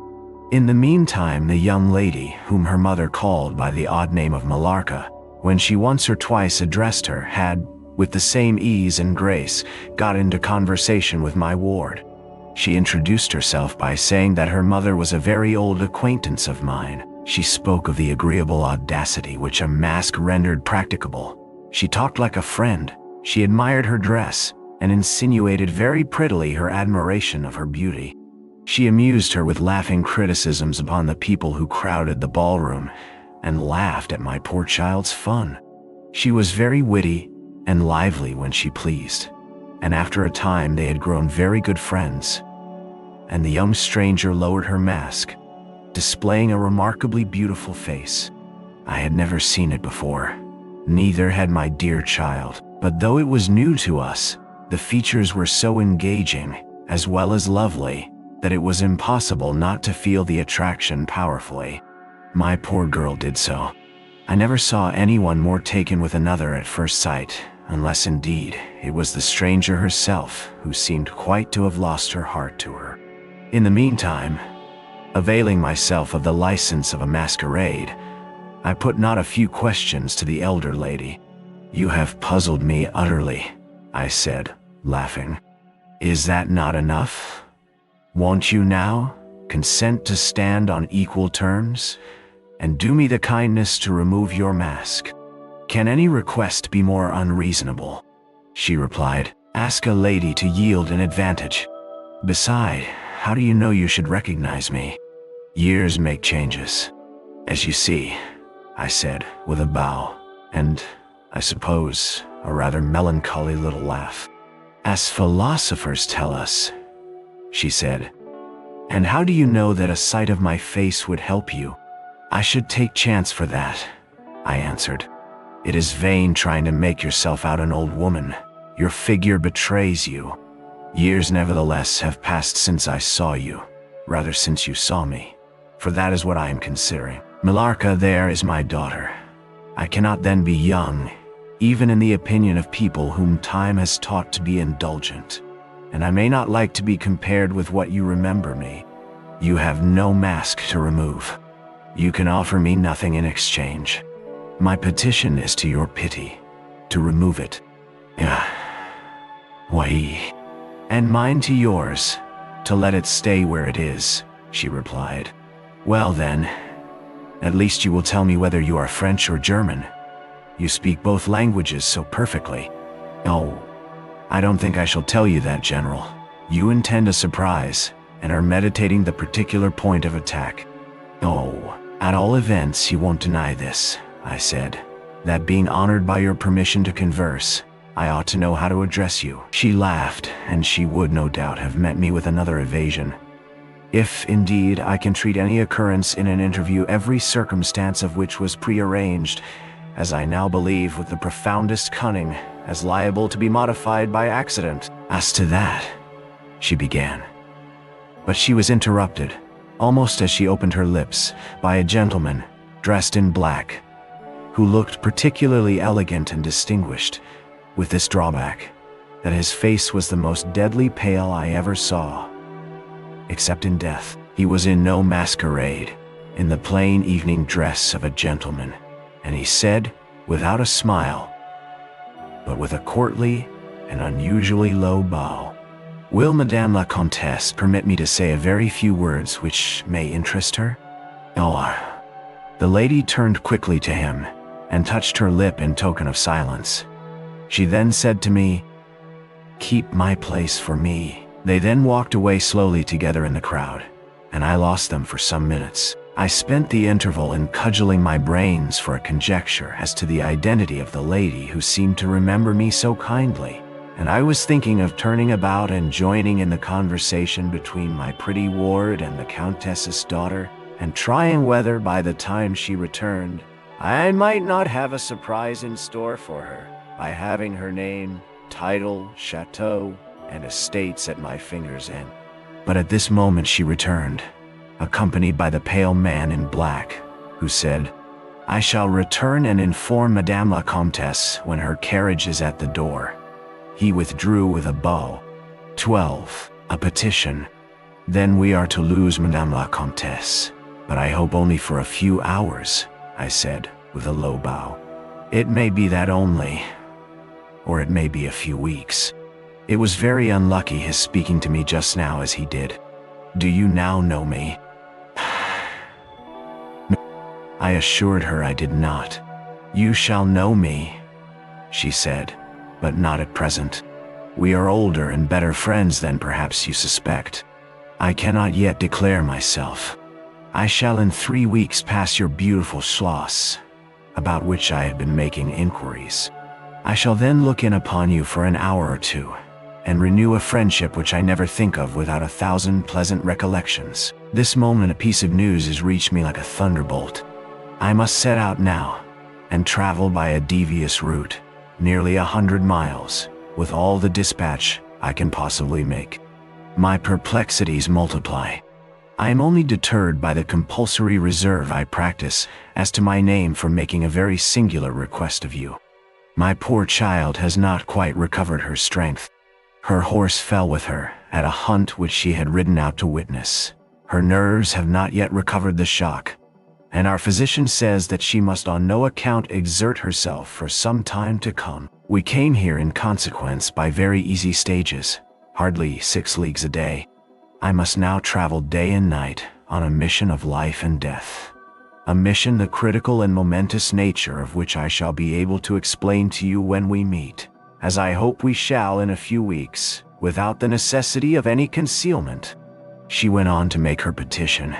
In the meantime, the young lady, whom her mother called by the odd name of Millarca, when she once or twice addressed her, had, with the same ease and grace, got into conversation with my ward. She introduced herself by saying that her mother was a very old acquaintance of mine. She spoke of the agreeable audacity which a mask rendered practicable. She talked like a friend. She admired her dress, and insinuated very prettily her admiration of her beauty. She amused her with laughing criticisms upon the people who crowded the ballroom, and laughed at my poor child's fun. She was very witty and lively when she pleased, and after a time they had grown very good friends, and the young stranger lowered her mask, displaying a remarkably beautiful face. I had never seen it before, neither had my dear child, but though it was new to us, the features were so engaging, as well as lovely, that it was impossible not to feel the attraction powerfully. My poor girl did so. I never saw anyone more taken with another at first sight, unless indeed it was the stranger herself who seemed quite to have lost her heart to her. In the meantime, availing myself of the license of a masquerade, I put not a few questions to the elder lady. "You have puzzled me utterly," I said, laughing. "Is that not enough? Won't you now consent to stand on equal terms, and do me the kindness to remove your mask? Can any request be more unreasonable?" She replied, "Ask a lady to yield an advantage. Beside, how do you know you should recognize me? Years make changes, as you see," I said, with a bow, and, I suppose, a rather melancholy little laugh. "As philosophers tell us," she said. "And how do you know that a sight of my face would help you?" "I should take chance for that," I answered. "It is vain trying to make yourself out an old woman. Your figure betrays you. Years nevertheless have passed since I saw you, rather since you saw me, for that is what I am considering. Millarca there is my daughter. I cannot then be young, even in the opinion of people whom time has taught to be indulgent, and I may not like to be compared with what you remember me. You have no mask to remove. You can offer me nothing in exchange. My petition is to your pity, to remove it. Why, and mine to yours, to let it stay where it is," she replied. "Well then, at least you will tell me whether you are French or German. You speak both languages so perfectly." "Oh, I don't think I shall tell you that, General. You intend a surprise, and are meditating the particular point of attack. Oh, at all events you won't deny this, I said, that being honored by your permission to converse, I ought to know how to address you. She laughed, and she would no doubt have met me with another evasion. If, indeed, I can treat any occurrence in an interview, every circumstance of which was prearranged, as I now believe with the profoundest cunning, as liable to be modified by accident. As to that, she began. But she was interrupted, almost as she opened her lips, by a gentleman, dressed in black, who looked particularly elegant and distinguished, with this drawback, that his face was the most deadly pale I ever saw. Except in death, he was in no masquerade, in the plain evening dress of a gentleman, and he said, without a smile, but with a courtly and unusually low bow, "Will Madame la Comtesse permit me to say a very few words which may interest her?" Oh. The lady turned quickly to him and touched her lip in token of silence. She then said to me, "Keep my place for me." They then walked away slowly together in the crowd, and I lost them for some minutes. I spent the interval in cudgeling my brains for a conjecture as to the identity of the lady who seemed to remember me so kindly, and I was thinking of turning about and joining in the conversation between my pretty ward and the Countess's daughter, and trying whether by the time she returned, I might not have a surprise in store for her by having her name, title, chateau, and estates at my finger's end. But at this moment she returned, accompanied by the pale man in black, who said, "I shall return and inform Madame la Comtesse when her carriage is at the door." He withdrew with a bow. 12. A petition. "Then we are to lose Madame la Comtesse, but I hope only for a few hours," I said, with a low bow. "It may be that only, or it may be a few weeks. It was very unlucky his speaking to me just now as he did. Do you now know me?" I assured her I did not. "You shall know me," she said, "but not at present. We are older and better friends than perhaps you suspect. I cannot yet declare myself. I shall in 3 weeks pass your beautiful Schloss, about which I have been making inquiries. I shall then look in upon you for an hour or two, and renew a friendship which I never think of without 1,000 pleasant recollections. This moment a piece of news has reached me like a thunderbolt. I must set out now, and travel by a devious route, nearly 100 miles, with all the dispatch I can possibly make. My perplexities multiply. I am only deterred by the compulsory reserve I practice as to my name from making a very singular request of you. My poor child has not quite recovered her strength. Her horse fell with her at a hunt which she had ridden out to witness. Her nerves have not yet recovered the shock, and our physician says that she must on no account exert herself for some time to come. We came here in consequence by very easy stages, hardly 6 leagues a day. I must now travel day and night on a mission of life and death. A mission the critical and momentous nature of which I shall be able to explain to you when we meet, as I hope we shall in a few weeks, without the necessity of any concealment." She went on to make her petition,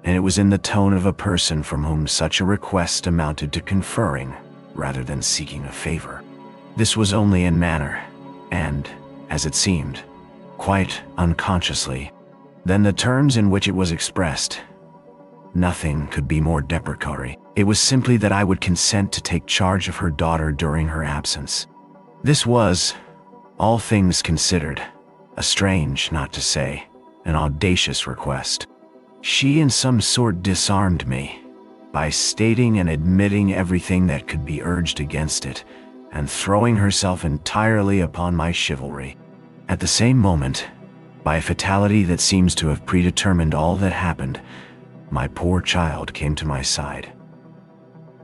and it was in the tone of a person from whom such a request amounted to conferring, rather than seeking a favor. This was only in manner, and, as it seemed, quite unconsciously. Then the terms in which it was expressed. Nothing could be more deprecatory. It was simply that I would consent to take charge of her daughter during her absence. This was, all things considered, a strange, not to say, an audacious request. She in some sort disarmed me, by stating and admitting everything that could be urged against it, and throwing herself entirely upon my chivalry. At the same moment, by a fatality that seems to have predetermined all that happened, my poor child came to my side,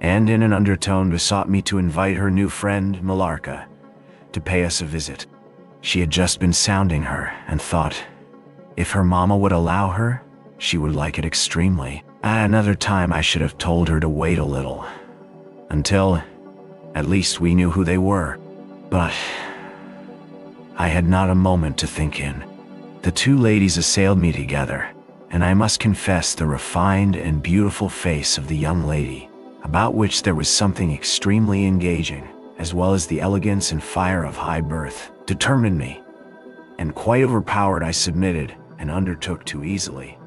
and in an undertone besought me to invite her new friend, Millarca, to pay us a visit. She had just been sounding her, and thought, if her mamma would allow her, she would like it extremely. At another time I should have told her to wait a little, until, at least, we knew who they were. But I had not a moment to think in. The two ladies assailed me together, and I must confess the refined and beautiful face of the young lady, about which there was something extremely engaging, as well as the elegance and fire of high birth, determined me, and quite overpowered I submitted and undertook too easily.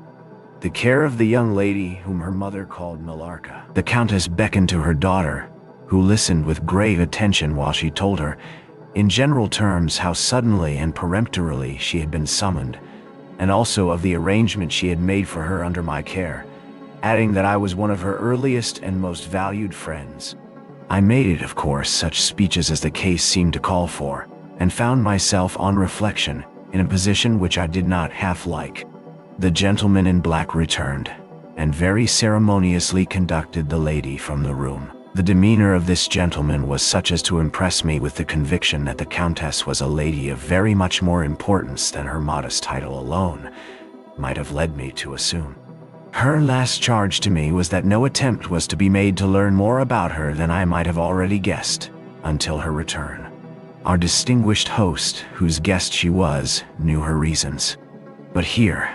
The care of the young lady, whom her mother called Millarca. The Countess beckoned to her daughter, who listened with grave attention while she told her, in general terms, how suddenly and peremptorily she had been summoned, and also of the arrangement she had made for her under my care, adding that I was one of her earliest and most valued friends. I made it, of course, such speeches as the case seemed to call for, and found myself, on reflection, in a position which I did not half like. The gentleman in black returned, and very ceremoniously conducted the lady from the room. The demeanor of this gentleman was such as to impress me with the conviction that the Countess was a lady of very much more importance than her modest title alone might have led me to assume. Her last charge to me was that no attempt was to be made to learn more about her than I might have already guessed, until her return. Our distinguished host, whose guest she was, knew her reasons. But here,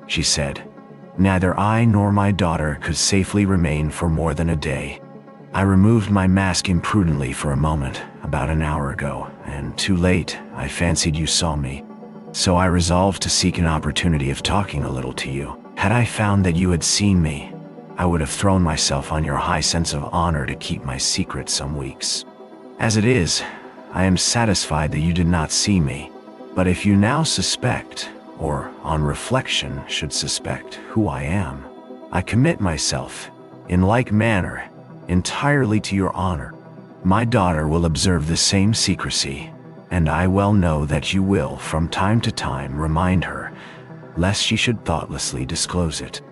she said, neither I nor my daughter could safely remain for more than a day. I removed my mask imprudently for a moment, about an hour ago, and too late, I fancied you saw me. So I resolved to seek an opportunity of talking a little to you. Had I found that you had seen me, I would have thrown myself on your high sense of honor to keep my secret some weeks. As it is, I am satisfied that you did not see me, but if you now suspect, or on reflection should suspect, who I am, I commit myself, in like manner, entirely to your honor. My daughter will observe the same secrecy, and I well know that you will, from time to time, remind her, lest she should thoughtlessly disclose it.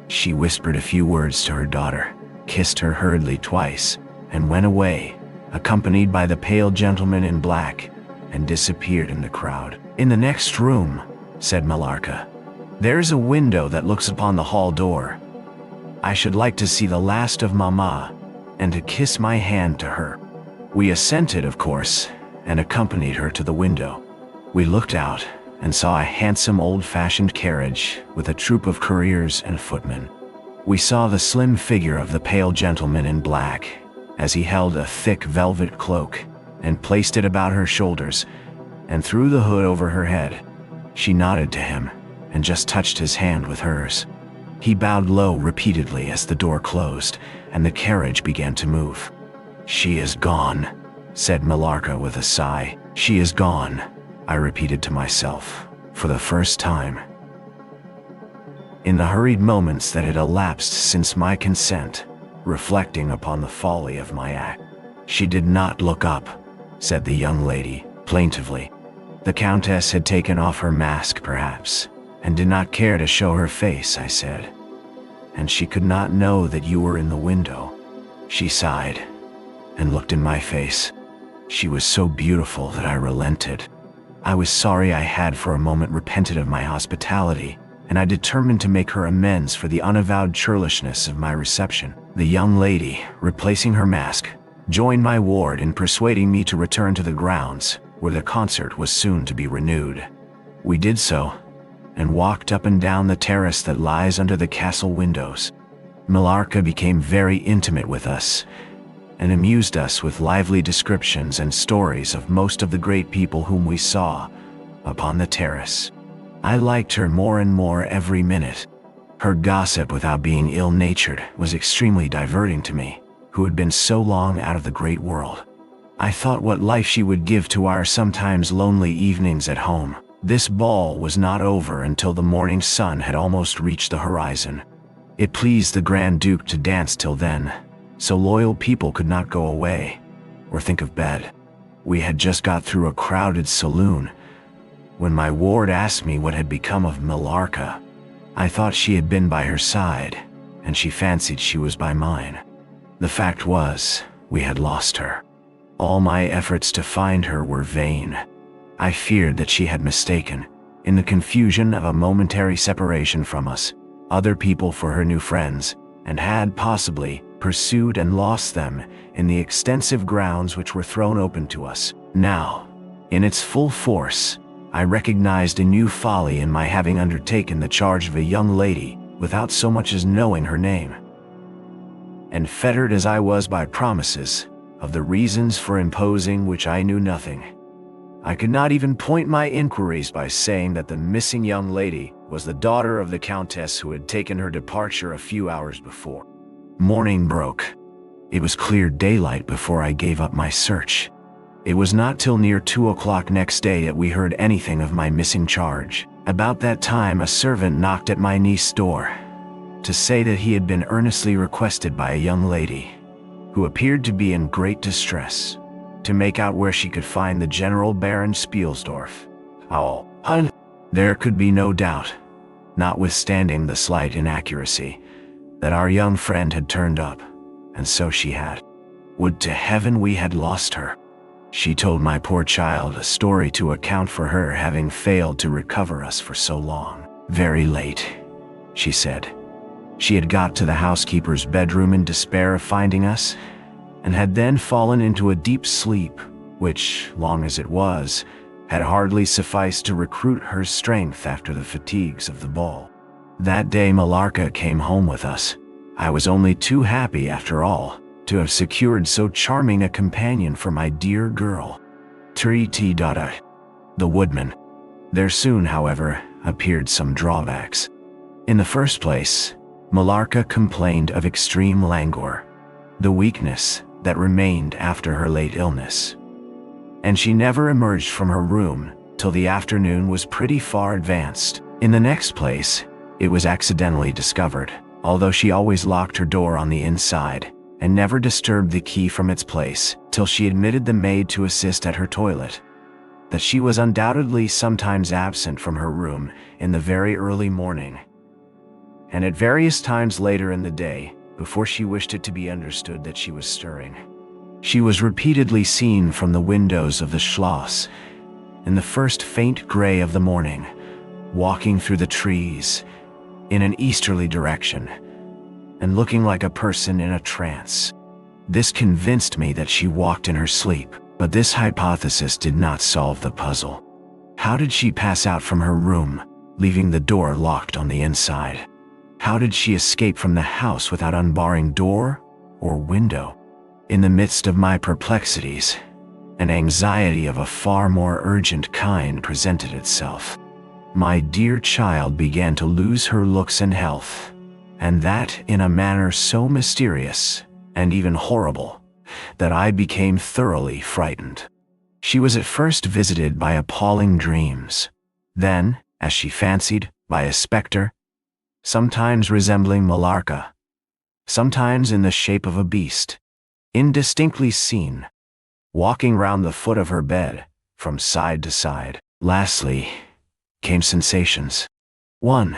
She whispered a few words to her daughter, kissed her hurriedly twice, and went away, accompanied by the pale gentleman in black, and disappeared in the crowd. In the next room, said Millarca, there's a window that looks upon the hall door. I should like to see the last of Mamma, and to kiss my hand to her. We assented, of course, and accompanied her to the window. We looked out, and saw a handsome old-fashioned carriage with a troop of couriers and footmen. We saw the slim figure of the pale gentleman in black, as he held a thick velvet cloak, and placed it about her shoulders, and threw the hood over her head. She nodded to him, and just touched his hand with hers. He bowed low repeatedly as the door closed, and the carriage began to move. She is gone, said Millarca with a sigh. She is gone, I repeated to myself, for the first time. In the hurried moments that had elapsed since my consent, reflecting upon the folly of my act. She did not look up, said the young lady, plaintively. The Countess had taken off her mask, perhaps, and did not care to show her face, I said. And she could not know that you were in the window. She sighed, and looked in my face. She was so beautiful that I relented. I was sorry I had for a moment repented of my hospitality, and I determined to make her amends for the unavowed churlishness of my reception. The young lady, replacing her mask, joined my ward in persuading me to return to the grounds, where the concert was soon to be renewed. We did so, and walked up and down the terrace that lies under the castle windows. Millarca became very intimate with us, and amused us with lively descriptions and stories of most of the great people whom we saw upon the terrace. I liked her more and more every minute. Her gossip, without being ill-natured, was extremely diverting to me, who had been so long out of the great world. I thought what life she would give to our sometimes lonely evenings at home. This ball was not over until the morning sun had almost reached the horizon. It pleased the Grand Duke to dance till then, so loyal people could not go away, or think of bed. We had just got through a crowded saloon, when my ward asked me what had become of Millarca. I thought she had been by her side, and she fancied she was by mine. The fact was, we had lost her. All my efforts to find her were vain. I feared that she had mistaken, in the confusion of a momentary separation from us, other people for her new friends, and had possibly pursued and lost them in the extensive grounds which were thrown open to us. Now, in its full force, I recognized a new folly in my having undertaken the charge of a young lady without so much as knowing her name. And fettered as I was by promises of the reasons for imposing which I knew nothing, I could not even point my inquiries by saying that the missing young lady was the daughter of the countess who had taken her departure a few hours before. Morning broke. It was clear daylight before I gave up my search. It was not till near 2 o'clock next day that we heard anything of my missing charge. About that time, a servant knocked at my niece's door to say that he had been earnestly requested by a young lady, who appeared to be in great distress, to make out where she could find the General Baron Spielsdorf. There could be no doubt, notwithstanding the slight inaccuracy, that our young friend had turned up, and so she had. Would to heaven we had lost her. She told my poor child a story to account for her having failed to recover us for so long. Very late, she said. She had got to the housekeeper's bedroom in despair of finding us, and had then fallen into a deep sleep, which, long as it was, had hardly sufficed to recruit her strength after the fatigues of the ball. That day Millarca came home with us. I was only too happy, after all, to have secured so charming a companion for my dear girl. The woodman. There soon, however, appeared some drawbacks. In the first place, Millarca complained of extreme languor, the weakness that remained after her late illness, and she never emerged from her room till the afternoon was pretty far advanced. In the next place, it was accidentally discovered, although she always locked her door on the inside, and never disturbed the key from its place till she admitted the maid to assist at her toilet, that she was undoubtedly sometimes absent from her room in the very early morning, and at various times later in the day, before she wished it to be understood that she was stirring. She was repeatedly seen from the windows of the Schloss, in the first faint gray of the morning, walking through the trees in an easterly direction, and looking like a person in a trance. This convinced me that she walked in her sleep, but this hypothesis did not solve the puzzle. How did she pass out from her room, leaving the door locked on the inside? How did she escape from the house without unbarring door or window? In the midst of my perplexities, an anxiety of a far more urgent kind presented itself. My dear child began to lose her looks and health, and that in a manner so mysterious and even horrible that I became thoroughly frightened. She was at first visited by appalling dreams, then, as she fancied, by a specter, sometimes resembling Millarca, sometimes in the shape of a beast, indistinctly seen, walking round the foot of her bed, from side to side. Lastly, came sensations. One,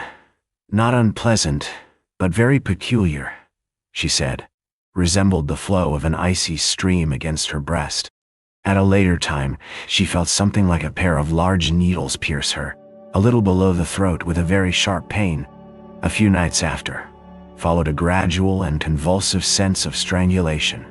not unpleasant, but very peculiar, she said, resembled the flow of an icy stream against her breast. At a later time, she felt something like a pair of large needles pierce her, a little below the throat with a very sharp pain. A few nights after, followed a gradual and convulsive sense of strangulation.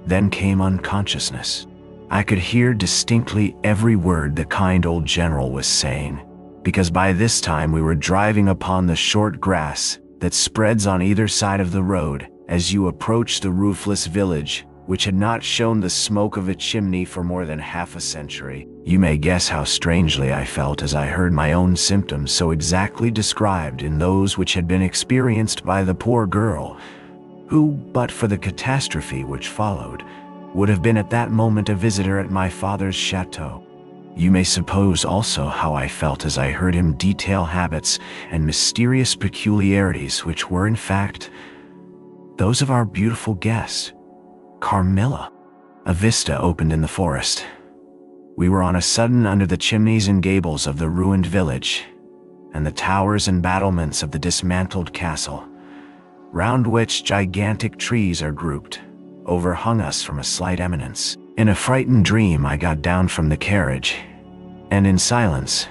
Then came unconsciousness. I could hear distinctly every word the kind old general was saying, because by this time we were driving upon the short grass that spreads on either side of the road as you approach the roofless village, which had not shown the smoke of a chimney for more than half a century. You may guess how strangely I felt as I heard my own symptoms so exactly described in those which had been experienced by the poor girl, who, but for the catastrophe which followed, would have been at that moment a visitor at my father's chateau. You may suppose also how I felt as I heard him detail habits and mysterious peculiarities which were, in fact, those of our beautiful guest, Carmilla. A vista opened in the forest. We were on a sudden under the chimneys and gables of the ruined village, and the towers and battlements of the dismantled castle, round which gigantic trees are grouped, overhung us from a slight eminence. In a frightened dream I got down from the carriage, and in silence,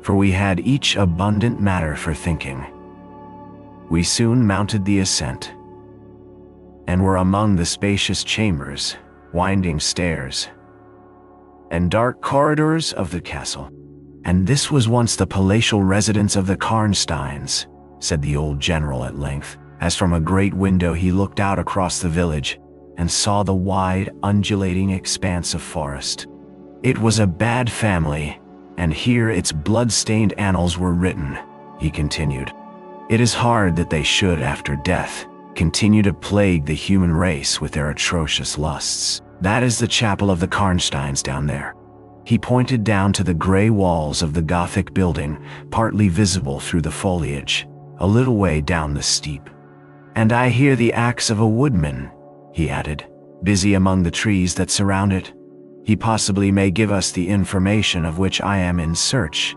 for we had each abundant matter for thinking, we soon mounted the ascent, and were among the spacious chambers, winding stairs, and dark corridors of the castle. "And this was once the palatial residence of the Karnsteins," said the old general at length, as from a great window he looked out across the village and saw the wide, undulating expanse of forest. "It was a bad family, and here its blood-stained annals were written," he continued. "It is hard that they should, after death, continue to plague the human race with their atrocious lusts. That is the chapel of the Karnsteins down there." He pointed down to the gray walls of the Gothic building, partly visible through the foliage, a little way down the steep. "And I hear the axe of a woodman," he added, "busy among the trees that surround it. He possibly may give us the information of which I am in search,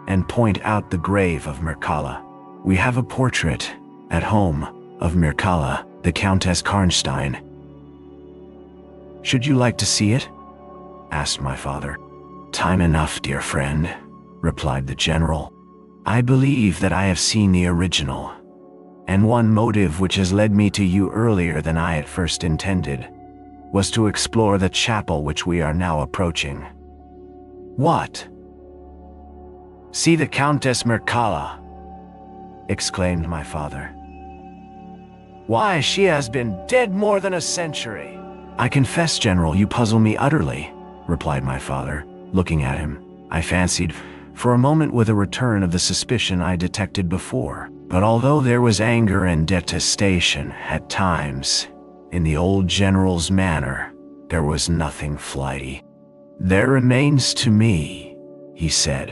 and point out the grave of Mircalla. We have a portrait, at home, of Mircalla, the Countess Karnstein." "Should you like to see it?" asked my father. "Time enough, dear friend," replied the general. "I believe that I have seen the original, and one motive which has led me to you earlier than I at first intended was to explore the chapel which we are now approaching." "What? See the Countess Mircalla!" exclaimed my father. "Why, she has been dead more than a century." "I confess, General, you puzzle me utterly," replied my father, looking at him. I fancied, for a moment, with a return of the suspicion I detected before. But although there was anger and detestation at times in the old general's manner, there was nothing flighty. "There remains to me," he said,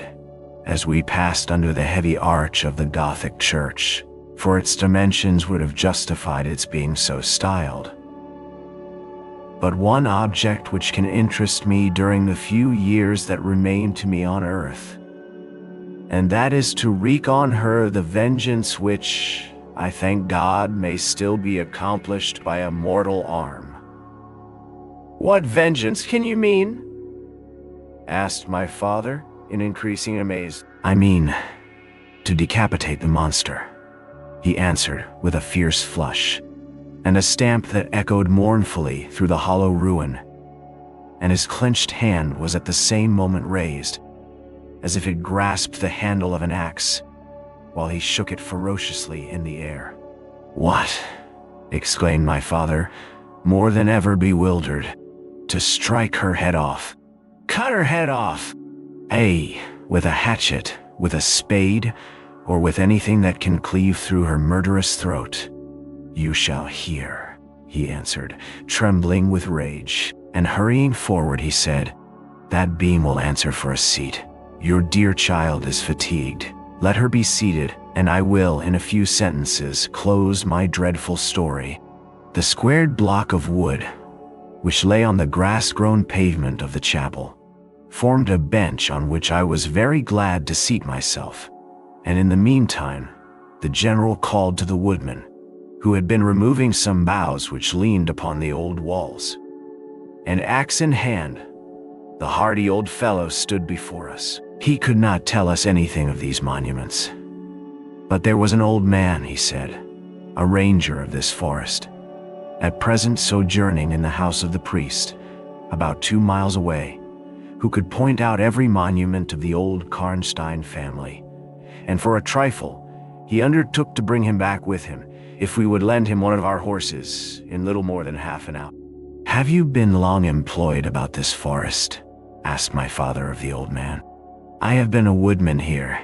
as we passed under the heavy arch of the Gothic church, for its dimensions would have justified its being so styled, "but one object which can interest me during the few years that remain to me on earth, and that is to wreak on her the vengeance which, I thank God, may still be accomplished by a mortal arm." "What vengeance can you mean?" asked my father, in increasing amaze. "I mean, to decapitate the monster," he answered with a fierce flush, and a stamp that echoed mournfully through the hollow ruin, and his clenched hand was at the same moment raised, as if it grasped the handle of an axe, while he shook it ferociously in the air. "What?" exclaimed my father, more than ever bewildered. "To strike her head off." "Cut her head off?" "Ay, with a hatchet, with a spade, or with anything that can cleave through her murderous throat. You shall hear," he answered, trembling with rage, and hurrying forward he said, "That beam will answer for a seat. Your dear child is fatigued. Let her be seated, and I will, in a few sentences, close my dreadful story." The squared block of wood, which lay on the grass-grown pavement of the chapel, formed a bench on which I was very glad to seat myself, and in the meantime, the general called to the woodman, who had been removing some boughs which leaned upon the old walls. And axe in hand, the hardy old fellow stood before us. He could not tell us anything of these monuments, but there was an old man, he said, a ranger of this forest, at present sojourning in the house of the priest, about 2 miles away, who could point out every monument of the old Karnstein family, and for a trifle, he undertook to bring him back with him, if we would lend him one of our horses in little more than half an hour. "Have you been long employed about this forest?" asked my father of the old man. "I have been a woodman here,"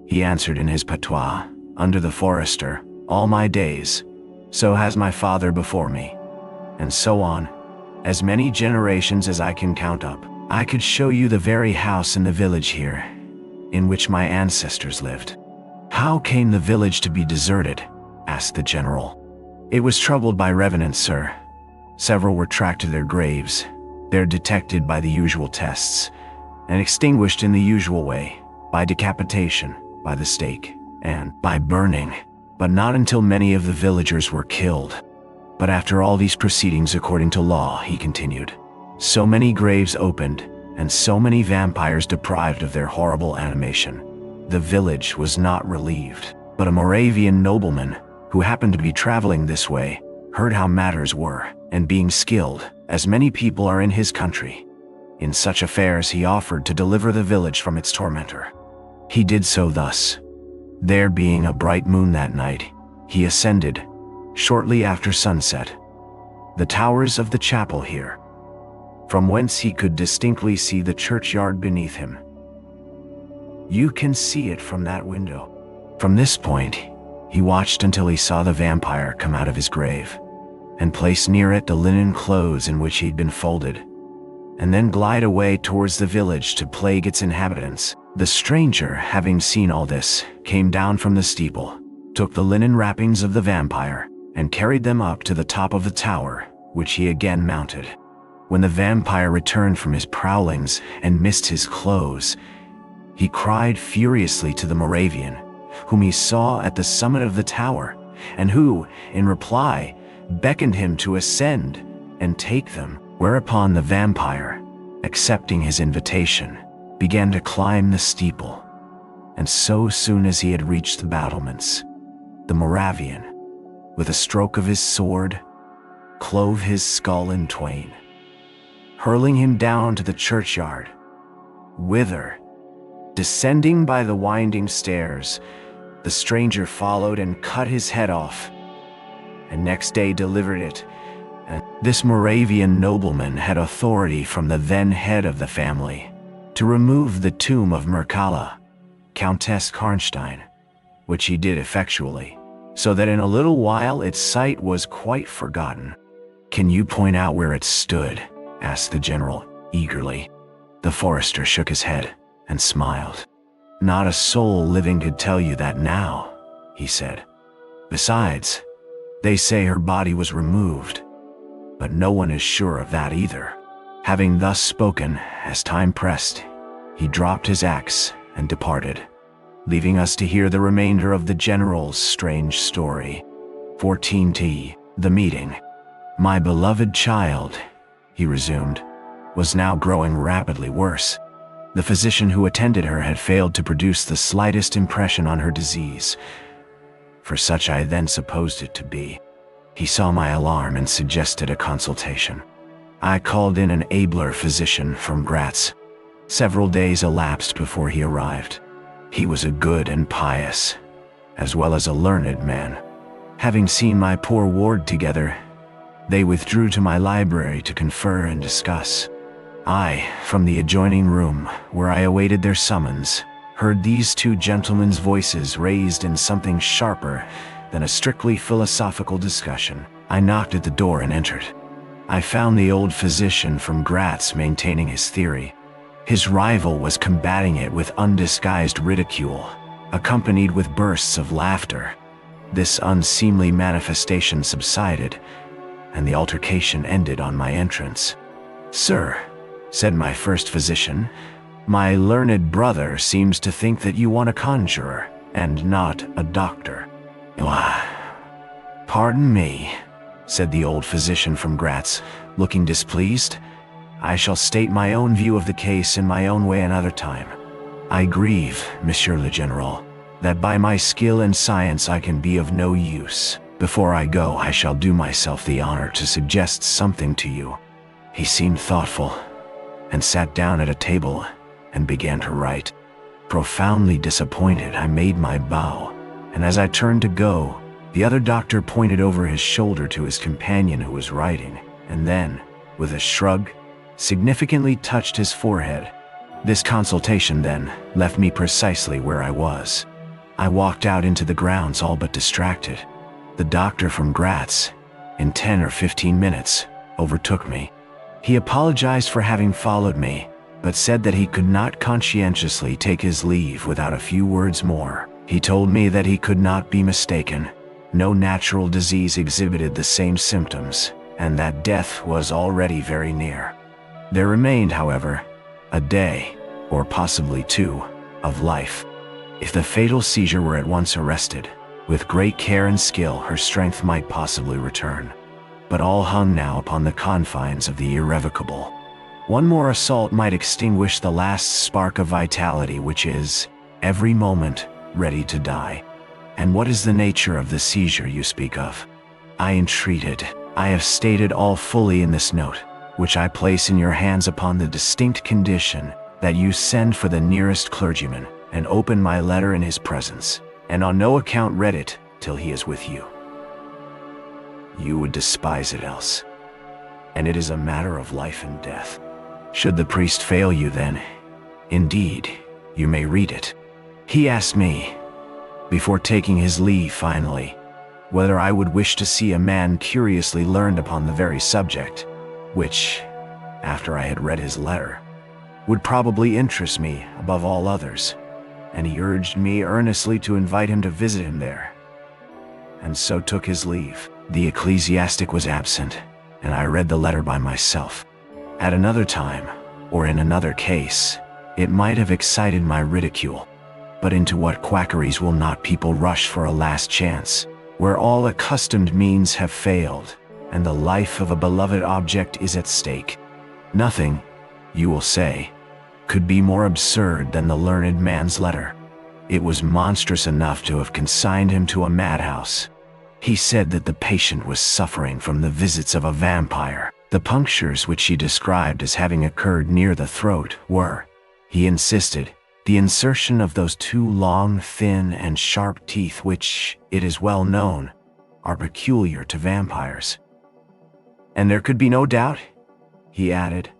he answered in his patois, "under the forester, all my days. So has my father before me, and so on, as many generations as I can count up. I could show you the very house in the village here, in which my ancestors lived." "How came the village to be deserted?" asked the general. "It was troubled by revenants, sir. Several were tracked to their graves. They're detected by the usual tests, and extinguished in the usual way, by decapitation, by the stake, and by burning, but not until many of the villagers were killed. But after all these proceedings according to law," he continued, "so many graves opened, and so many vampires deprived of their horrible animation, the village was not relieved. But a Moravian nobleman, who happened to be traveling this way, heard how matters were, and being skilled, as many people are in his country, In such affairs he offered to deliver the village from its tormentor. He did so thus. There being a bright moon that night, he ascended, shortly after sunset, the towers of the chapel here, from whence he could distinctly see the churchyard beneath him. You can see it from that window. From this point, he watched until he saw the vampire come out of his grave, and place near it the linen clothes in which he'd been folded, and then glide away towards the village to plague its inhabitants. The stranger, having seen all this, came down from the steeple, took the linen wrappings of the vampire, and carried them up to the top of the tower, which he again mounted. When the vampire returned from his prowlings and missed his clothes, he cried furiously to the Moravian, whom he saw at the summit of the tower, and who, in reply, beckoned him to ascend and take them, whereupon the vampire, accepting his invitation, began to climb the steeple, and so soon as he had reached the battlements, the Moravian, with a stroke of his sword, clove his skull in twain, hurling him down to the churchyard, whither, descending by the winding stairs, the stranger followed and cut his head off, and next day delivered it. And this Moravian nobleman had authority from the then head of the family to remove the tomb of Mircalla, Countess Karnstein, which he did effectually, so that in a little while its site was quite forgotten. Can you point out where it stood? Asked the general, eagerly. The forester shook his head and smiled. Not a soul living could tell you that now, he said. Besides, they say her body was removed, but no one is sure of that either. Having thus spoken, as time pressed, he dropped his axe and departed, leaving us to hear the remainder of the general's strange story. 14t. The meeting. My beloved child, he resumed, was now growing rapidly worse. The physician who attended her had failed to produce the slightest impression on her disease, for such I then supposed it to be. He saw my alarm and suggested a consultation. I called in an abler physician from Graz. Several days elapsed before he arrived. He was a good and pious, as well as a learned man. Having seen my poor ward together, they withdrew to my library to confer and discuss. I, from the adjoining room, where I awaited their summons, heard these two gentlemen's voices raised in something sharper than a strictly philosophical discussion. I knocked at the door and entered. I found the old physician from Graz maintaining his theory. His rival was combating it with undisguised ridicule, accompanied with bursts of laughter. This unseemly manifestation subsided, and the altercation ended on my entrance. Sir, said my first physician, my learned brother seems to think that you want a conjurer, and not a doctor. Pardon me, said the old physician from Graz, looking displeased. I shall state my own view of the case in my own way another time. I grieve, Monsieur le General, that by my skill and science I can be of no use. Before I go, I shall do myself the honor to suggest something to you. He seemed thoughtful, and sat down at a table and began to write. Profoundly disappointed, I made my bow, and as I turned to go, the other doctor pointed over his shoulder to his companion who was writing, and then, with a shrug, significantly touched his forehead. This consultation, then, left me precisely where I was. I walked out into the grounds all but distracted. The doctor from Graz, in 10 or 15 minutes, overtook me. He apologized for having followed me, but said that he could not conscientiously take his leave without a few words more. He told me that he could not be mistaken. No natural disease exhibited the same symptoms, and that death was already very near. There remained, however, a day, or possibly two, of life. If the fatal seizure were at once arrested, with great care and skill her strength might possibly return. But all hung now upon the confines of the irrevocable. One more assault might extinguish the last spark of vitality which is, every moment, ready to die. And what is the nature of the seizure you speak of? I entreated. I have stated all fully in this note. which I place in your hands upon the distinct condition that you send for the nearest clergyman, and open my letter in his presence, and on no account read it till he is with you. You would despise it else, and it is a matter of life and death. Should the priest fail you then, indeed, you may read it. He asked me, before taking his leave finally, whether I would wish to see a man curiously learned upon the very subject, which, after I had read his letter, would probably interest me above all others, and he urged me earnestly to invite him to visit him there, and so took his leave. The ecclesiastic was absent, and I read the letter by myself. At another time, or in another case, it might have excited my ridicule, but into what quackeries will not people rush for a last chance, where all accustomed means have failed, and the life of a beloved object is at stake. Nothing, you will say, could be more absurd than the learned man's letter. It was monstrous enough to have consigned him to a madhouse. He said that the patient was suffering from the visits of a vampire. The punctures which he described as having occurred near the throat were, he insisted, the insertion of those two long, thin, and sharp teeth which, it is well known, are peculiar to vampires. And there could be no doubt, he added,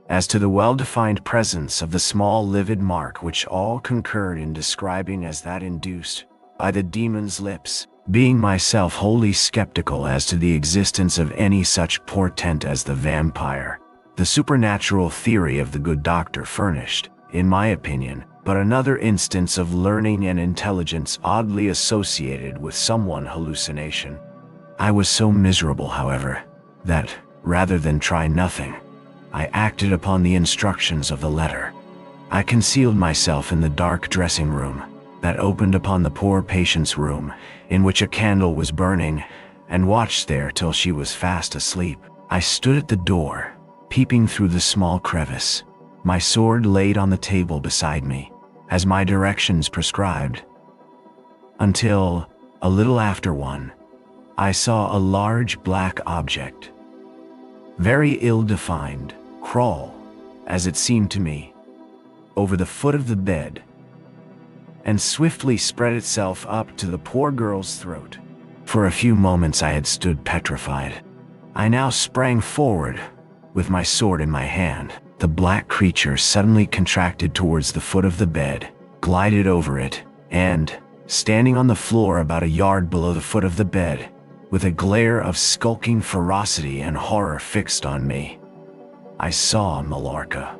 as to the well-defined presence of the small livid mark which all concurred in describing as that induced by the demon's lips. Being myself wholly skeptical as to the existence of any such portent as the vampire, the supernatural theory of the good doctor furnished, in my opinion, but another instance of learning and intelligence oddly associated with someone hallucination. I was so miserable, however, that, rather than try nothing, I acted upon the instructions of the letter. I concealed myself in the dark dressing room that opened upon the poor patient's room, in which a candle was burning, and watched there till she was fast asleep. I stood at the door, peeping through the small crevice, my sword laid on the table beside me, as my directions prescribed, until, a little after 1, I saw a large black object, very ill-defined, crawl, as it seemed to me, over the foot of the bed, and swiftly spread itself up to the poor girl's throat. For a few moments I had stood petrified. I now sprang forward, with my sword in my hand. The black creature suddenly contracted towards the foot of the bed, glided over it, and, standing on the floor about a yard below the foot of the bed, with a glare of skulking ferocity and horror fixed on me, I saw Millarca.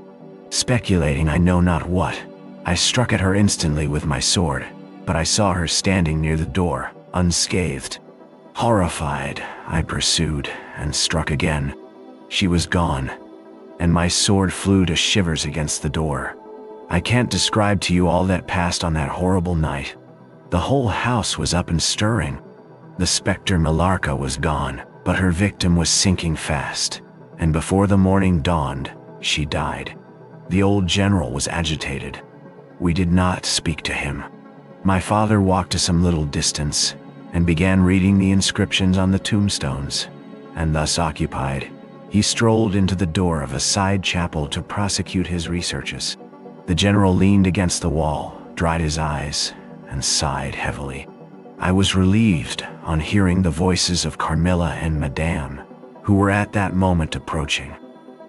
Speculating I know not what, I struck at her instantly with my sword, but I saw her standing near the door, unscathed. Horrified, I pursued, and struck again. She was gone, and my sword flew to shivers against the door. I can't describe to you all that passed on that horrible night. The whole house was up and stirring. The spectre Millarca was gone, but her victim was sinking fast, and before the morning dawned, she died. The old general was agitated. We did not speak to him. My father walked to some little distance, and began reading the inscriptions on the tombstones, and thus occupied, he strolled into the door of a side chapel to prosecute his researches. The general leaned against the wall, dried his eyes, and sighed heavily. I was relieved on hearing the voices of Carmilla and Madame, who were at that moment approaching.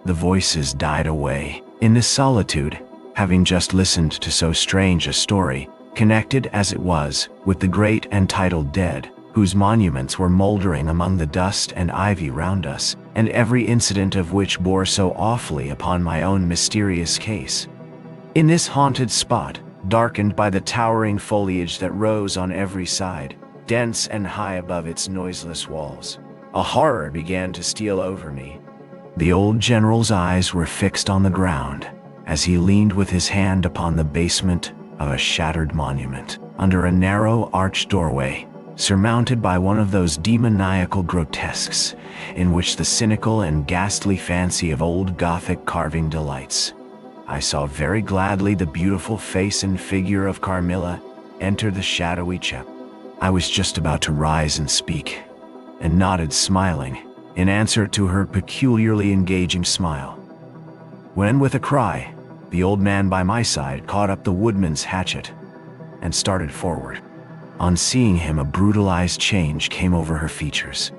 The voices died away. In this solitude, having just listened to so strange a story, connected as it was with the great and titled dead, whose monuments were moldering among the dust and ivy round us, and every incident of which bore so awfully upon my own mysterious case. In this haunted spot, darkened by the towering foliage that rose on every side, dense and high above its noiseless walls, a horror began to steal over me. The old general's eyes were fixed on the ground, as he leaned with his hand upon the basement of a shattered monument, under a narrow arched doorway, surmounted by one of those demoniacal grotesques in which the cynical and ghastly fancy of old Gothic carving delights. I saw very gladly the beautiful face and figure of Carmilla enter the shadowy chapel. I was just about to rise and speak, and nodded smiling, in answer to her peculiarly engaging smile. When, with a cry, the old man by my side caught up the woodman's hatchet and started forward. On seeing him, a brutalized change came over her features.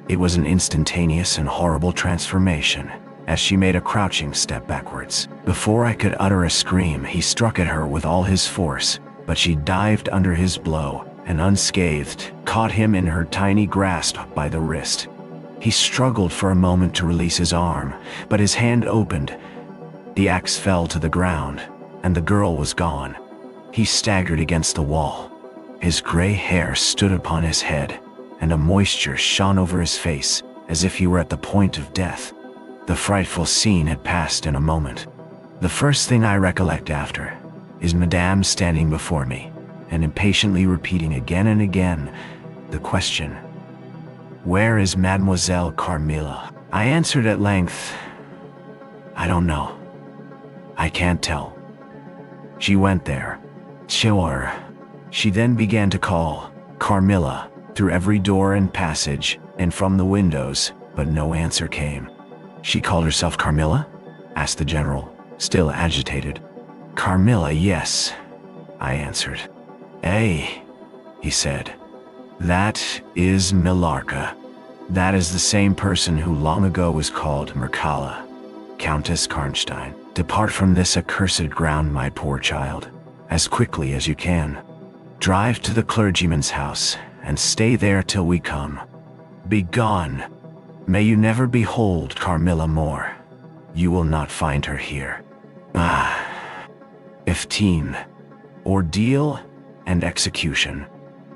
It was an instantaneous and horrible transformation, as she made a crouching step backwards. Before I could utter a scream, he struck at her with all his force, but she dived under his blow and, unscathed, caught him in her tiny grasp by the wrist. He struggled for a moment to release his arm, but his hand opened. The axe fell to the ground, and the girl was gone. He staggered against the wall. His gray hair stood upon his head, and a moisture shone over his face, as if he were at the point of death. The frightful scene had passed in a moment. The first thing I recollect after is Madame standing before me, and impatiently repeating again and again the question, "Where is Mademoiselle Carmilla?" I answered at length, "I don't know. I can't tell. She went there. Sure." She then began to call Carmilla through every door and passage and from the windows, but no answer came. "She called herself Carmilla?" asked the general, still agitated. "Carmilla, yes," I answered. "Eh," he said. "That is Millarca. That is the same person who long ago was called Mircalla. Countess Karnstein, depart from this accursed ground, my poor child, as quickly as you can. Drive to the clergyman's house, and stay there till we come. Be gone. May you never behold Carmilla more. You will not find her here." 15. Ordeal and Execution.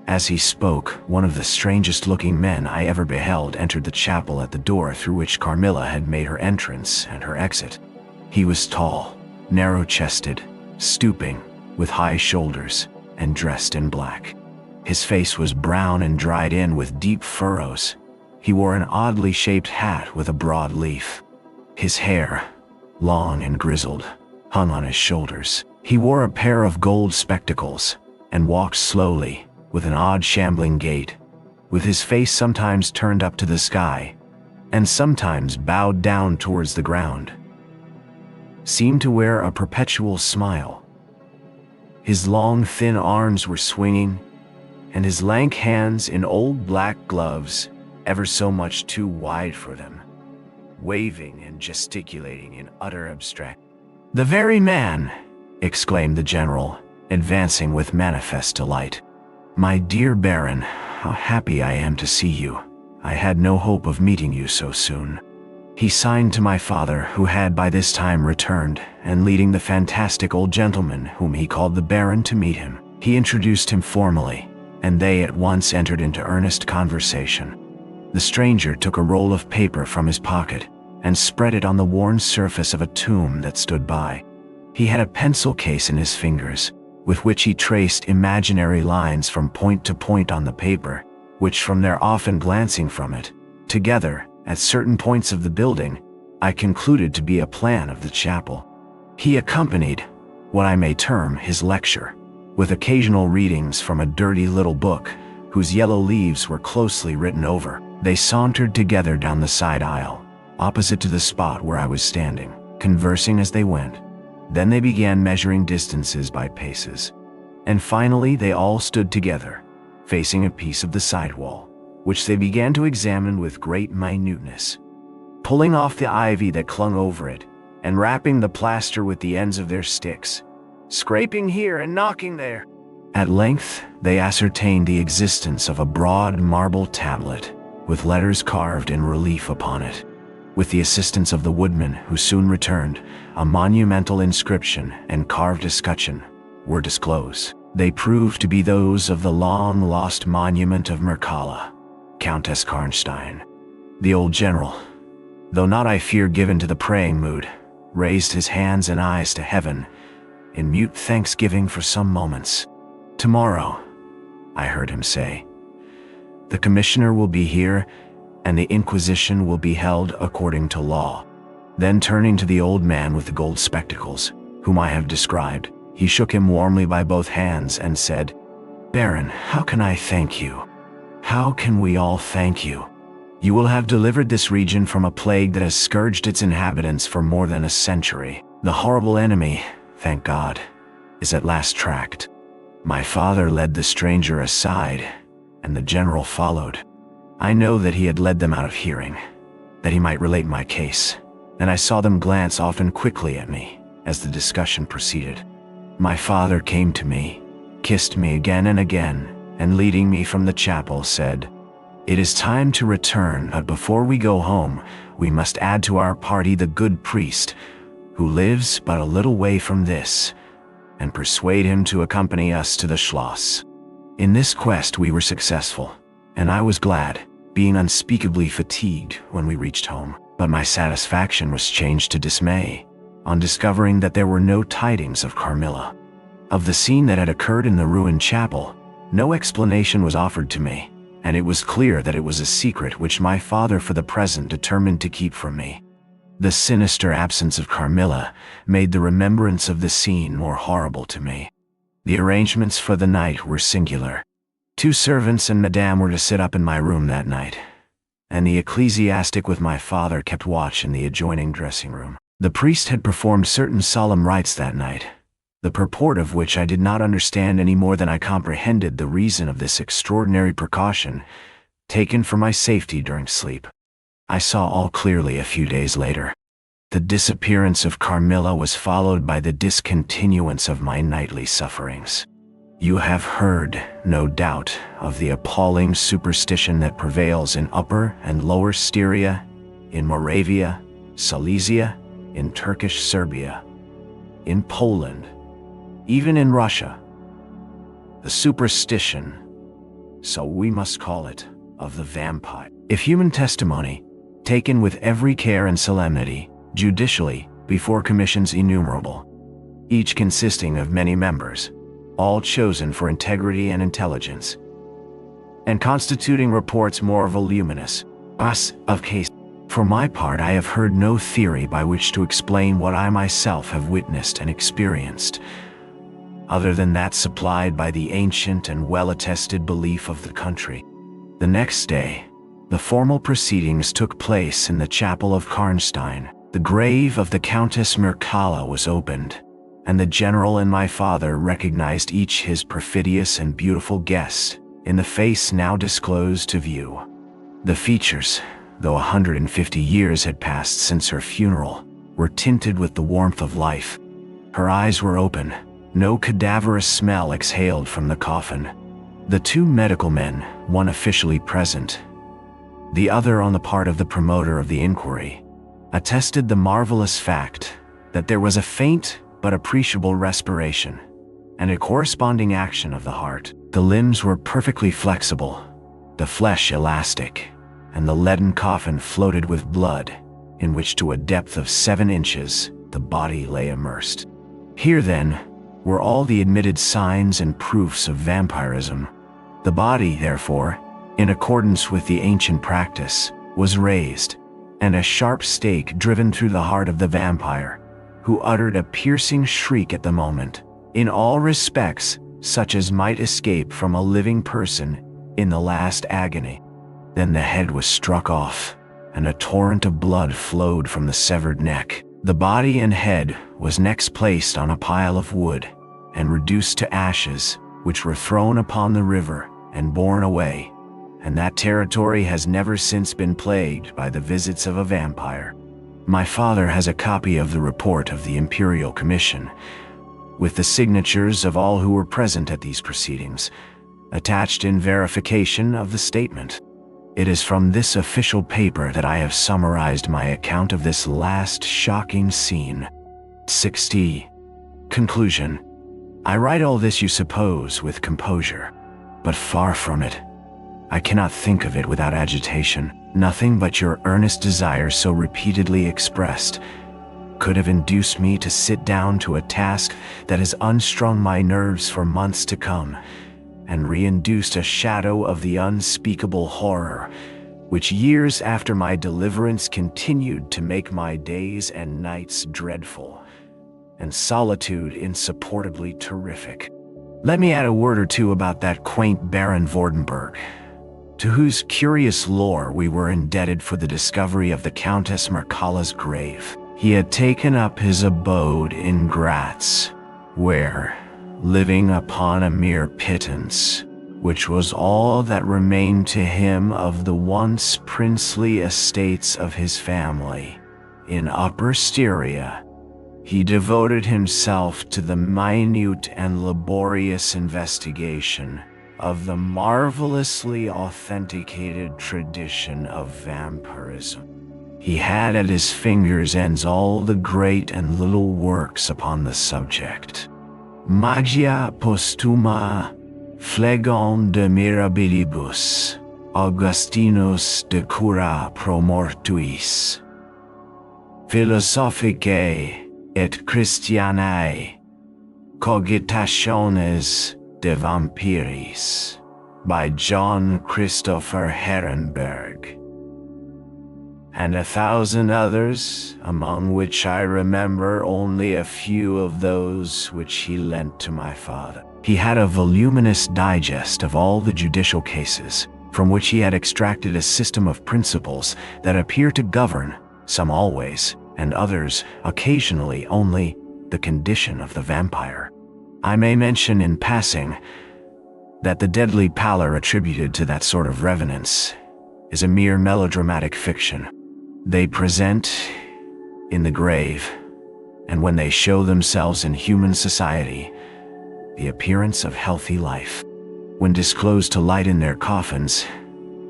As he spoke, one of the strangest-looking men I ever beheld entered the chapel at the door through which Carmilla had made her entrance and her exit. He was tall, narrow-chested, stooping, with high shoulders, and dressed in black. His face was brown and dried in with deep furrows. He wore an oddly shaped hat with a broad leaf. His hair, long and grizzled, hung on his shoulders. He wore a pair of gold spectacles and walked slowly, with an odd shambling gait, with his face sometimes turned up to the sky and sometimes bowed down towards the ground. Seemed to wear a perpetual smile. His long, thin arms were swinging, and his lank hands in old black gloves, ever so much too wide for them, waving and gesticulating in utter abstract. "The very man!" exclaimed the general, advancing with manifest delight. "My dear Baron, how happy I am to see you. I had no hope of meeting you so soon." He signed to my father, who had by this time returned, and leading the fantastic old gentleman, whom he called the Baron, to meet him, he introduced him formally, and they at once entered into earnest conversation. The stranger took a roll of paper from his pocket and spread it on the worn surface of a tomb that stood by. He had a pencil case in his fingers, with which he traced imaginary lines from point to point on the paper, which, from their often glancing from it, together, at certain points of the building, I concluded to be a plan of the chapel. He accompanied what I may term his lecture, with occasional readings from a dirty little book, whose yellow leaves were closely written over. They sauntered together down the side aisle, opposite to the spot where I was standing, conversing as they went. Then they began measuring distances by paces. And finally they all stood together, facing a piece of the side wall, which they began to examine with great minuteness, pulling off the ivy that clung over it, and rapping the plaster with the ends of their sticks, scraping here and knocking there. At length, they ascertained the existence of a broad marble tablet, with letters carved in relief upon it. With the assistance of the woodman, who soon returned, a monumental inscription and carved escutcheon were disclosed. They proved to be those of the long-lost monument of Mircalla, Countess Karnstein. The old general, though not, I fear, given to the praying mood, raised his hands and eyes to heaven in mute thanksgiving for some moments. "Tomorrow," I heard him say, "the commissioner will be here, and the inquisition will be held according to law." Then, turning to the old man with the gold spectacles, whom I have described, he shook him warmly by both hands and said, "Baron, how can I thank you? How can we all thank you? You will have delivered this region from a plague that has scourged its inhabitants for more than a century. The horrible enemy, thank God, is at last tracked." My father led the stranger aside, and the general followed. I know that he had led them out of hearing, that he might relate my case, and I saw them glance often quickly at me as the discussion proceeded. My father came to me, kissed me again and again, and leading me from the chapel said, "It is time to return, but before we go home, we must add to our party the good priest, who lives but a little way from this, and persuade him to accompany us to the Schloss." In this quest we were successful, and I was glad, being unspeakably fatigued when we reached home. But my satisfaction was changed to dismay on discovering that there were no tidings of Carmilla. Of the scene that had occurred in the ruined chapel, no explanation was offered to me, and it was clear that it was a secret which my father for the present determined to keep from me. The sinister absence of Carmilla made the remembrance of the scene more horrible to me. The arrangements for the night were singular. 2 servants and Madame were to sit up in my room that night, and the ecclesiastic with my father kept watch in the adjoining dressing room. The priest had performed certain solemn rites that night, the purport of which I did not understand any more than I comprehended the reason of this extraordinary precaution taken for my safety during sleep. I saw all clearly a few days later. The disappearance of Carmilla was followed by the discontinuance of my nightly sufferings. You have heard, no doubt, of the appalling superstition that prevails in Upper and Lower Styria, in Moravia, Silesia, in Turkish Serbia, in Poland, even in Russia. The superstition, so we must call it, of the vampire. If human testimony, taken with every care and solemnity, judicially, before commissions innumerable, each consisting of many members, all chosen for integrity and intelligence, and constituting reports more voluminous, of case. For my part, I have heard no theory by which to explain what I myself have witnessed and experienced, other than that supplied by the ancient and well-attested belief of the country. The next day, the formal proceedings took place in the chapel of Karnstein. The grave of the Countess Mircalla was opened, and the general and my father recognized each his perfidious and beautiful guest in the face now disclosed to view. The features, though 150 years had passed since her funeral, were tinted with the warmth of life. Her eyes were open, no cadaverous smell exhaled from the coffin. The 2 medical men, one officially present, the other on the part of the promoter of the inquiry, attested the marvelous fact that there was a faint but appreciable respiration, and a corresponding action of the heart. The limbs were perfectly flexible, the flesh elastic, and the leaden coffin floated with blood, in which to a depth of 7 inches the body lay immersed. Here, then, were all the admitted signs and proofs of vampirism. The body, therefore, in accordance with the ancient practice, was raised, and a sharp stake driven through the heart of the vampire, who uttered a piercing shriek at the moment, in all respects such as might escape from a living person in the last agony. Then the head was struck off, and a torrent of blood flowed from the severed neck. The body and head was next placed on a pile of wood, and reduced to ashes, which were thrown upon the river and borne away, and that territory has never since been plagued by the visits of a vampire. My father has a copy of the report of the Imperial Commission, with the signatures of all who were present at these proceedings, attached in verification of the statement. It is from this official paper that I have summarized my account of this last shocking scene. 60. Conclusion. I write all this, you suppose, with composure, but far from it. I cannot think of it without agitation. Nothing but your earnest desire so repeatedly expressed could have induced me to sit down to a task that has unstrung my nerves for months to come, and reinduced a shadow of the unspeakable horror, which years after my deliverance continued to make my days and nights dreadful, and solitude insupportably terrific. Let me add a word or two about that quaint Baron Vordenberg, to whose curious lore we were indebted for the discovery of the Countess Mircalla's grave. He had taken up his abode in Graz, where, living upon a mere pittance, which was all that remained to him of the once princely estates of his family, in Upper Styria, he devoted himself to the minute and laborious investigation of the marvelously authenticated tradition of vampirism. He had at his fingers' ends all the great and little works upon the subject. Magia postuma, phlegon de mirabilibus, Augustinus de cura pro mortuis, philosophicae et Christianae, cogitationes de vampiris, by John Christopher Herrenberg, and 1,000 others, among which I remember only a few of those which he lent to my father. He had a voluminous digest of all the judicial cases, from which he had extracted a system of principles that appear to govern, some always, and others occasionally only, the condition of the vampire. I may mention in passing that the deadly pallor attributed to that sort of revenants is a mere melodramatic fiction. They present, in the grave, and when they show themselves in human society, the appearance of healthy life. When disclosed to light in their coffins,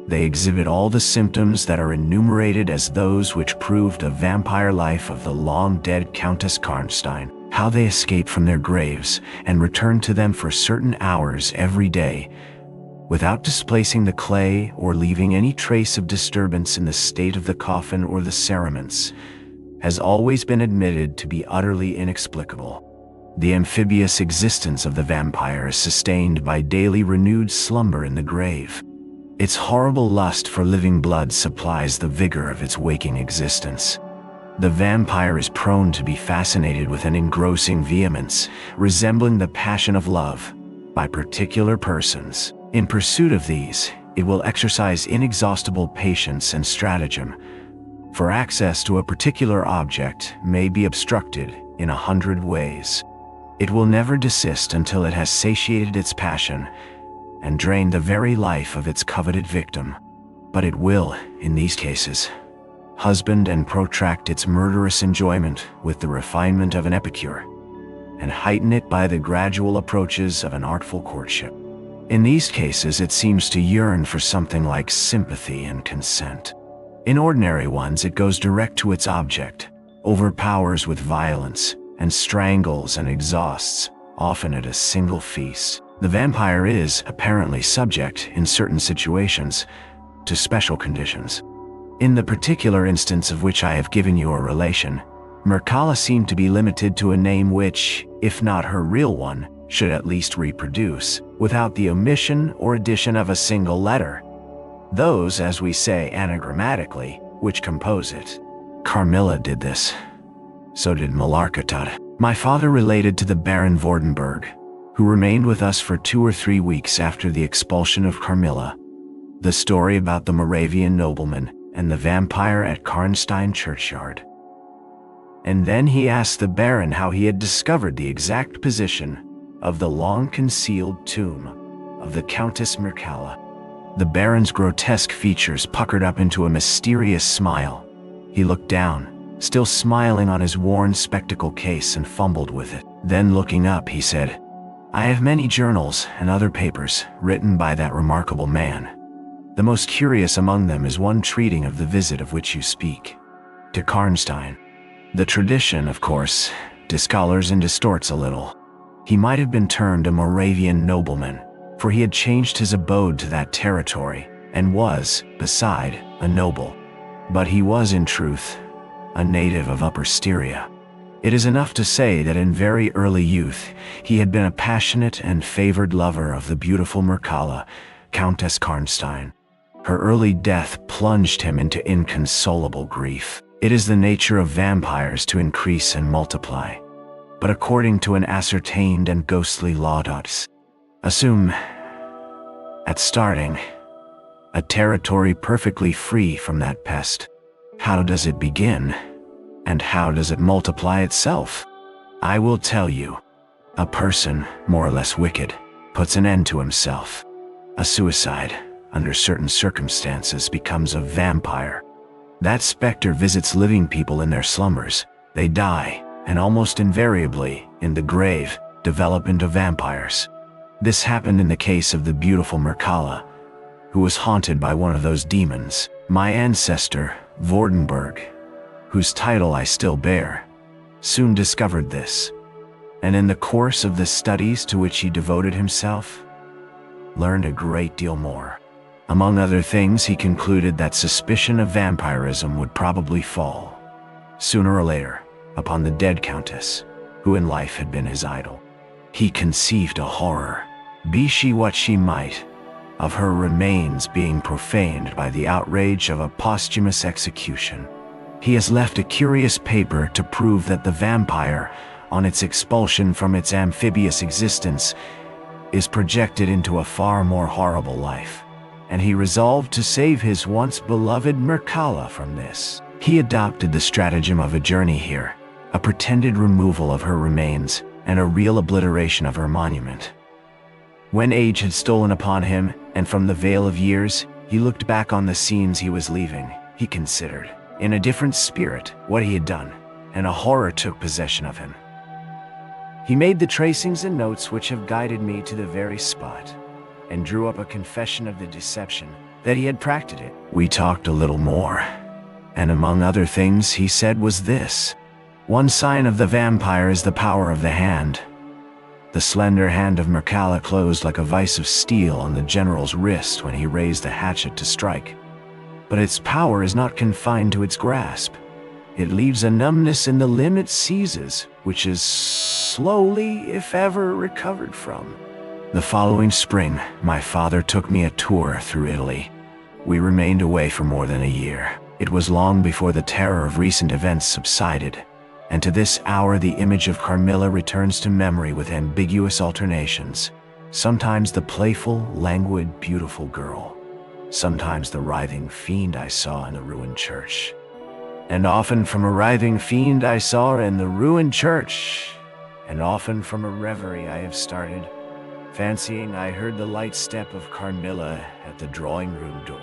they exhibit all the symptoms that are enumerated as those which proved a vampire life of the long-dead Countess Karnstein, how they escape from their graves and return to them for certain hours every day, without displacing the clay or leaving any trace of disturbance in the state of the coffin or the cerements, has always been admitted to be utterly inexplicable. The amphibious existence of the vampire is sustained by daily renewed slumber in the grave. Its horrible lust for living blood supplies the vigor of its waking existence. The vampire is prone to be fascinated with an engrossing vehemence, resembling the passion of love, by particular persons. In pursuit of these, it will exercise inexhaustible patience and stratagem, for access to a particular object may be obstructed in 100 ways. It will never desist until it has satiated its passion and drained the very life of its coveted victim. But it will, in these cases, husband and protract its murderous enjoyment with the refinement of an epicure, and heighten it by the gradual approaches of an artful courtship. In these cases, it seems to yearn for something like sympathy and consent. In ordinary ones, it goes direct to its object, overpowers with violence, and strangles and exhausts, often at a single feast. The vampire is, apparently, subject, in certain situations, to special conditions. In the particular instance of which I have given you a relation, Mircalla seemed to be limited to a name which, if not her real one, should at least reproduce, without the omission or addition of a single letter, those, as we say anagrammatically, which compose it. Carmilla did this. So did Malarkatad. My father related to the Baron Vordenberg, who remained with us for 2 or 3 weeks after the expulsion of Carmilla, the story about the Moravian nobleman and the vampire at Karnstein churchyard. And then he asked the Baron how he had discovered the exact position of the long-concealed tomb of the Countess Mircalla. The Baron's grotesque features puckered up into a mysterious smile. He looked down, still smiling on his worn spectacle case, and fumbled with it. Then looking up, he said, "I have many journals and other papers written by that remarkable man. The most curious among them is one treating of the visit of which you speak, to Karnstein. The tradition, of course, discolors and distorts a little. He might have been termed a Moravian nobleman, for he had changed his abode to that territory, and was, beside, a noble. But he was, in truth, a native of Upper Styria. It is enough to say that in very early youth he had been a passionate and favored lover of the beautiful Mircalla, Countess Karnstein. Her early death plunged him into inconsolable grief. It is the nature of vampires to increase and multiply, but according to an ascertained and ghostly law, assume, at starting, a territory perfectly free from that pest. How does it begin? And how does it multiply itself? I will tell you. A person, more or less wicked, puts an end to himself. A suicide, under certain circumstances, becomes a vampire. That specter visits living people in their slumbers. They die, and almost invariably, in the grave, develop into vampires. This happened in the case of the beautiful Mircalla, who was haunted by one of those demons. My ancestor, Vordenberg, whose title I still bear, soon discovered this, and in the course of the studies to which he devoted himself, learned a great deal more. Among other things, he concluded that suspicion of vampirism would probably fall, sooner or later, upon the dead countess, who in life had been his idol. He conceived a horror, be she what she might, of her remains being profaned by the outrage of a posthumous execution. He has left a curious paper to prove that the vampire, on its expulsion from its amphibious existence, is projected into a far more horrible life, and he resolved to save his once beloved Mircalla from this. He adopted the stratagem of a journey here, a pretended removal of her remains, and a real obliteration of her monument. When age had stolen upon him, and from the veil of years, he looked back on the scenes he was leaving, he considered, in a different spirit, what he had done, and a horror took possession of him. He made the tracings and notes which have guided me to the very spot, and drew up a confession of the deception that he had practiced it. We talked a little more, and among other things he said was this: one sign of the vampire is the power of the hand. The slender hand of Mircalla closed like a vice of steel on the general's wrist when he raised the hatchet to strike. But its power is not confined to its grasp. It leaves a numbness in the limb it seizes, which is slowly, if ever, recovered from. The following spring, my father took me a tour through Italy. We remained away for more than a year. It was long before the terror of recent events subsided, and to this hour the image of Carmilla returns to memory with ambiguous alternations. Sometimes the playful, languid, beautiful girl. Sometimes the writhing fiend I saw in the ruined church. And often from a writhing fiend I saw in the ruined church, and often from a reverie I have started, fancying I heard the light step of Carmilla at the drawing-room door.